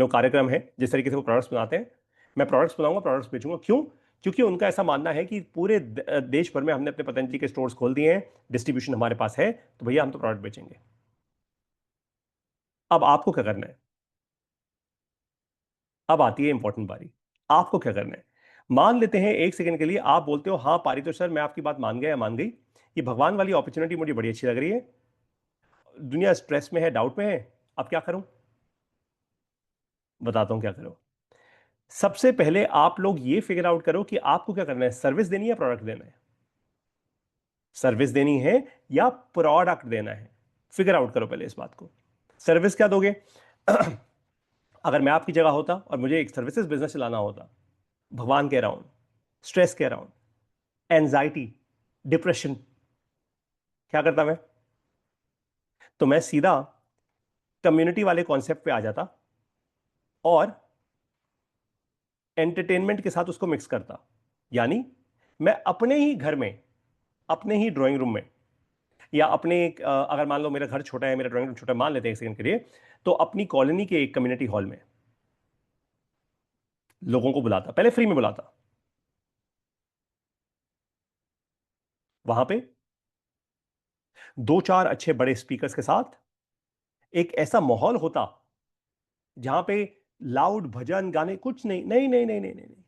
कार्यक्रम है, जिस तरीके से वो प्रोडक्ट्स बनाते हैं, मैं प्रोडक्ट्स बनाऊंगा, प्रोडक्ट्स बेचूंगा। क्यों? क्योंकि उनका ऐसा मानना है कि पूरे देश भर में हमने अपने पतंजलि के स्टोर्स खोल दिए हैं, डिस्ट्रीब्यूशन हमारे पास है, तो भैया हम तो प्रोडक्ट बेचेंगे। अब आपको क्या करना है? अब आती है इंपॉर्टेंट बारी। आपको क्या करना है? मान लेते हैं एक सेकंड के लिए आप बोलते हो, हाँ पारितोष सर मैं आपकी बात मान गया या मान गई, ये भगवान वाली अपॉर्चुनिटी मुझे बड़ी अच्छी लग रही है, दुनिया स्ट्रेस में है, डाउट में है, अब क्या करूं? बताता हूं क्या करो। सबसे पहले आप लोग ये फिगर आउट करो कि आपको क्या करना है, सर्विस देनी है या प्रोडक्ट देना है? सर्विस देनी है या प्रोडक्ट देना है? फिगर आउट करो पहले इस बात को। सर्विस क्या दोगे? अगर मैं आपकी जगह होता और मुझे एक सर्विसेज बिजनेस चलाना होता, भगवान कह रहा हूं, स्ट्रेस कह रहा हूं, एंजाइटी, डिप्रेशन, क्या करता मैं? तो मैं सीधा कम्युनिटी वाले कॉन्सेप्ट पे आ जाता और एंटरटेनमेंट के साथ उसको मिक्स करता। यानी मैं अपने ही घर में, अपने ही ड्राइंग रूम में, या अपने अगर मान लो मेरा घर छोटा है, मेरा ड्राइंग रूम छोटा है, मान लेते हैं एक सेकंड के लिए, तो अपनी कॉलोनी के एक कम्युनिटी हॉल में लोगों को बुलाता, पहले फ्री में बुलाता। वहां पे दो चार अच्छे बड़े स्पीकर्स के साथ एक ऐसा माहौल होता जहां पे लाउड भजन गाने कुछ नहीं, नहीं नहीं नहीं नहीं नहीं, नहीं।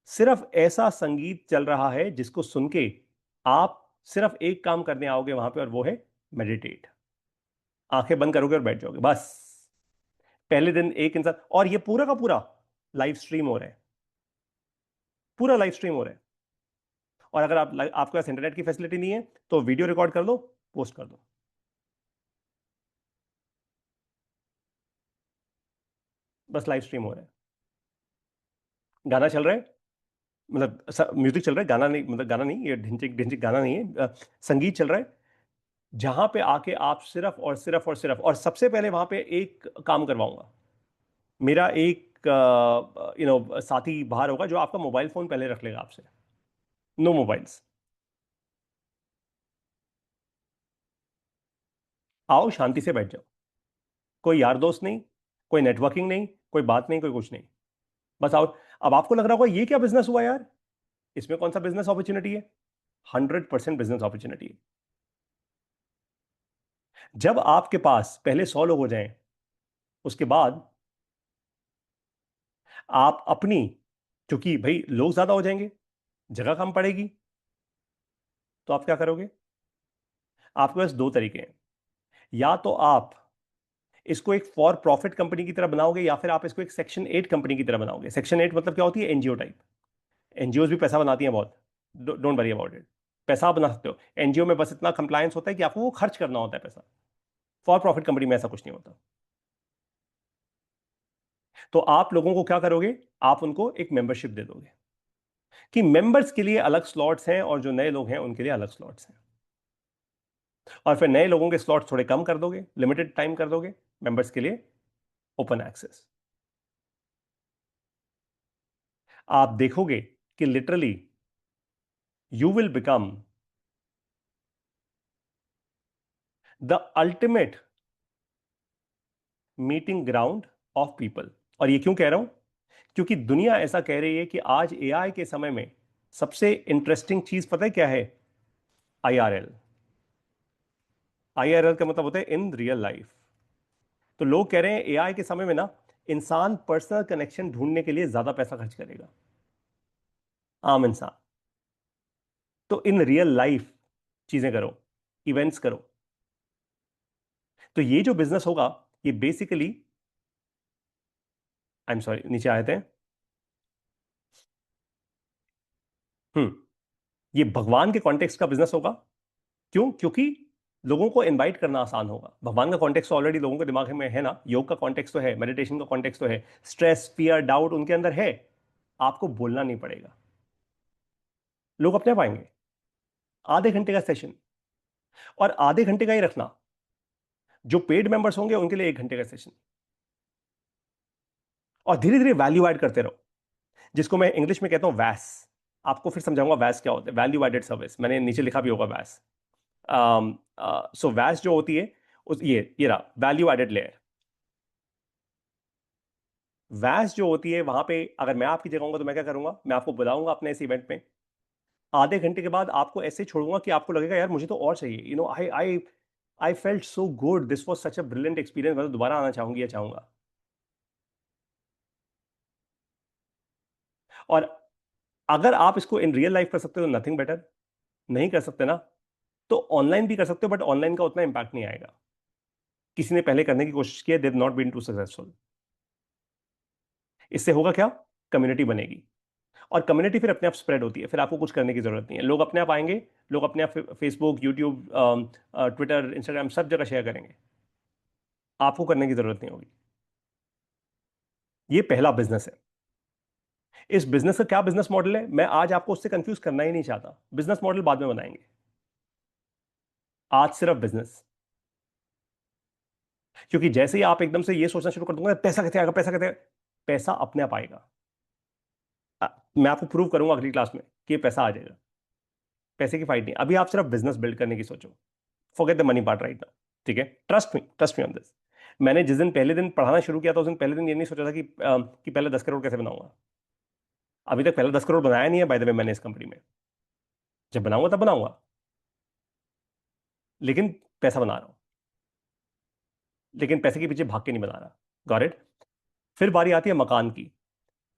सिर्फ ऐसा संगीत चल रहा है जिसको सुन के आप सिर्फ एक काम करने आओगे वहां पे, और वो है मेडिटेट। आंखें बंद करोगे और बैठ जाओगे बस। पहले दिन एक इंसान, और ये पूरा का पूरा लाइव स्ट्रीम हो रहा है, पूरा लाइव स्ट्रीम हो रहा है। और अगर आपके पास इंटरनेट की फैसिलिटी नहीं है तो वीडियो रिकॉर्ड कर दो, पोस्ट कर दो, बस लाइव स्ट्रीम हो रहा है। गाना चल रहा है, मतलब म्यूजिक चल रहा है, गाना नहीं, मतलब गाना नहीं, ये ढिंचिक ढिंचिक गाना नहीं है, संगीत चल रहा है, जहां पे आके आप सिर्फ और सिर्फ और सिर्फ, और सबसे पहले वहां पे एक काम करवाऊंगा। मेरा एक साथी बाहर होगा जो आपका मोबाइल फोन पहले रख लेगा आपसे। No mobiles. आओ शांति से बैठ जाओ, कोई यार दोस्त नहीं, कोई नेटवर्किंग नहीं, कोई बात नहीं, कोई कुछ नहीं, बस आओ। अब आपको लग रहा होगा ये क्या बिजनेस हुआ यार, इसमें कौन सा बिजनेस अपॉर्चुनिटी है? 100% बिजनेस अपॉर्चुनिटी है। जब आपके पास पहले 100 लोग हो जाएं, उसके बाद आप अपनी, क्योंकि भाई लोग ज्यादा हो जाएंगे, जगह कम पड़ेगी, तो आप क्या करोगे? आपके पास दो तरीके हैं। या तो आप इसको एक फॉर प्रॉफिट कंपनी की तरह बनाओगे, या फिर आप इसको एक सेक्शन 8 कंपनी की तरह बनाओगे। सेक्शन 8 मतलब क्या होती है? NGO type. एनजीओ भी पैसा बनाती हैं बहुत, डोंट वरी अबाउट इट। पैसा आप बना सकते हो एनजीओ में, बस इतना कंप्लायंस होता है कि आपको वो खर्च करना होता है पैसा। फॉर प्रॉफिट कंपनी में ऐसा कुछ नहीं होता। तो आप लोगों को क्या करोगे? आप उनको एक मेंबरशिप दे दोगे कि मेंबर्स के लिए अलग स्लॉट्स हैं और जो नए लोग हैं उनके लिए अलग स्लॉट्स हैं। और फिर नए लोगों के स्लॉट्स थोड़े कम कर दोगे, लिमिटेड टाइम कर दोगे, मेंबर्स के लिए ओपन एक्सेस। आप देखोगे कि literally you will become the ultimate meeting ground of people. और ये क्यों कह रहा हूं? क्योंकि दुनिया ऐसा कह रही है कि आज एआई के समय में सबसे इंटरेस्टिंग चीज पता है क्या है? आईआरएल। आईआरएल का मतलब होता है इन रियल लाइफ। तो लोग कह रहे हैं एआई के समय में ना, इंसान पर्सनल कनेक्शन ढूंढने के लिए ज्यादा पैसा खर्च करेगा, आम इंसान। तो इन रियल लाइफ चीजें करो, इवेंट्स करो। तो ये जो बिजनेस होगा, ये बेसिकली, आई एम सॉरी नीचे आए थे। हम्म ये भगवान के कॉन्टेक्स्ट का बिजनेस होगा। क्यों? क्योंकि लोगों को इनवाइट करना आसान होगा। भगवान का कॉन्टेक्स्ट तो ऑलरेडी लोगों के दिमाग में है ना, योग का कॉन्टेक्स्ट तो है, मेडिटेशन का कॉन्टेक्स्ट तो है, स्ट्रेस फियर डाउट उनके अंदर है। आपको बोलना नहीं पड़ेगा, लोग अपने आप आएंगे। आधे घंटे का सेशन, और आधे घंटे का ही रखना। जो पेड मेंबर्स होंगे उनके लिए 1 घंटे का सेशन। और धीरे धीरे वैल्यू ऐड करते रहो, जिसको मैं इंग्लिश में कहता हूं वैस। आपको फिर समझाऊंगा वैस क्या होता है, वैल्यू एडेड सर्विस, मैंने नीचे लिखा भी होगा वैस। सो वैस जो होती है, उस ये रहा वैल्यू एडेड लेयर। वैस जो होती है वहां पे, अगर मैं आपकी जगह होऊंगा तो मैं क्या करूंगा, मैं आपको बुलाऊंगा अपने इस इवेंट में। आधे घंटे के बाद आपको ऐसे छोड़ूंगा कि आपको लगेगा यार मुझे तो और चाहिए, I felt so good, this was such a brilliant experience, मैं तो दोबारा आना चाहूंगी या चाहूंगा। और अगर आप इसको इन रियल लाइफ कर सकते हो तो नथिंग बेटर। नहीं कर सकते ना, तो ऑनलाइन भी कर सकते हो, बट ऑनलाइन का उतना इंपैक्ट नहीं आएगा। किसी ने पहले करने की कोशिश की है, they not been too successful. इससे होगा क्या, कम्युनिटी बनेगी। और कम्युनिटी फिर अपने आप स्प्रेड होती है, फिर आपको कुछ करने की जरूरत नहीं है, लोग अपने आप आएंगे। लोग अपने आप फेसबुक यूट्यूब ट्विटर इंस्टाग्राम सब जगह शेयर करेंगे, आपको करने की जरूरत नहीं होगी। ये पहला बिजनेस है। इस बिजनेस का क्या बिजनेस मॉडल है, मैं आज आपको उससे कंफ्यूज करना ही नहीं चाहता, बिजनेस मॉडल बाद में बनाएंगे। आज सिर्फ बिजनेस। क्योंकि जैसे ही आप एकदम से ये सोचना शुरू कर दूंगा पैसा कैसे आएगा, पैसा कैसे आएगा, पैसा अपने आप आएगा। अ, मैं आपको प्रूव करूंगा अगली क्लास में कि ये पैसा आ जाएगा। पैसे की फाइट नहीं, अभी आप सिर्फ बिजनेस बिल्ड करने की सोचो। Forget the money part right now. ठीक है, ट्रस्ट मी ऑन दिस। मैंने जिस दिन पहले दिन पढ़ाना शुरू किया था, उस दिन पहले दिन ये नहीं सोचा था कि पहले 10 करोड़ कैसे बनाऊंगा। अभी तक पहले 10 करोड़ बनाया नहीं है बाय द वे मैंने इस कंपनी में। जब बनाऊंगा तब बनाऊंगा, लेकिन पैसा बना रहा हूं। लेकिन पैसे के पीछे भाग के नहीं बना रहा। Got it. फिर बारी आती है मकान की।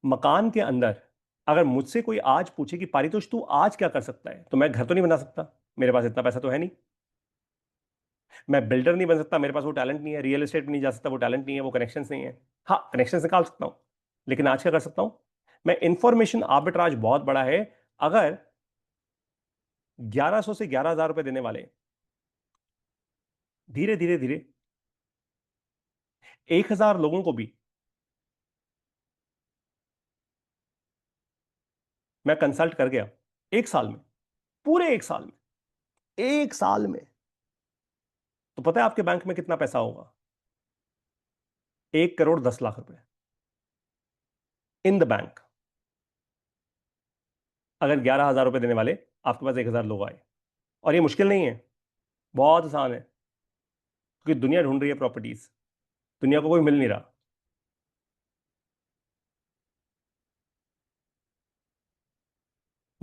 मकान के अंदर अगर मुझसे कोई आज पूछे कि पारितोष तू आज क्या कर सकता है, तो मैं घर तो नहीं बना सकता, मेरे पास इतना पैसा तो है नहीं। मैं बिल्डर नहीं बन सकता, मेरे पास वो टैलेंट नहीं है। रियल एस्टेट में नहीं जा सकता, वो टैलेंट नहीं है, वो कनेक्शंस नहीं है। हाँ, कनेक्शंस निकाल सकता हूं, लेकिन आज क्या कर सकता हूं, मैं इंफॉर्मेशन आर्बिट्राज बहुत बड़ा है। अगर 1100 से 11,000 रुपए देने वाले धीरे धीरे धीरे 1,000 लोगों को भी मैं कंसल्ट कर गया 1 साल में, पूरे 1 साल में, 1 साल में, तो पता है आपके बैंक में कितना पैसा होगा, 1,10,00,000 रुपए इन द बैंक। अगर 11,000 रुपए देने वाले आपके पास 1,000 लोग आए। और ये मुश्किल नहीं है, बहुत आसान है, क्योंकि दुनिया ढूंढ रही है प्रॉपर्टीज, दुनिया को कोई मिल नहीं रहा।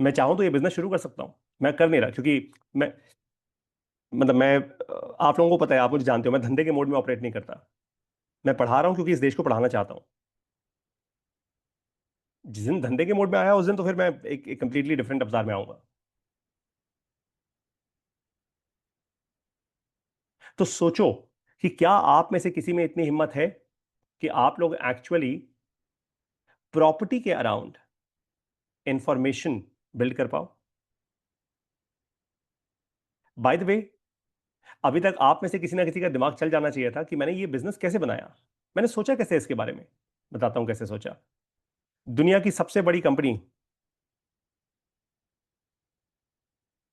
मैं चाहूं तो ये बिजनेस शुरू कर सकता हूं, मैं कर नहीं रहा क्योंकि मैं, मतलब मैं, आप लोगों को पता है, आप मुझे जानते हो, मैं धंधे के मोड में ऑपरेट नहीं करता। मैं पढ़ा रहा हूं क्योंकि इस देश को पढ़ाना चाहता हूं। जिस दिन धंधे के मोड में आया उस दिन तो फिर मैं एक कंप्लीटली डिफरेंट अवतार में आऊंगा। तो सोचो कि क्या आप में से किसी में इतनी हिम्मत है कि आप लोग एक्चुअली प्रॉपर्टी के अराउंड इंफॉर्मेशन बिल्ड कर पाओ। बाय द वे, अभी तक आप में से किसी ना किसी का दिमाग चल जाना चाहिए था कि मैंने ये बिजनेस कैसे बनाया, मैंने सोचा कैसे इसके बारे में। बताता हूं कैसे सोचा। दुनिया की सबसे बड़ी कंपनी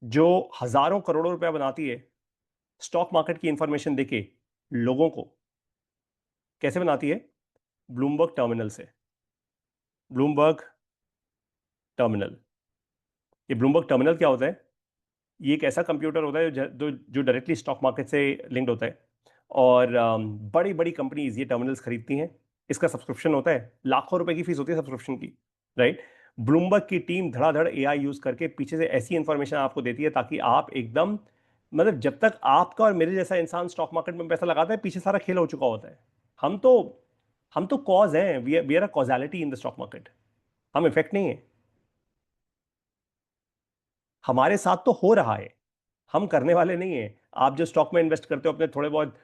जो हजारों करोड़ों रुपया बनाती है, स्टॉक मार्केट की इंफॉर्मेशन देके लोगों को कैसे बनाती है, ब्लूमबर्ग टर्मिनल से। Bloomberg terminal. ये ब्लूमबर्ग टर्मिनल क्या होता है, ये एक ऐसा कंप्यूटर होता है जो डायरेक्टली स्टॉक मार्केट से लिंक्ड होता है। और बड़ी बड़ी कंपनीज ये टर्मिनल्स खरीदती हैं। इसका सब्सक्रिप्शन होता है, लाखों रुपए की फीस होती है सब्सक्रिप्शन की। राइट। ब्लूमबर्ग की टीम धड़ाधड़ एआई यूज करके पीछे से ऐसी इंफॉर्मेशन आपको देती है ताकि आप एकदम, मतलब जब तक आपका और मेरे जैसा इंसान स्टॉक मार्केट में पैसा लगाता है, पीछे सारा खेल हो चुका होता है। हम तो हम तो कॉज हैं, we are a causality in the stock market. हम इफेक्ट नहीं है। हमारे साथ तो हो रहा है, हम करने वाले नहीं है। आप जो स्टॉक में इन्वेस्ट करते हो अपने थोड़े बहुत,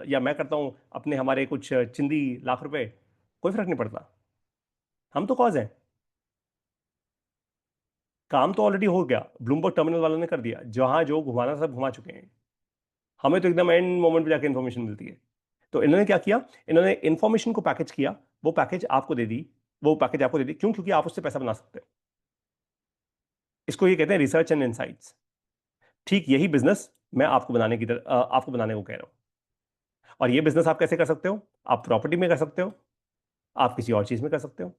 या मैं करता हूं अपने, हमारे कुछ चिंदी लाख रुपए, कोई फर्क नहीं पड़ता। हम तो कॉज हैं। काम तो ऑलरेडी हो गया, ब्लूमबर्ग टर्मिनल वालों ने कर दिया, जहां जो घुमाना सब घुमा चुके हैं। हमें तो एकदम एंड मोमेंट पे जाके इन्फॉर्मेशन मिलती है। तो इन्होंने क्या किया, इन्होंने इन्फॉर्मेशन को पैकेज किया, वो पैकेज आपको दे दी, वो पैकेज आपको दे दी, क्यों? क्योंकि आप उससे पैसा बना सकते हो। इसको ये कहते हैं रिसर्च एंड इनसाइट्स। ठीक यही बिजनेस मैं आपको बनाने की आपको बनाने को कह रहा हूं। और ये बिजनेस आप कैसे कर सकते हो? आप प्रॉपर्टी में कर सकते हो, आप किसी और चीज में कर सकते हो।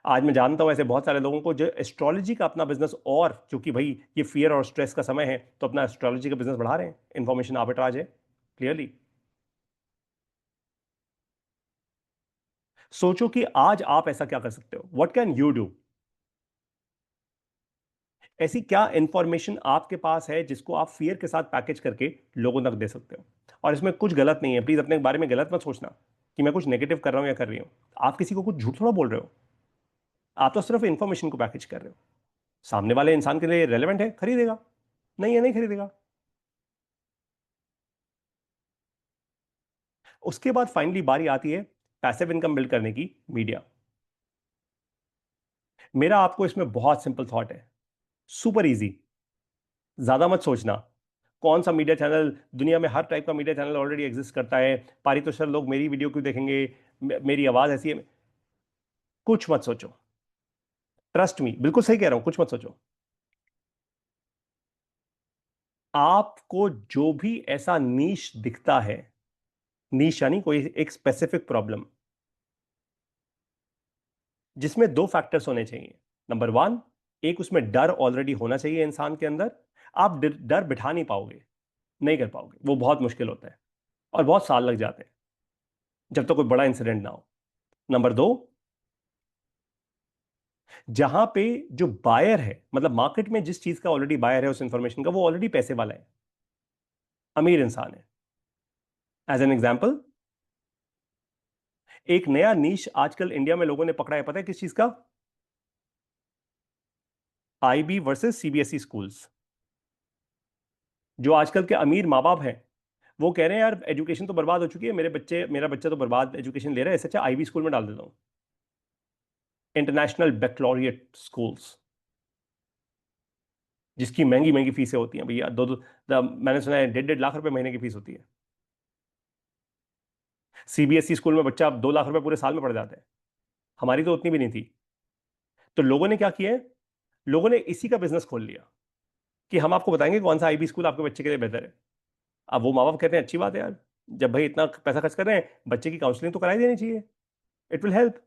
आज मैं जानता हूं ऐसे बहुत सारे लोगों को जो एस्ट्रोलॉजी का अपना बिजनेस, और क्योंकि भाई ये फियर और स्ट्रेस का समय है तो अपना एस्ट्रोलॉजी का बिजनेस बढ़ा रहे हैं। इंफॉर्मेशन आर्बिट्राज है, क्लियरली। सोचो कि आज आप ऐसा क्या कर सकते हो, व्हाट कैन यू डू? ऐसी क्या इंफॉर्मेशन आपके पास है जिसको आप फियर के साथ पैकेज करके लोगों तक दे सकते हो? और इसमें कुछ गलत नहीं है, प्लीज अपने बारे में गलत मत सोचना कि मैं कुछ नेगेटिव कर रहा हूं या कर रही हूं। आप किसी को कुछ झूठ थोड़ा बोल रहे हो, आप तो सिर्फ इंफॉर्मेशन को पैकेज कर रहे हो। सामने वाले इंसान के लिए रेलेवेंट है, खरीदेगा, नहीं है नहीं खरीदेगा। उसके बाद फाइनली बारी आती है पैसिव इनकम बिल्ड करने की, मीडिया। मेरा आपको इसमें बहुत सिंपल थॉट है, सुपर इजी। ज्यादा मत सोचना कौन सा मीडिया चैनल, दुनिया में हर टाइप का मीडिया चैनल ऑलरेडी एग्जिस्ट करता है, पारितोषर लोग मेरी वीडियो क्यों देखेंगे, मेरी आवाज ऐसी है। कुछ मत सोचो, ट्रस्ट मी, बिल्कुल सही कह रहा हूं, कुछ मत सोचो। आपको जो भी ऐसा नीश दिखता है, नीश यानी कोई एक स्पेसिफिक प्रॉब्लम, जिसमें दो फैक्टर्स होने चाहिए। नंबर वन, एक उसमें डर ऑलरेडी होना चाहिए इंसान के अंदर। आप डर बिठा नहीं पाओगे, नहीं कर पाओगे, वो बहुत मुश्किल होता है और बहुत साल लग जाते हैं जब तक कोई बड़ा इंसिडेंट ना हो। नंबर दो, जहां पे जो बायर है, मतलब मार्केट में जिस चीज का ऑलरेडी बायर है उस इंफॉर्मेशन का, वो ऑलरेडी पैसे वाला है, अमीर इंसान है। एज एन एग्जाम्पल, एक नया नीश आजकल इंडिया में लोगों ने पकड़ा है, पता है किस चीज का? IB versus CBSE schools. जो आजकल के अमीर माँ बाप हैं वो कह रहे हैं यार एजुकेशन तो बर्बाद हो चुकी है, मेरा बच्चा तो बर्बाद एजुकेशन ले रहा है, इससे अच्छा आईबी स्कूल में डाल देता हूं, इंटरनेशनल बैकलॉरिएट स्कूल्स, जिसकी महंगी महंगी फीसें होती हैं भैया, मैंने सुना है 1.5 लाख रुपए महीने की फीस होती है। सीबीएसई स्कूल में बच्चा 2 लाख रुपए पूरे साल में पड़ जाता है, हमारी तो उतनी भी नहीं थी। तो लोगों ने क्या किया है, लोगों ने इसी का बिजनेस खोल लिया कि हम आपको बताएंगे कौन सा आईबी स्कूल आपके बच्चे के लिए बेहतर है। अब वो माँ बाप कहते हैं अच्छी बात है यार, जब भाई इतना पैसा खर्च कर रहे हैं, बच्चे की काउंसलिंग तो कराई देनी चाहिए, इट विल हेल्प।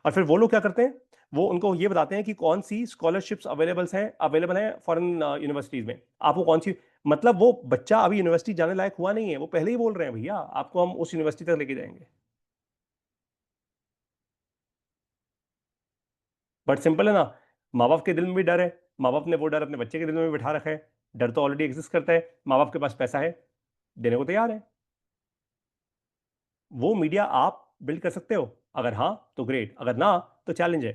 और फिर वो लोग क्या करते हैं, वो उनको ये बताते हैं कि कौन सी स्कॉलरशिप्स अवेलेबल हैं फॉरेन यूनिवर्सिटीज में, आपको कौन सी। मतलब वो बच्चा अभी यूनिवर्सिटी जाने लायक हुआ नहीं है, वो पहले ही बोल रहे हैं भैया आपको हम उस यूनिवर्सिटी तक लेके जाएंगे। बट सिंपल है ना, माँ बाप के दिल में भी डर है, माँ बाप ने वो डर अपने बच्चे के दिल में भी बिठा रखा है। डर तो ऑलरेडी एग्जिस्ट करता है, माँ बाप के पास पैसा है, देने को तैयार है। वो मीडिया आप बिल्ड कर सकते हो, अगर हाँ तो ग्रेट, अगर ना तो चैलेंज है।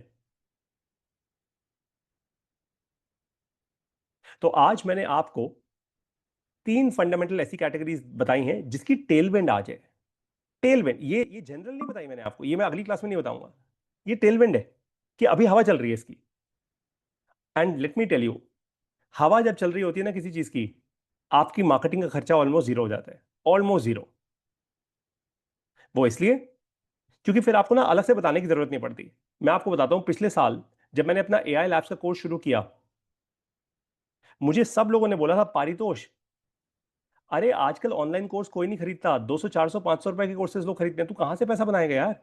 तो आज मैंने आपको तीन फंडामेंटल ऐसी कैटेगरीज बताई हैं जिसकी टेलविंड आ जाए। टेलविंड, ये जनरल नहीं बताई मैंने आपको, ये मैं अगली क्लास में नहीं बताऊंगा। ये टेलविंड है कि अभी हवा चल रही है इसकी। And let me tell you, हवा जब चल रही होती है ना किसी चीज की, आपकी मार्केटिंग का खर्चा ऑलमोस्ट जीरो हो जाता है, ऑलमोस्ट जीरो। वो इसलिए क्योंकि फिर आपको ना अलग से बताने की जरूरत नहीं पड़ती। मैं आपको बताता हूं, पिछले साल जब मैंने अपना एआई लैब्स का कोर्स शुरू किया, मुझे सब लोगों ने बोला था पारितोष, अरे आजकल ऑनलाइन कोर्स कोई नहीं खरीदता, 200 400 500 रुपए के कोर्सेज लोग खरीदते हैं, तू कहां से पैसा बनाएगा यार।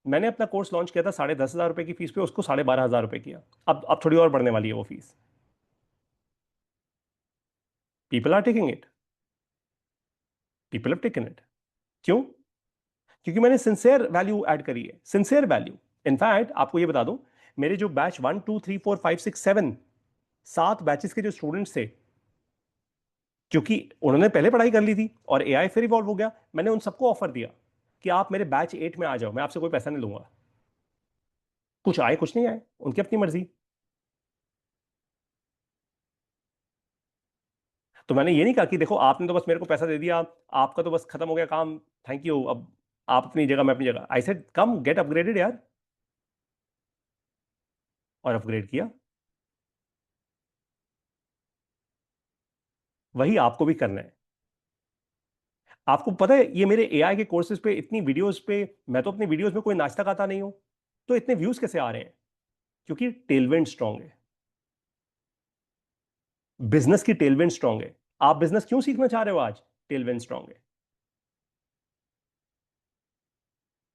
मैंने अपना कोर्स लॉन्च किया था 10,500 रुपए की फीस पे, उसको 12,500 रुपए किया। अब थोड़ी और बढ़ने वाली है वो fees. People are taking it, people have taken it. क्यों? क्योंकि मैंने सिंसियर वैल्यू ऐड करी है, सिंसियर वैल्यू। इनफैक्ट आपको ये बता दूं, मेरे जो बैच 1 2 3 4 5 6 7, 7 बैचेस के जो स्टूडेंट्स थे, क्योंकि उन्होंने पहले पढ़ाई कर ली थी और एआई फिर इवॉल्व हो गया, मैंने उन सबको ऑफर दिया कि आप मेरे बैच 8 में आ जाओ, मैं आपसे कोई पैसा नहीं लूंगा। कुछ आए कुछ नहीं आए, उनकी अपनी मर्जी। तो मैंने ये नहीं कहा कि देखो आपने तो बस मेरे को पैसा दे दिया, आपका तो बस खत्म हो गया काम, थैंक यू, अब आप अपनी जगह मैं अपनी जगह। I said come get upgraded यार, और अपग्रेड किया। वही आपको भी करना है। आपको पता है ये मेरे एआई के कोर्सेज पे इतनी वीडियोस पे, मैं तो अपनी वीडियोस में कोई नाचता गाता नहीं हूं, तो इतने व्यूज कैसे आ रहे हैं? क्योंकि टेलविंड स्ट्रांग है, बिजनेस की टेलविंड स्ट्रांग है। आप बिजनेस क्यों सीखना चाह रहे हो आज? टेलविंड स्ट्रांग है,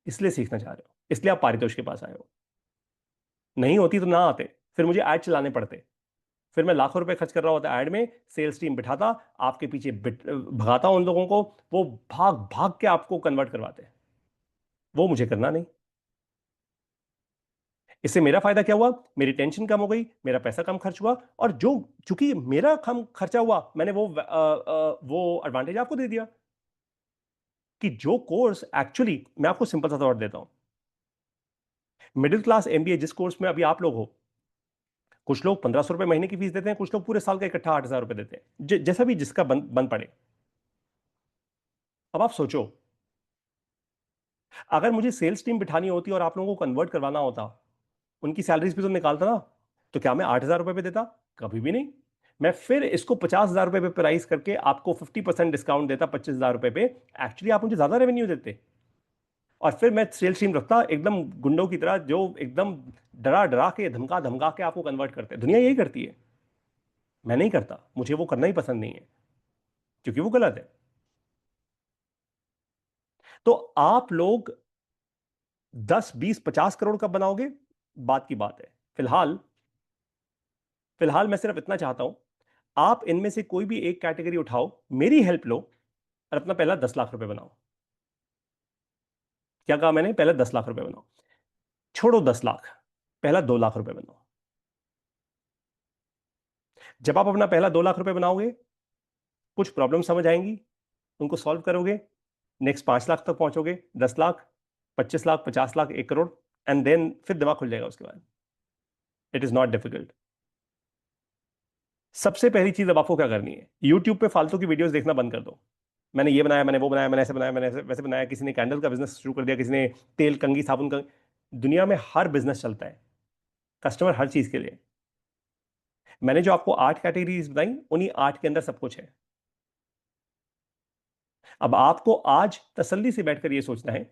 इसलिए सीखना चाह रहे हो, इसलिए आप पारितोष के पास आए हो। नहीं होती तो ना आते, फिर मुझे ऐड चलाने पड़ते, फिर मैं लाखों रुपए खर्च कर रहा होता ऐड में, सेल्स टीम बिठाता, आपके पीछे भगाता उन लोगों को, वो भाग भाग के आपको कन्वर्ट करवाते। वो मुझे करना नहीं। इससे मेरा फायदा क्या हुआ? मेरी टेंशन कम हो गई, मेरा पैसा कम खर्च हुआ, और जो, चूंकि मेरा कम खर्चा हुआ, मैंने वो एडवांटेज आपको दे दिया कि जो कोर्स एक्चुअली, मैं आपको सिंपल सा थॉट देता हूं, मिडिल क्लास एमबीए जिस कोर्स में अभी आप लोग हो, कुछ लोग 1500 रुपए महीने की फीस देते हैं, कुछ लोग पूरे साल का इकट्ठा 8000 रुपए देते हैं, जैसा भी जिसका बन पड़े। अब आप सोचो, अगर मुझे सेल्स टीम बिठानी होती और आप लोगों को कन्वर्ट करवाना होता, उनकी सैलरीज भी तो निकालता ना, तो क्या मैं 8000 रुपए पे देता? कभी भी नहीं। मैं फिर इसको 50,000 रुपए पे प्राइस करके आपको 50% डिस्काउंट देता, 25,000 रुपए पे। एक्चुअली आप मुझे ज्यादा रेवेन्यू देते, और फिर मैं सेल्स टीम रखता एकदम गुंडों की तरह, जो एकदम डरा डरा के, धमका धमका के आपको कन्वर्ट करते। दुनिया यही करती है, मैं नहीं करता, मुझे वो करना ही पसंद नहीं है, क्योंकि वो गलत है। तो आप लोग 10 20 50 करोड़ कब बनाओगे, बात की बात है। फिलहाल, फिलहाल मैं सिर्फ इतना चाहता हूं, आप इनमें से कोई भी एक कैटेगरी उठाओ, मेरी हेल्प लो, और अपना पहला 10 लाख रुपए बनाओ। क्या कहा मैंने? पहले 10 लाख रुपए बनाओ। छोड़ो 10 लाख, पहला 2 लाख रुपए बनाओ। जब आप अपना पहला 2 लाख रुपए बनाओगे, कुछ प्रॉब्लम समझ आएंगी, उनको सॉल्व करोगे, नेक्स्ट 5 लाख तक पहुंचोगे, 10 लाख, 25 लाख, 50 लाख, 1 करोड़, एंड देन फिर दिमाग खुल जाएगा उसके बाद। It is not difficult. सबसे पहली चीज अब आपको क्या करनी है, यूट्यूब पे फालतू की वीडियोस देखना बंद कर दो। मैंने ये बनाया, मैंने वो बनाया, मैंने ऐसे बनाया, मैंने वैसे बनाया, किसी ने कैंडल का बिजनेस शुरू कर दिया, किसी ने तेल, कंघी, साबुन का। दुनिया में हर बिजनेस चलता है, कस्टमर हर चीज के लिए। मैंने जो आपको 8 कैटेगरीज बताई, उन्हीं 8 के अंदर सब कुछ है। अब आपको आज तसल्ली से बैठकर ये सोचना है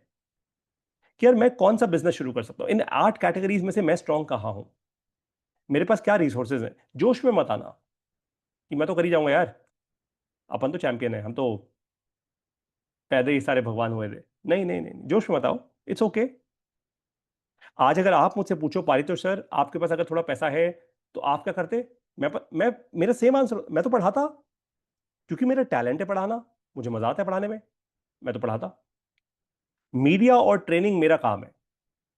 कि यार मैं कौन सा बिजनेस शुरू कर सकता हूं, इन 8 कैटेगरीज में से मैं स्ट्रांग कहां हूं, मेरे पास क्या रिसोर्सेज हैं। जोश में मत आना कि मैं तो कर ही जाऊंगा यार, अपन तो चैंपियन है, हम तो पैदे ही सारे भगवान हुए थे। नहीं नहीं नहीं, जोश में मत आओ, इट्स ओके। आज अगर आप मुझसे पूछो पारितोष सर, आपके पास अगर थोड़ा पैसा है तो आप क्या करते? मैं मेरा सेम आंसर, मैं तो पढ़ाता, क्योंकि मेरा टैलेंट है पढ़ाना, मुझे मजा आता है पढ़ाने में, मैं तो पढ़ाता। मीडिया और ट्रेनिंग मेरा काम है,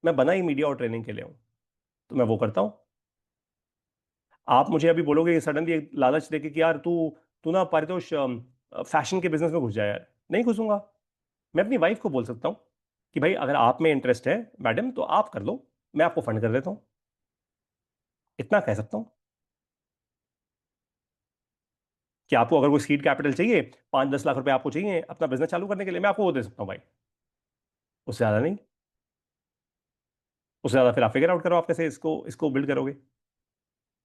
मैं बना ही मीडिया और ट्रेनिंग के लिए हूं, तो मैं वो करता हूं। आप मुझे अभी बोलोगे सडनली एक लालच देके कि यार तू तू ना पारितोष फैशन के बिजनेस में घुस जाए, यार नहीं घुसूंगा। मैं अपनी वाइफ को बोल सकता हूं कि भाई अगर आप में इंटरेस्ट है मैडम, तो आप कर लो, मैं आपको फंड कर देता हूं, इतना कह सकता हूं। कि आपको अगर कोई सीड कैपिटल चाहिए, 5 10 लाख रुपए आपको चाहिए अपना बिजनेस चालू करने के लिए, मैं आपको वो दे सकता हूं भाई, उससे ज्यादा नहीं। उससे ज्यादा फिर आप फिगर आउट करो आप कैसे इसको इसको बिल्ड करोगे,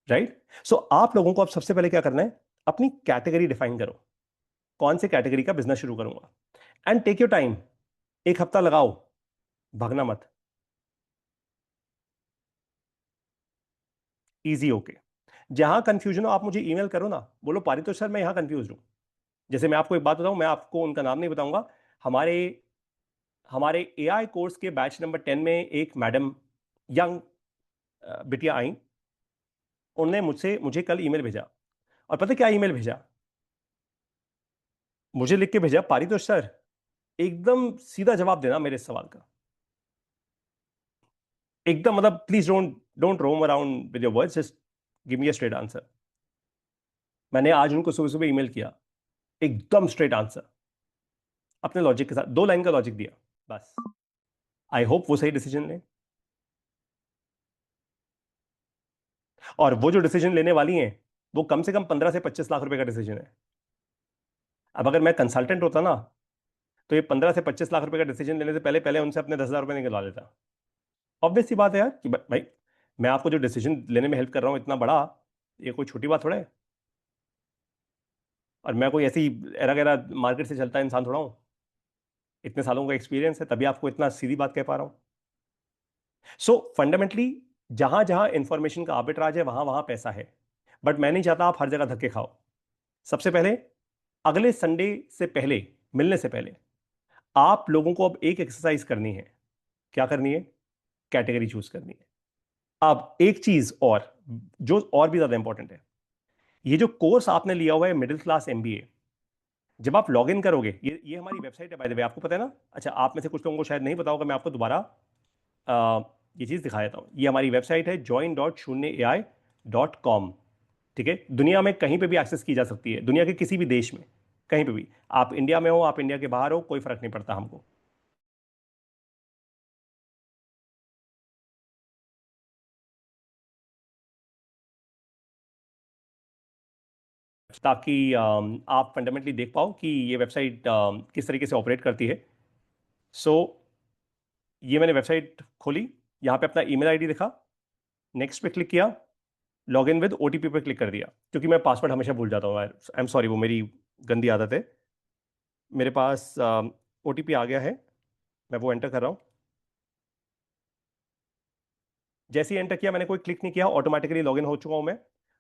राइट? सो आप लोगों को अब सबसे पहले क्या करना है, अपनी कैटेगरी डिफाइन करो, कौन से कैटेगरी का बिजनेस शुरू करूंगा, एंड टेक योर टाइम, 1 हफ्ता लगाओ, भागना मत। इजी होके, जहां कंफ्यूजन हो आप मुझे ईमेल करो ना, बोलो पारितोष सर मैं यहां कंफ्यूज हूं। जैसे मैं आपको एक बात बताऊं, मैं आपको उनका नाम नहीं बताऊंगा, हमारे हमारे एआई कोर्स के बैच नंबर 10 में एक मैडम, यंग बिटिया आई, उन्होंने मुझे कल ईमेल भेजा, और पता है क्या ईमेल भेजा? मुझे लिख के भेजा, पारितोष सर एकदम सीधा जवाब देना मेरे इस सवाल का, एकदम, मतलब please don't don't roam around with your words, just give me a straight answer. मैंने आज उनको सुबह सुबह ईमेल किया, एकदम स्ट्रेट आंसर, अपने लॉजिक के साथ 2 लाइन का लॉजिक दिया, बस। आई होप वो सही डिसीजन लें, और वो जो डिसीजन लेने वाली हैं, वो कम से कम 15 से 25 लाख रुपए का डिसीजन है। अब अगर मैं कंसल्टेंट होता ना, तो ये 15 से 25 लाख रुपए का डिसीजन लेने से पहले पहले उनसे अपने 10,000 रुपए निकलवा लेता। ऑब्वियस सी बात है यार कि भाई, मैं आपको जो डिसीजन लेने में हेल्प कर रहा हूं इतना बड़ा, ये कोई छोटी बात थोड़ा है। और मैं कोई ऐसी एरा गैरा मार्केट से चलता इंसान थोड़ा हूं। इतने सालों का एक्सपीरियंस है, तभी आपको इतना सीधी बात कह पा रहा हूं। सो फंडामेंटली जहां जहां इंफॉर्मेशन का आर्बिट्राज है, वहां वहां पैसा है। बट मैं नहीं चाहता आप हर जगह धक्के खाओ। सबसे पहले, अगले संडे से पहले, मिलने से पहले, आप लोगों को अब एक एक्सरसाइज करनी है। क्या करनी है? कैटेगरी चूज करनी है। अब एक चीज और, जो और भी ज्यादा इंपॉर्टेंट है, ये जो कोर्स आपने लिया हुआ है मिडिल क्लास एमबीए, जब आप लॉग इन करोगे, ये हमारी वेबसाइट है बाय द वे, आपको पता है ना? अच्छा, आप में से कुछ लोगों को शायद नहीं पता होगा, मैं आपको दोबारा अ, ये चीज दिखा देता हूं। ये हमारी वेबसाइट है join.shunyaai.com। ठीक है, दुनिया में कहीं पे भी एक्सेस की जा सकती है, दुनिया के किसी भी देश में, कहीं पे भी। आप इंडिया में हो, आप इंडिया के बाहर हो, कोई फर्क नहीं पड़ता हमको। ताकि आप फंडामेंटली देख पाओ कि ये वेबसाइट किस तरीके से ऑपरेट करती है। सो ये मैंने वेबसाइट खोली, यहां पे अपना ईमेल आईडी लिखा, नेक्स्ट पे क्लिक किया, लॉग इन विद ओटीपी पे क्लिक कर दिया, क्योंकि मैं पासवर्ड हमेशा भूल जाता हूँ। आई एम सॉरी, वो मेरी गंदी आदत है। मेरे पास ओटीपी आ गया है, मैं वो एंटर कर रहा हूँ। जैसे ही एंटर किया, मैंने कोई क्लिक नहीं किया, ऑटोमेटिकली लॉगिन हो चुका हूं मैं।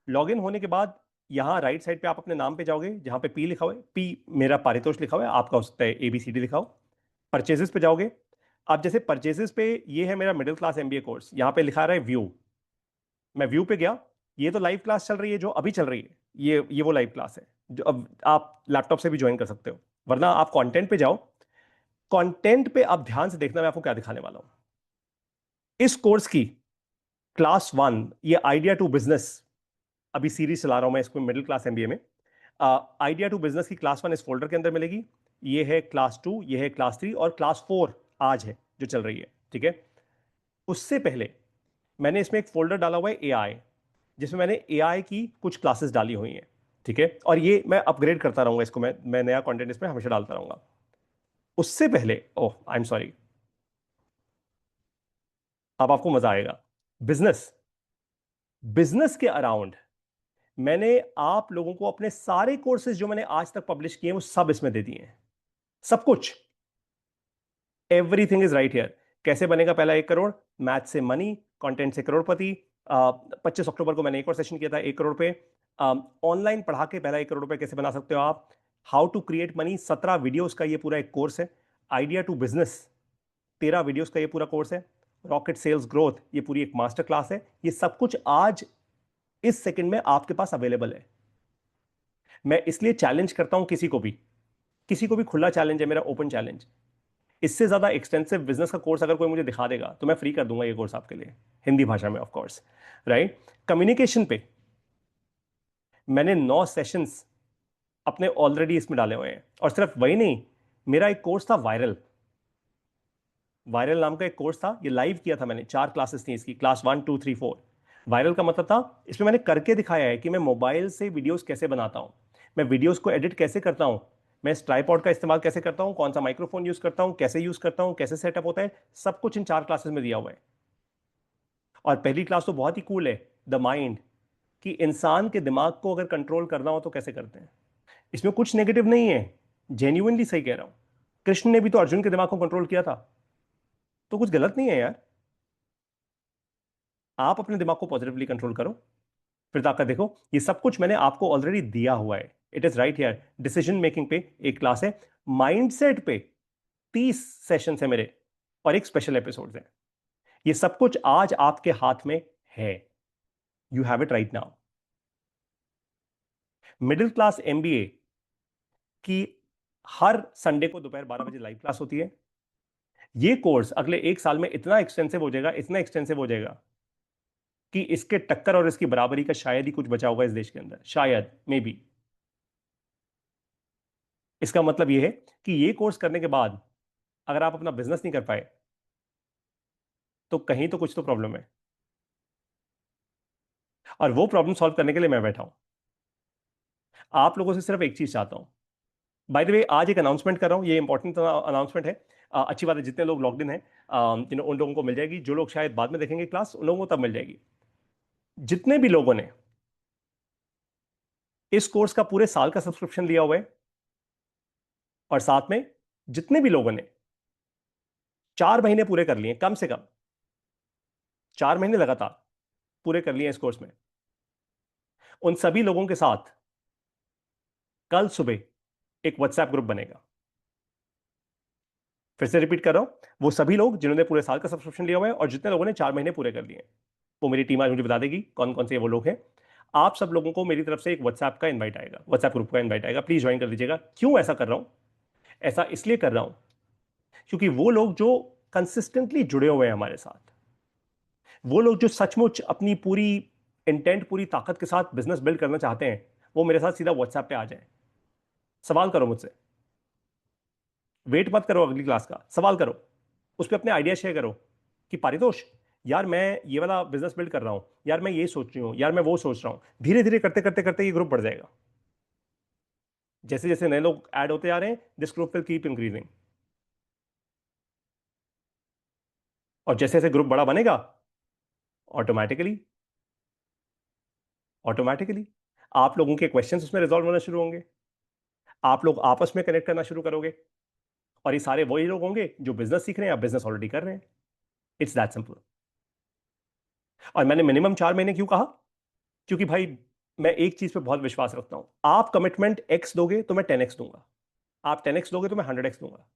लॉगिन होने के बाद यहाँ राइट साइड पे आप अपने नाम पे जाओगे, जहां पे पी लिखा हुआ है, पी मेरा पारितोष लिखा हुआ है, आपका हो सकता है एबीसीडी लिखा हो। परचेजेस पे जाओगे। आप जैसे परचेजेस पे, ये है मेरा मिडिल क्लास एमबीए कोर्स, यहाँ पे लिखा रहा है व्यू। मैं व्यू पे गया। ये तो लाइव क्लास चल रही है, जो अभी चल रही है, ये वो लाइव क्लास है जो अब आप लैपटॉप से भी ज्वाइन कर सकते हो। वरना आप कंटेंट पे जाओ। कंटेंट पे आप ध्यान से देखना, मैं आपको क्या दिखाने वाला हूं। इस कोर्स की क्लास 1, ये आइडिया टू बिजनेस, अभी सीरीज चला रहा हूं मैं इसको मिडिल क्लास एमबीए में। आइडिया टू बिजनेस की क्लास 1 इस फोल्डर के अंदर मिलेगी। ये है क्लास 2, ये है क्लास 3, और क्लास 4 आज है जो चल रही है। ठीक है, उससे पहले मैंने इसमें एक फोल्डर डाला हुआ है एआई, जिसमें मैंने एआई की कुछ क्लासेस डाली हुई हैं। ठीक है, और ये मैं अपग्रेड करता रहूंगा इसको, मैं नया कंटेंट इसमें हमेशा डालता रहूंगा। उससे पहले, ओह आई एम सॉरी, अब आपको मजा आएगा। बिजनेस, बिजनेस के अराउंड मैंने आप लोगों को अपने सारे कोर्सेज जो मैंने आज तक पब्लिश किए हैं, वो सब इसमें दे दिए हैं। सब कुछ, एवरीथिंग इज राइट हियर। कैसे बनेगा पहला 1 करोड़, मैथ से मनी, कंटेंट से करोड़पति। 25 अक्टूबर को मैंने एक और सेशन किया था 1 करोड़ पे। ऑनलाइन पढ़ा के पहला 1 करोड़ रुपए कैसे बना सकते हो आप। How to create money, 17 videos का ये पूरा एक कोर्स है। आइडिया टू बिजनेस, 13 वीडियोस का ये पूरा कोर्स है। रॉकेट सेल्स ग्रोथ, ये पूरी एक मास्टर क्लास है। ये सब कुछ आज इस सेकंड में आपके पास अवेलेबल है। मैं इसलिए चैलेंज करता हूं किसी को भी, किसी को भी खुला चैलेंज है मेरा, ओपन चैलेंज। इससे ज्यादा एक्सटेंसिव बिजनेस का कोर्स अगर कोई मुझे दिखा देगा, तो मैं फ्री कर दूंगा ये कोर्स आपके लिए, हिंदी भाषा में ऑफ कोर्स। राइट, कम्युनिकेशन पे मैंने 9 सेशंस अपने ऑलरेडी इसमें डाले हुए हैं। और सिर्फ वही नहीं, मेरा एक कोर्स था वायरल, वायरल नाम का एक कोर्स था, ये लाइव किया था मैंने। 4 क्लासेस थी इसकी, क्लास 1 2 3 4। वायरल का मतलब था, इसमें मैंने करके दिखाया है कि मैं मोबाइल से वीडियोस कैसे बनाता हूं, मैं वीडियोस को एडिट कैसे करता हूं, मैं इस ट्राइपॉड का इस्तेमाल कैसे करता हूं, कौन सा माइक्रोफोन यूज करता हूं, कैसे यूज करता हूं, कैसे सेटअप होता है, सब कुछ इन 4 क्लासेस में दिया हुआ है। और पहली क्लास तो बहुत ही कूल है, द माइंड, कि इंसान के दिमाग को अगर कंट्रोल करना हो तो कैसे करते हैं। इसमें कुछ नेगेटिव नहीं है, जेन्युइनली सही कह रहा हूं। कृष्ण ने भी तो अर्जुन के दिमाग को कंट्रोल किया था, तो कुछ गलत नहीं है यार। आप अपने दिमाग को पॉजिटिवली कंट्रोल करो, फिर ताकत देखो। ये सब कुछ मैंने आपको ऑलरेडी दिया हुआ है, it is right here. Decision making पे एक क्लास है, माइंडसेट पे 30 सेशन है मेरे, और एक स्पेशल एपिसोड है। ये सब कुछ आज आपके हाथ में है, you have it right now. Middle class MBA की हर संडे को दोपहर 12 बजे लाइव क्लास होती है। ये कोर्स अगले 1 साल में इतना एक्सटेंसिव हो जाएगा, इतना एक्सटेंसिव हो जाएगा, कि इसके टक्कर और इसकी बराबरी का शायद ही कुछ बचा होगा इस देश के अंदर, शायद, मे बी। इसका मतलब यह है कि ये कोर्स करने के बाद अगर आप अपना बिजनेस नहीं कर पाए, तो कहीं तो कुछ तो प्रॉब्लम है। और वो प्रॉब्लम सॉल्व करने के लिए मैं बैठा हूं। आप लोगों से सिर्फ एक चीज चाहता हूं। बाय द वे, आज एक अनाउंसमेंट कर रहा हूं, ये इंपॉर्टेंट अनाउंसमेंट है। अच्छी बात है, जितने लोग लॉग्ड इन हैं, उन लोगों को मिल जाएगी। जो लोग शायद बाद में देखेंगे क्लास, उन लोगों को तब मिल जाएगी। जितने भी लोगों ने इस कोर्स का पूरे साल का सब्सक्रिप्शन लिया हुआ है, और साथ में जितने भी लोगों ने 4 महीने पूरे कर लिए, कम से कम 4 महीने लगातार पूरे कर लिए इस कोर्स में, उन सभी लोगों के साथ कल सुबह एक व्हाट्सएप ग्रुप बनेगा। फिर से रिपीट कर रहा हूं, वो सभी लोग जिन्होंने पूरे साल का सब्सक्रिप्शन लिया हुआ है और जितने लोगों ने 4 महीने पूरे कर लिए हैं, वो मेरी टीम आज मुझे बता देगी कौन कौन से वो लोग हैं। आप सब लोगों को मेरी तरफ से एक व्हाट्सएप का इनवाइट आएगा, व्हाट्सएप ग्रुप का इनवाइट आएगा, प्लीज ज्वाइन कर दीजिएगा। क्यों ऐसा कर रहा हूं? ऐसा इसलिए कर रहा हूं क्योंकि वो लोग जो कंसिस्टेंटली जुड़े हुए हैं हमारे साथ, वो लोग जो सचमुच अपनी पूरी इंटेंट, पूरी ताकत के साथ बिजनेस बिल्ड करना चाहते हैं, वो मेरे साथ सीधा व्हाट्सएप पे आ जाए। सवाल करो मुझसे, वेट मत करो अगली क्लास का, सवाल करो, उस पर अपने आइडिया शेयर करो कि पारितोष, यार मैं ये वाला बिजनेस बिल्ड कर रहा हूं, यार मैं ये सोच रही हूं, यार मैं वो सोच रहा हूं। धीरे धीरे करते करते करते ये ग्रुप बढ़ जाएगा। जैसे जैसे नए लोग ऐड होते आ रहे हैं, this group will keep increasing. और जैसे जैसे ग्रुप बड़ा बनेगा, ऑटोमेटिकली ऑटोमेटिकली आप लोगों के क्वेश्चंस उसमें रिजॉल्व होना शुरू होंगे, आप लोग आपस में कनेक्ट करना शुरू करोगे, और ये सारे वही लोग होंगे जो बिजनेस सीख रहे हैं या बिजनेस ऑलरेडी कर रहे हैं। It's that simple. और मैंने मिनिमम 4 महीने क्यों कहा? क्योंकि भाई, मैं एक चीज पे बहुत विश्वास रखता हूं, आप कमिटमेंट एक्स दोगे तो मैं 10x दूंगा, आप 10x दोगे तो मैं 100x दूंगा।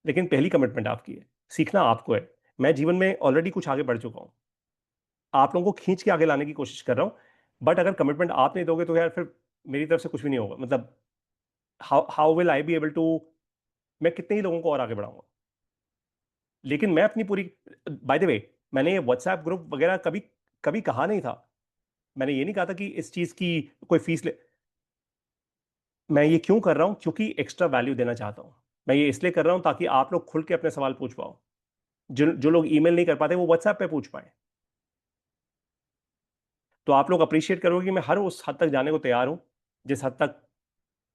लेकिन पहली कमिटमेंट आपकी है, सीखना आपको है। मैं जीवन में ऑलरेडी कुछ आगे बढ़ चुका हूं, आप लोगों को खींच के आगे लाने की कोशिश कर रहा हूं, बट अगर कमिटमेंट आप नहीं दोगे तो यार फिर मेरी तरफ से कुछ भी नहीं होगा। मतलब how how will I be able to, मैं कितने ही लोगों को और आगे बढ़ाऊंगा? लेकिन मैं अपनी पूरी, बाय द वे, मैंने ये व्हाट्सएप ग्रुप वगैरह कभी कभी कहा नहीं था। मैंने ये नहीं कहा था कि इस चीज की कोई फीस ले। मैं ये क्यों कर रहा हूं? क्योंकि एक्स्ट्रा वैल्यू देना चाहता हूं। मैं ये इसलिए कर रहा हूं ताकि आप लोग खुल के अपने सवाल पूछ पाओ, जो जो लोग ईमेल नहीं कर पाते वो व्हाट्सएप पे पूछ पाए। तो आप लोग अप्रिशिएट करोगे कि मैं हर उस हद तक जाने को तैयार हूं जिस हद तक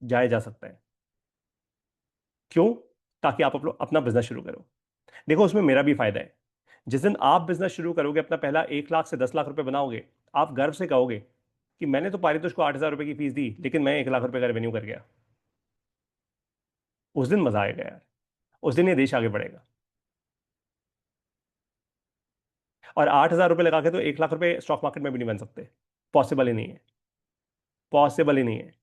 जाया जा सकता है। क्यों? ताकि आप अपना बिजनेस शुरू करो। देखो, उसमें मेरा भी फायदा है। जिस दिन आप बिजनेस शुरू करोगे, अपना पहला 1 लाख से 10 लाख रुपए बनाओगे, आप गर्व से कहोगे कि मैंने तो पारितोष को 8,000 रुपए की फीस दी, लेकिन मैं 1 लाख रुपए का रेवेन्यू कर गया। उस दिन मजा आएगा यार, उस दिन ये देश आगे बढ़ेगा। और 8,000 रुपए लगा के तो 1 लाख रुपए स्टॉक मार्केट में भी नहीं बन सकते। पॉसिबल ही नहीं है, पॉसिबल ही नहीं है।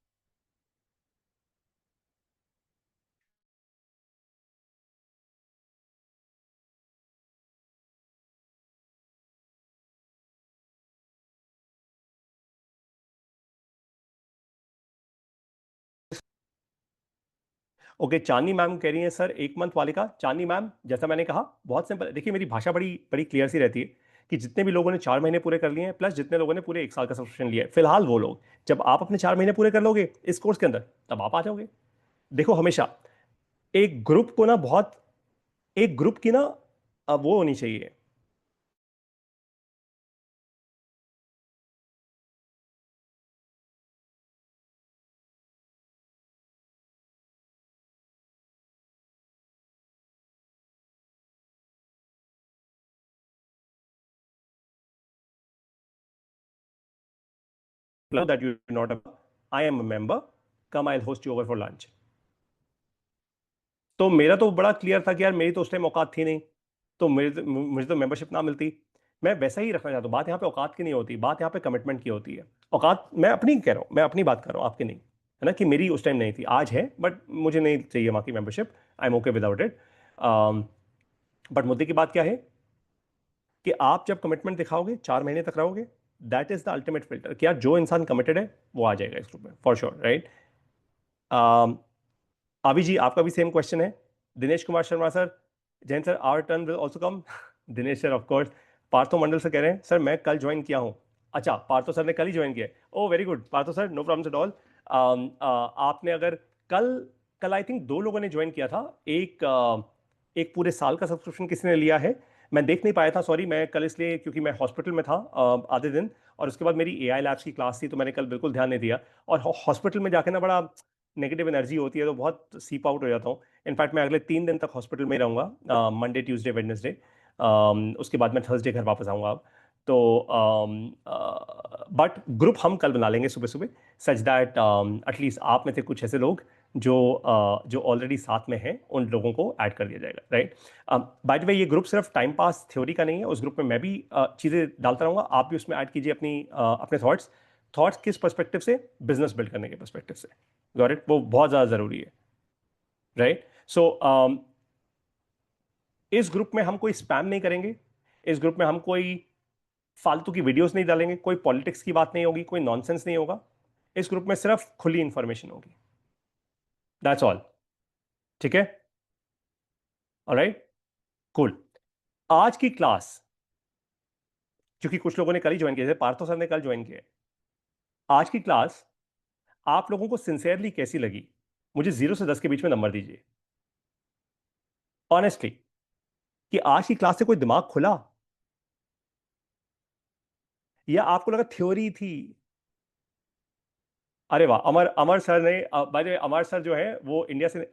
ओके, चांदनी मैम कह रही है सर 1 मंथ वाले का। चांदनी मैम, जैसा मैंने कहा, बहुत सिंपल है। देखिए, मेरी भाषा बड़ी बड़ी क्लियर सी रहती है कि जितने भी लोगों ने 4 महीने पूरे कर लिए हैं, प्लस जितने लोगों ने पूरे 1 साल का सब्सक्रिप्शन लिया है, फिलहाल वो लोग, जब आप अपने 4 महीने पूरे कर लोगे इस कोर्स के अंदर, तब आप आ जाओगे। देखो, हमेशा एक ग्रुप को ना, बहुत, एक ग्रुप की ना वो होनी चाहिए। That you not, I am a member, come I host you over for lunch. तो मेरा तो बड़ा क्लियर था कि यार मेरी तो उस टाइम औकात थी नहीं, तो मुझे तो मेंबरशिप ना मिलती। मैं वैसा ही रखना चाहता हूँ। बात यहाँ पे औकात की नहीं होती, बात यहाँ पे कमिटमेंट की होती है। औकात मैं अपनी कह रहा हूँ, मैं अपनी बात कर रहा हूँ, आपकी नहीं, है ना? कि मेरी उस टाइम नहीं थी, आज है, बट मुझे नहीं चाहिए वहाँ की membership. I am okay without it. But मुद्दे की बात क्या है कि आप जब कमिटमेंट दिखाओगे, 4 महीने तक रहोगे, that is the ultimate filter कि यार जो इंसान कमिटेड है वो आ जाएगा इस ग्रुप में फॉर श्योर, राइट? अभी जी, आपका भी सेम क्वेश्चन है। Dinesh Kumar Sharma sir, Jain sir, our turn will also come. Dinesh sir, of course. Partho Mandal से कह रहे हैं सर मैं कल ज्वाइन किया हूँ। अच्छा, पार्थो सर ने कल ही ज्वाइन किया है। Oh very good Partho sir, no problem at all. आपने अगर कल, कल आई थिंक 2 लोगों ने ज्वाइन किया था। एक एक पूरे साल का सब्सक्रिप्शन किसी ने लिया है। मैं देख नहीं पाया था, सॉरी, मैं कल इसलिए क्योंकि मैं हॉस्पिटल में था आधे दिन, और उसके बाद मेरी एआई लैब्स की क्लास थी, तो मैंने कल बिल्कुल ध्यान नहीं दिया। और हॉस्पिटल में जाके ना बड़ा नेगेटिव एनर्जी होती है, तो बहुत सीप आउट हो जाता हूँ। इनफैक्ट मैं अगले 3 दिन तक हॉस्पिटल में ही रहूंगा, मंडे ट्यूसडे वेडनेसडे। उसके बाद मैं थर्सडे घर वापस आऊंगा अब। तो बट ग्रुप हम कल बना लेंगे सुबह सुबह, सच दैट एटलीस्ट आप में से कुछ ऐसे लोग जो जो ऑलरेडी साथ में हैं उन लोगों को ऐड कर दिया जाएगा, राइट। बाय द वे, ये ग्रुप सिर्फ टाइम पास थ्योरी का नहीं है, उस ग्रुप में मैं भी चीज़ें डालता रहूंगा, आप भी उसमें ऐड कीजिए अपनी अपने थॉट्स। थॉट्स किस पर्सपेक्टिव से? बिजनेस बिल्ड करने के पर्सपेक्टिव से, गॉट इट, वो बहुत ज़्यादा ज़रूरी है, राइट। सो इस ग्रुप में हम कोई स्पैम नहीं करेंगे, इस ग्रुप में हम कोई फालतू की वीडियोस नहीं डालेंगे, कोई पॉलिटिक्स की बात नहीं होगी, कोई नॉनसेंस नहीं होगा, इस ग्रुप में सिर्फ खुली इंफॉर्मेशन होगी, दैट्स ऑल, ठीक है, ऑलराइट, कूल। आज की क्लास, क्योंकि कुछ लोगों ने कल ही ज्वाइन किया, जैसे पार्थो सर ने कल ज्वाइन किया है, आज की क्लास आप लोगों को सिंसियरली कैसी लगी? मुझे 0 से 10 के बीच में नंबर दीजिए, ऑनेस्टली, कि आज की क्लास से कोई दिमाग खुला, या आपको लगा थ्योरी थी? अरे वाह, अमर अमर सर ने, by the way Amar sir जो है वो इंडिया से,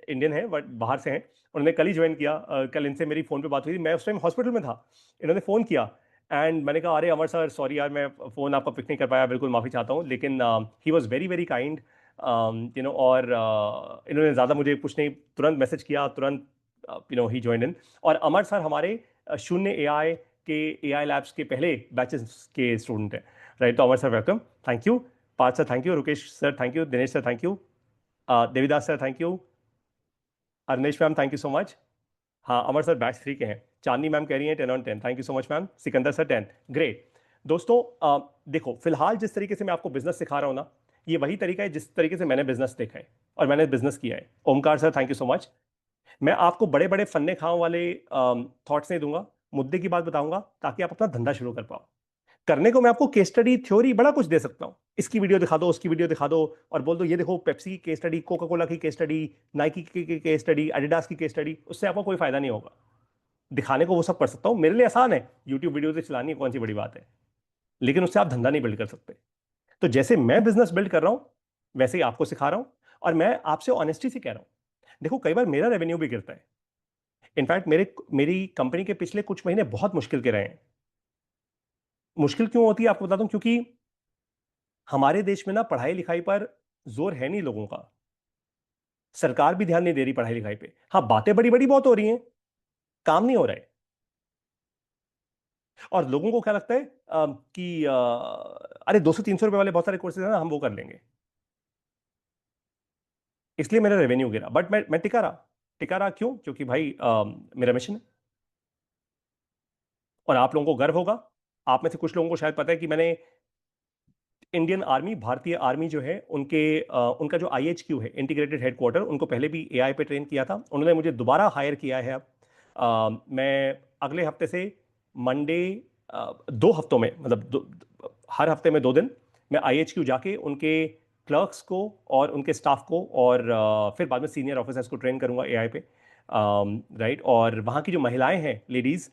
इंडियन है बट बाहर से हैं, उन्होंने कल ही ज्वाइन किया, कल इनसे मेरी फोन पे बात हुई थी, मैं उस टाइम हॉस्पिटल में था, इन्होंने फोन किया एंड मैंने कहा अरे अमर सर सॉरी यार, मैं फोन आपका पिक नहीं कर पाया, बिल्कुल माफी चाहता हूँ, लेकिन he was very very kind, you know, और इन्होंने ज़्यादा मुझे कुछ नहीं, तुरंत मैसेज किया, तुरंत you know he join in. और अमर सर हमारे शून्य एआई के, एआई लैब्स के पहले बैचेस के स्टूडेंट हैं, राइट। तो Amar sir welcome, thank you. Parth sir thank you, Rukesh sir thank you, Dinesh sir thank you, Devidas sir thank you, Arnesh ma'am thank you so much. हाँ, अमर सर बैच 3 के हैं। चांदनी मैम कह रही हैं 10/10, thank you so much ma'am. Sikandar sir 10, great. दोस्तों देखो, फिलहाल जिस तरीके से मैं आपको बिजनेस सिखा रहा हूँ ना, ये वही तरीका है जिस तरीके से मैंने बिजनेस देखा है और मैंने बिजनेस किया है। Omkar sir thank you so much. मैं आपको बड़े बड़े फन्ने खाओ वाले थॉट्स नहीं दूंगा, मुद्दे की बात बताऊंगा ताकि आप अपना धंधा शुरू कर पाओ। करने को मैं आपको केस स्टडी, थ्योरी बड़ा कुछ दे सकता हूं, इसकी वीडियो दिखा दो, उसकी वीडियो दिखा दो और बोल दो ये देखो पेप्सी की केस स्टडी, कोका कोला की केस स्टडी, नाइकी की केस स्टडी, एडिडास की केस स्टडी, उससे आपको कोई फायदा नहीं होगा। दिखाने को वो सब कर सकता हूं, मेरे लिए आसान है, यूट्यूब वीडियो से चलानी है, कौन सी बड़ी बात है, लेकिन उससे आप धंधा नहीं बिल्ड कर सकते। तो जैसे मैं बिजनेस बिल्ड कर रहा हूं वैसे ही आपको सिखा रहा हूं, और मैं आपसे ऑनेस्टी से कह रहा हूं। देखो कई बार मेरा रेवेन्यू भी गिरता है, इनफैक्ट मेरी कंपनी के पिछले कुछ महीने बहुत मुश्किल के रहे हैं। मुश्किल क्यों होती है आपको बता दूं, क्योंकि हमारे देश में ना पढ़ाई लिखाई पर जोर है नहीं लोगों का, सरकार भी ध्यान नहीं दे रही पढ़ाई लिखाई पे। हाँ, बातें बड़ी बड़ी बहुत हो रही हैं, काम नहीं हो रहा है। और लोगों को क्या लगता है कि अरे 200-300 रुपए वाले बहुत सारे कोर्सेज हैं ना, हम वो कर लेंगे, इसलिए मेरा रेवेन्यू गिरा। बट मैं टिका रहा, टिका रहा क्यों? क्योंकि भाई मेरा मिशन है, और आप लोगों को गर्व होगा। आप में से कुछ लोगों को शायद पता है कि मैंने इंडियन आर्मी, भारतीय आर्मी जो है, उनका जो IHQ है, इंटीग्रेटेड हेडक्वार्टर, उनको पहले भी AI पे ट्रेन किया था, उन्होंने मुझे दोबारा हायर किया है अब। मैं अगले हफ्ते से मंडे, 2 हफ्तों में, मतलब हर हफ्ते में 2 दिन मैं IHQ जाके उनके क्लर्क्स को और उनके स्टाफ को और फिर बाद में सीनियर ऑफिसर्स को ट्रेन करूंगा AI पे, राइट। और वहाँ की जो महिलाएं हैं, लेडीज,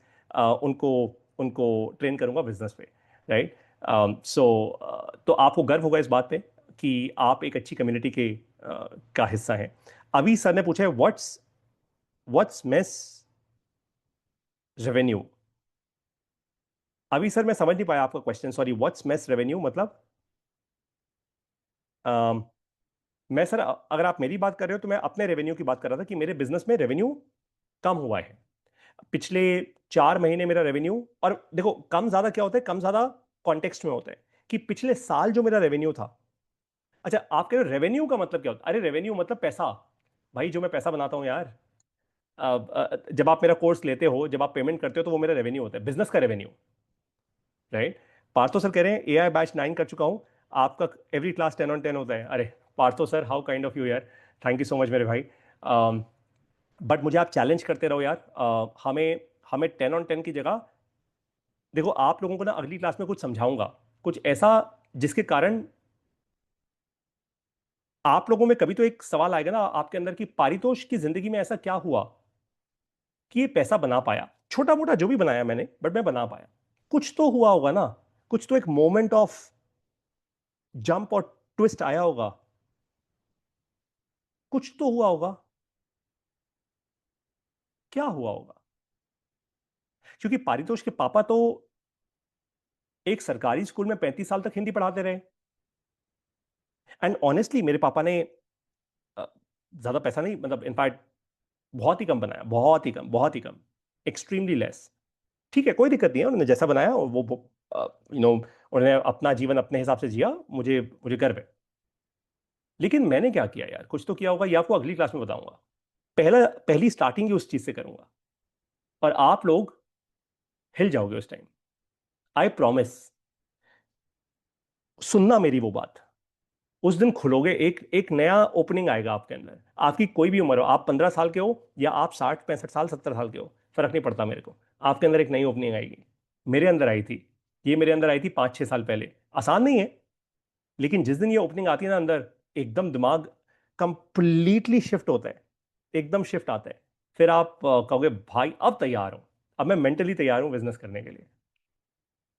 उनको उनको ट्रेन करूंगा बिजनेस पे, राइट। सो तो आपको गर्व होगा इस बात पे कि आप एक अच्छी कम्युनिटी के का हिस्सा हैं। अभी सर ने पूछा है व्हाट्स व्हाट्स मेस रेवेन्यू। अभी सर मैं समझ नहीं पाया आपका question, sorry, what's mess revenue मतलब? अम, मैं सर, अगर आप मेरी बात कर रहे हो तो मैं अपने रेवेन्यू की बात कर रहा था कि मेरे बिजनेस में रेवेन्यू कम हुआ है पिछले 4 महीने। मेरा रेवेन्यू, और देखो कम ज्यादा क्या होता है, कम ज्यादा कॉन्टेक्स्ट में होता है कि पिछले साल जो मेरा रेवेन्यू था। अच्छा, आप कह रहे हो रेवेन्यू का मतलब क्या होता है? अरे रेवेन्यू मतलब पैसा, भाई जो मैं पैसा बनाता हूं यार। जब आप मेरा कोर्स लेते हो, जब आप पेमेंट करते हो, तो वो मेरा रेवेन्यू होता है, बिजनेस का रेवेन्यू, राइट। पार्थो सर कह रहे हैं AI बैच 9 कर चुका हूं, आपका एवरी क्लास 10/10 होता है। अरे Partho sir, how kind of you यार, थैंक यू सो मच मेरे भाई। बट मुझे आप चैलेंज करते रहो यार, हमें हमें 10/10 की जगह, देखो आप लोगों को ना अगली क्लास में कुछ समझाऊंगा, कुछ ऐसा जिसके कारण आप लोगों में कभी तो एक सवाल आएगा ना आपके अंदर की, पारितोष की जिंदगी में ऐसा क्या हुआ कि ये पैसा बना पाया, छोटा मोटा जो भी बनाया मैंने, बट मैं बना पाया। कुछ तो हुआ होगा ना, कुछ तो एक मोमेंट ऑफ जंप और ट्विस्ट आया होगा, कुछ तो हुआ होगा। क्या हुआ होगा? क्योंकि पारितोष के पापा तो एक सरकारी स्कूल में 35 साल तक हिंदी पढ़ाते रहे। एंड ऑनेस्टली मेरे पापा ने अ, ज्यादा पैसा नहीं, मतलब इनफैक्ट बहुत ही कम बनाया, बहुत ही कम, बहुत ही कम, एक्सट्रीमली लेस। ठीक है, कोई दिक्कत नहीं है, उन्होंने जैसा बनाया वो उन्होंने अपना जीवन अपने हिसाब से जिया, मुझे मुझे गर्व है। लेकिन मैंने क्या किया यार, कुछ तो किया होगा, ये आपको अगली क्लास में बताऊंगा। पहली स्टार्टिंग ही उस चीज से करूंगा, और आप लोग हिल जाओगे उस टाइम, आई प्रॉमिस। सुनना मेरी वो बात, उस दिन खुलोगे, एक एक नया ओपनिंग आएगा आपके अंदर। आपकी कोई भी उम्र हो, आप 15 साल के हो या आप 60 65 साल 70 साल के हो, फर्क नहीं पड़ता मेरे को, आपके अंदर एक नई ओपनिंग आएगी। मेरे अंदर आई थी, ये मेरे अंदर आई थी 5 6 साल पहले। आसान नहीं है, लेकिन जिस दिन ये ओपनिंग आती है ना अंदर, एकदम दिमाग कंप्लीटली शिफ्ट होता है, एकदम शिफ्ट आता है। फिर आप कहोगे भाई अब तैयार हूं, अब मैं मेंटली तैयार हूं बिजनेस करने के लिए।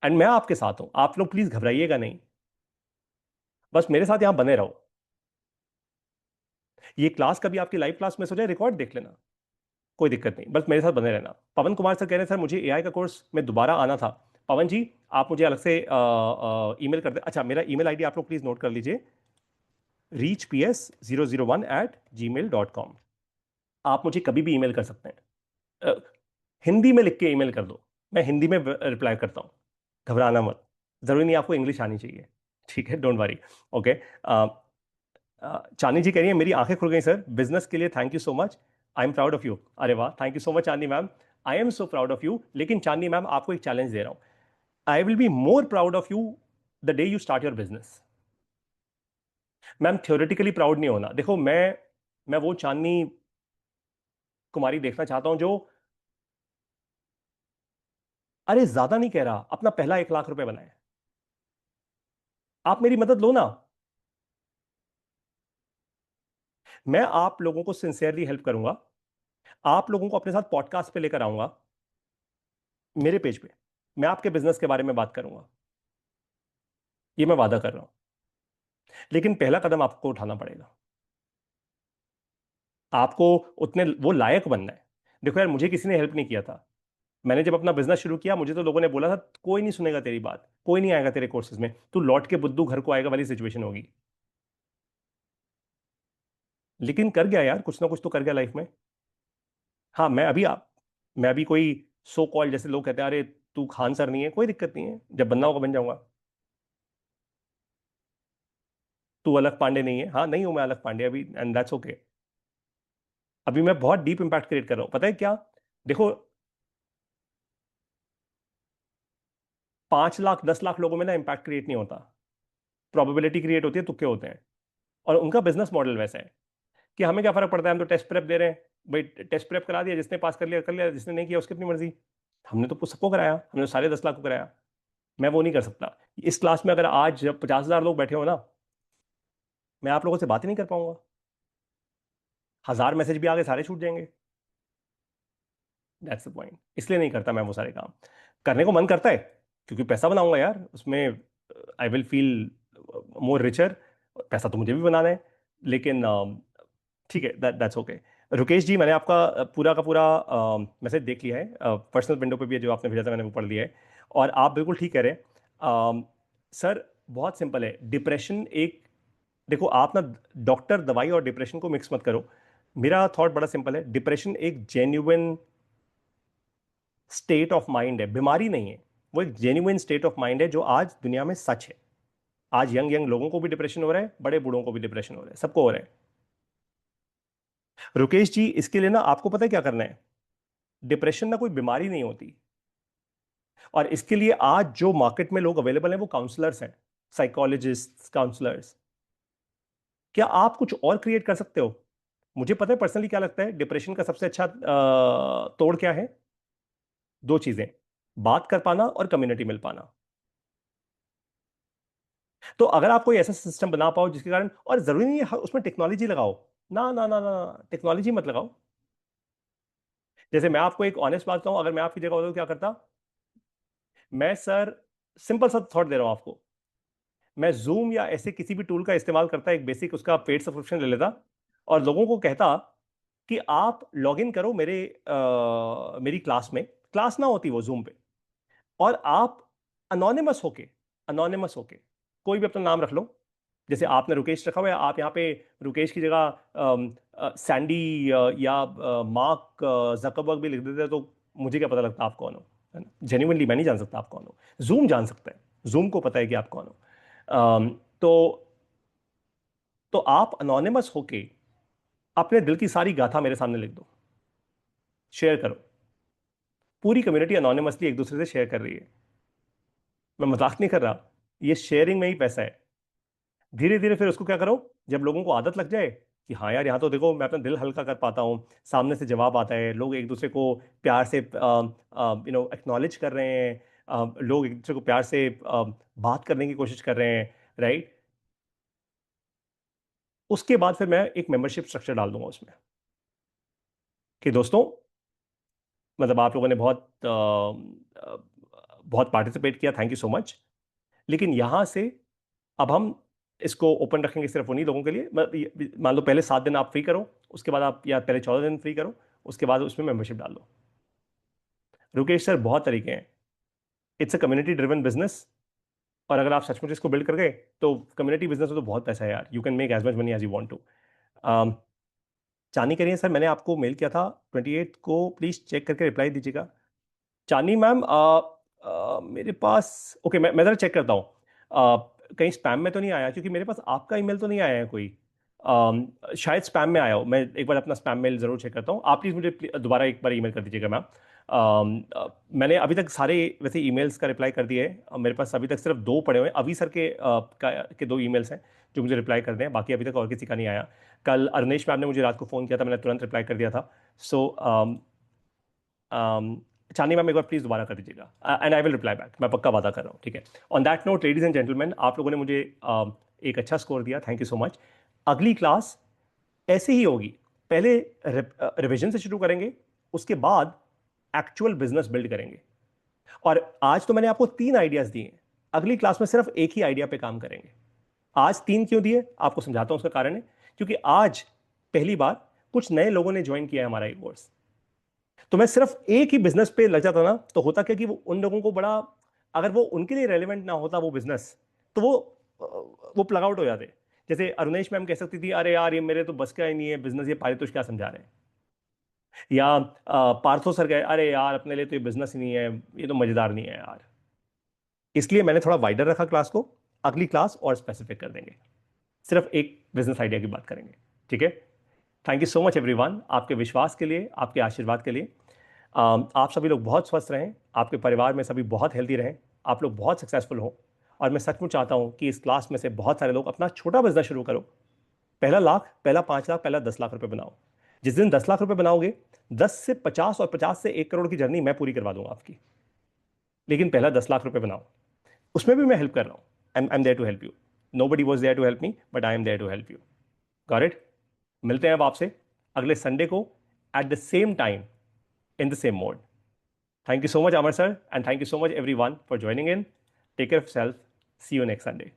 एंड मैं आपके साथ हूं, आप लोग प्लीज घबराइएगा नहीं, बस मेरे साथ यहां बने रहो। ये क्लास कभी आपकी लाइव क्लास मिस हो जाए, रिकॉर्ड देख लेना, कोई दिक्कत नहीं, बस मेरे साथ बने रहना। पवन कुमार सर कह रहे हैं सर मुझे एआई का कोर्स में दोबारा आना था। पवन जी, आप मुझे अलग से ईमेल कर दे। अच्छा, मेरा ईमेल आईडी आप लोग प्लीज नोट कर लीजिए, reachps001@gmail.com। आप मुझे कभी भी ईमेल कर सकते हैं। हिंदी में लिख के ईमेल कर दो, मैं हिंदी में रिप्लाई करता हूँ, घबराना मत। जरूरी नहीं आपको इंग्लिश आनी चाहिए, ठीक है, डोंट वरी। ओके। चांदी जी कह रही है मेरी आंखें खुल गई सर, बिजनेस के लिए thank you so much, I am proud of you. अरे वाह, थैंक यू सो मच चांदी ma'am, I am so proud of you. लेकिन चांदी मैम, आपको एक चैलेंज दे रहा हूं, I will be more proud of you the day you start your business. Ma'am theoretically proud नहीं होना, देखो मैं वो चांदनी कुमारी देखना चाहता हूं जो, अरे ज्यादा नहीं कह रहा, अपना पहला 1 लाख रुपए बनाए। आप मेरी मदद लो ना, मैं आप लोगों को सिंसियरली हेल्प करूंगा, आप लोगों को अपने साथ पॉडकास्ट पे लेकर आऊंगा, मेरे पेज पे मैं आपके बिजनेस के बारे में बात करूंगा, ये मैं वादा कर रहा हूं। लेकिन पहला कदम आपको उठाना पड़ेगा, आपको उतने वो लायक बनना है। देखो यार, मुझे किसी ने हेल्प नहीं किया था, मैंने जब अपना बिजनेस शुरू किया मुझे तो लोगों ने बोला था कोई नहीं सुनेगा तेरी बात, कोई नहीं आएगा तेरे कोर्सेज में, तू लौट के बुद्धू घर को आएगा वाली सिचुएशन होगी। लेकिन कर गया यार, कुछ ना कुछ तो कर गया लाइफ में। हाँ, मैं अभी कोई सो कॉल, जैसे लोग कहते हैं अरे तू खान सर नहीं है, कोई दिक्कत नहीं है, जब बनना होगा बन जाऊंगा। तू अलग पांडे नहीं है, हाँ नहीं हूं मैं अलग पांडे अभी, एंड दैट्स ओके। अभी मैं बहुत डीप इंपैक्ट क्रिएट कर रहा हूं, पता है क्या? देखो, 5 लाख 10 लाख लोगों में ना इंपैक्ट क्रिएट नहीं होता, प्रोबेबिलिटी क्रिएट होती है, तुक्के होते हैं। और उनका बिजनेस मॉडल वैसा है कि हमें क्या फर्क पड़ता है, हम तो टेस्ट प्रेप दे रहे हैं, भाई टेस्ट प्रेप करा दिया, जिसने पास कर लिया, जिसने नहीं किया उसकी अपनी मर्जी। हमने तो सबको कराया, हमने तो सारे 10 लाख को कराया। मैं वो नहीं कर सकता। इस क्लास में अगर आज 50,000 लोग बैठे हो ना, मैं आप लोगों से बात ही नहीं कर पाऊंगा, 1000 मैसेज भी आगे सारे छूट जाएंगे। दैट्स द पॉइंट, इसलिए नहीं करता मैं वो सारे काम। करने को मन करता है क्योंकि पैसा बनाऊंगा यार उसमें, I will feel more richer, पैसा तो मुझे भी बनाना है। लेकिन ठीक है, दैट्स ओके। रुकेश जी, मैंने आपका पूरा का पूरा मैसेज देख लिया है, पर्सनल विंडो पे भी है जो आपने भेजा था, मैंने वो पढ़ लिया है। और आप बिल्कुल ठीक कह रहे हैं सर, बहुत सिंपल है डिप्रेशन एक, देखो आप ना डॉक्टर दवाई और डिप्रेशन को मिक्स मत करो। मेरा थॉट बड़ा सिंपल है, डिप्रेशन एक जेन्युइन स्टेट ऑफ माइंड है, बीमारी नहीं है। वो एक जेन्युइन स्टेट ऑफ माइंड है जो आज दुनिया में सच है। आज यंग यंग लोगों को भी डिप्रेशन हो रहा है, बड़े बूढ़ों को भी डिप्रेशन हो रहा है, सबको हो रहा है। रुकेश जी, इसके लिए ना आपको पता है क्या करना है, डिप्रेशन ना कोई बीमारी नहीं होती। और इसके लिए आज जो मार्केट में लोग अवेलेबल हैं वो काउंसलर्स हैं, साइकोलॉजिस्ट, काउंसलर्स। क्या आप कुछ और क्रिएट कर सकते हो? मुझे पता है पर्सनली क्या लगता है, डिप्रेशन का सबसे अच्छा तोड़ क्या है? दो चीजें, बात कर पाना और कम्युनिटी मिल पाना। तो अगर आप कोई ऐसा सिस्टम बना पाओ जिसके कारण, और जरूरी नहीं है उसमें टेक्नोलॉजी लगाओ, ना ना ना ना, टेक्नोलॉजी मत लगाओ। जैसे मैं आपको एक ऑनेस्ट बात बताऊं, अगर मैं आपकी जगह होता तो क्या करता? मैं सर सिंपल सा थॉट दे रहा हूं आपको, मैं जूम या ऐसे किसी भी टूल का इस्तेमाल करता, एक बेसिक उसका पेड सब्सक्रिप्शन ले लेता, और लोगों को कहता कि आप लॉग इन करो मेरी क्लास में, क्लास ना होती वो जूम पे, और आप अनोनिमस होके, अनोनिमस होके कोई भी अपना नाम रख लो। जैसे आपने रुकेश रखा हुआ है, आप यहाँ पे रुकेश की जगह सैंडी या मार्क जकरबर्ग भी लिख देते तो मुझे क्या पता लगता आप कौन हो, है ना? जेन्युइनली मैं नहीं जान सकता आप कौन हो, जूम जान सकता है, जूम को पता है कि आप कौन हो। तो आप अनोनिमस होके अपने दिल की सारी गाथा मेरे सामने लिख दो, शेयर करो। पूरी कम्युनिटी अनोनिमसली एक दूसरे से शेयर कर रही है, मैं मजाक नहीं कर रहा, ये शेयरिंग में ही पैसा है। धीरे धीरे फिर उसको क्या करो, जब लोगों को आदत लग जाए कि हाँ यार यहाँ तो देखो मैं अपना दिल हल्का कर पाता हूँ, सामने से जवाब आता है, लोग एक दूसरे को प्यार से एक्नॉलेज कर रहे हैं, लोग एक दूसरे को प्यार से बात करने की कोशिश कर रहे हैं, राइट? उसके बाद फिर मैं एक मेंबरशिप स्ट्रक्चर डाल दूंगा उसमें कि दोस्तों, मतलब आप लोगों ने बहुत पार्टिसिपेट किया, थैंक यू सो मच, लेकिन यहां से अब हम इसको ओपन रखेंगे सिर्फ उन्हीं लोगों के लिए। मान लो पहले 7 दिन आप फ्री करो, उसके बाद आप, या पहले 14 दिन फ्री करो, उसके बाद उसमें मेंबरशिप डाल दो। रुकेश सर, बहुत तरीके हैं, it's a community driven business, और अगर आप सचमुच इसको बिल्ड कर गए तो कम्युनिटी बिजनेस में तो बहुत पैसा है यार, you can make as much money as you want to. चांदी करिए सर, मैंने आपको मेल किया था 28 को, प्लीज चेक करके रिप्लाई दीजिएगा। चांदी मैम, मेरे पास, ओके, मैं जरा चेक करता हूँ, कहीं स्पैम में तो नहीं आया, क्योंकि मेरे पास आपका ईमेल तो नहीं आया है कोई। शायद स्पैम में आया हो, मैं एक बार अपना स्पैम मेल जरूर चेक करता हूँ, आप प्लीज़ मुझे दोबारा एक बार ईमेल कर दीजिएगा मैम। मैंने अभी तक सारे वैसे ईमेल्स का रिप्लाई कर दिए है, मेरे पास अभी तक सिर्फ 2 पड़े हुए हैं, अभी सर के 2 ईमेल्स हैं जो मुझे रिप्लाई करने हैं, बाकी अभी तक और किसी का नहीं आया। कल अरुणेश मैम ने मुझे रात को फ़ोन किया था, मैंने तुरंत रिप्लाई कर दिया था। सो चांदी मैम, एक बार प्लीज दोबारा कर दीजिएगा, and I will reply back, मैं पक्का वादा कर रहा हूँ, ठीक है? On that note, ladies and gentleman, आप लोगों ने मुझे एक अच्छा स्कोर दिया, थैंक यू सो मच। अगली क्लास ऐसे ही होगी, पहले रिविजन से शुरू करेंगे, उसके बाद एक्चुअल बिजनेस बिल्ड करेंगे। और आज तो मैंने आपको 3 आइडियाज दिए हैं, अगली क्लास में सिर्फ एक ही आइडिया पे काम करेंगे। आज 3 क्यों दिए, आपको समझाता हूं, उसका कारण है क्योंकि आज पहली बार कुछ नए लोगों ने ज्वाइन किया है हमारा ये कोर्स। तो मैं सिर्फ एक ही बिजनेस पे लग जाता ना, तो होता क्या कि वो उन लोगों को बड़ा, अगर वो उनके लिए रेलेवेंट ना होता वो बिजनेस, तो वो प्लग आउट हो जाते। जैसे अरुणेश मैम कह सकती थी, अरे यार ये मेरे तो बस का ही नहीं है बिजनेस, ये पारितोष क्या समझा रहे हैं, या पार्थो सर कहे, अरे यार अपने लिए तो ये बिजनेस ही नहीं है, ये तो मजेदार नहीं है यार। इसलिए मैंने थोड़ा वाइडर रखा क्लास को, अगली क्लास और स्पेसिफिक कर देंगे, सिर्फ एक बिजनेस आइडिया की बात करेंगे, ठीक है? Thank you so much everyone, आपके विश्वास के लिए, आपके आशीर्वाद के लिए। आप सभी लोग बहुत स्वस्थ रहें, आपके परिवार में सभी बहुत हेल्दी रहें, आप लोग बहुत सक्सेसफुल हों, और मैं सचमुच चाहता हूं कि इस क्लास में से बहुत सारे लोग अपना छोटा बिजनेस शुरू करो। पहला लाख, पहला 5 लाख, पहला 10 लाख रुपए बनाओ। जिस दिन 10 लाख रुपए बनाओगे, 10 से 50 और 50 से 1 करोड़ की जर्नी मैं पूरी करवा दूंगा आपकी, लेकिन पहला 10 लाख रुपए बनाओ। उसमें भी मैं हेल्प कर रहा हूँ, I am there to help you, nobody was there to help me, but I am there to help you. Got it? मिलते हैं अब आपसे अगले संडे को at the same time in the same mode. Thank you so much, Amar sir, and thank you so much everyone for joining in. Take care of yourself. See you next Sunday.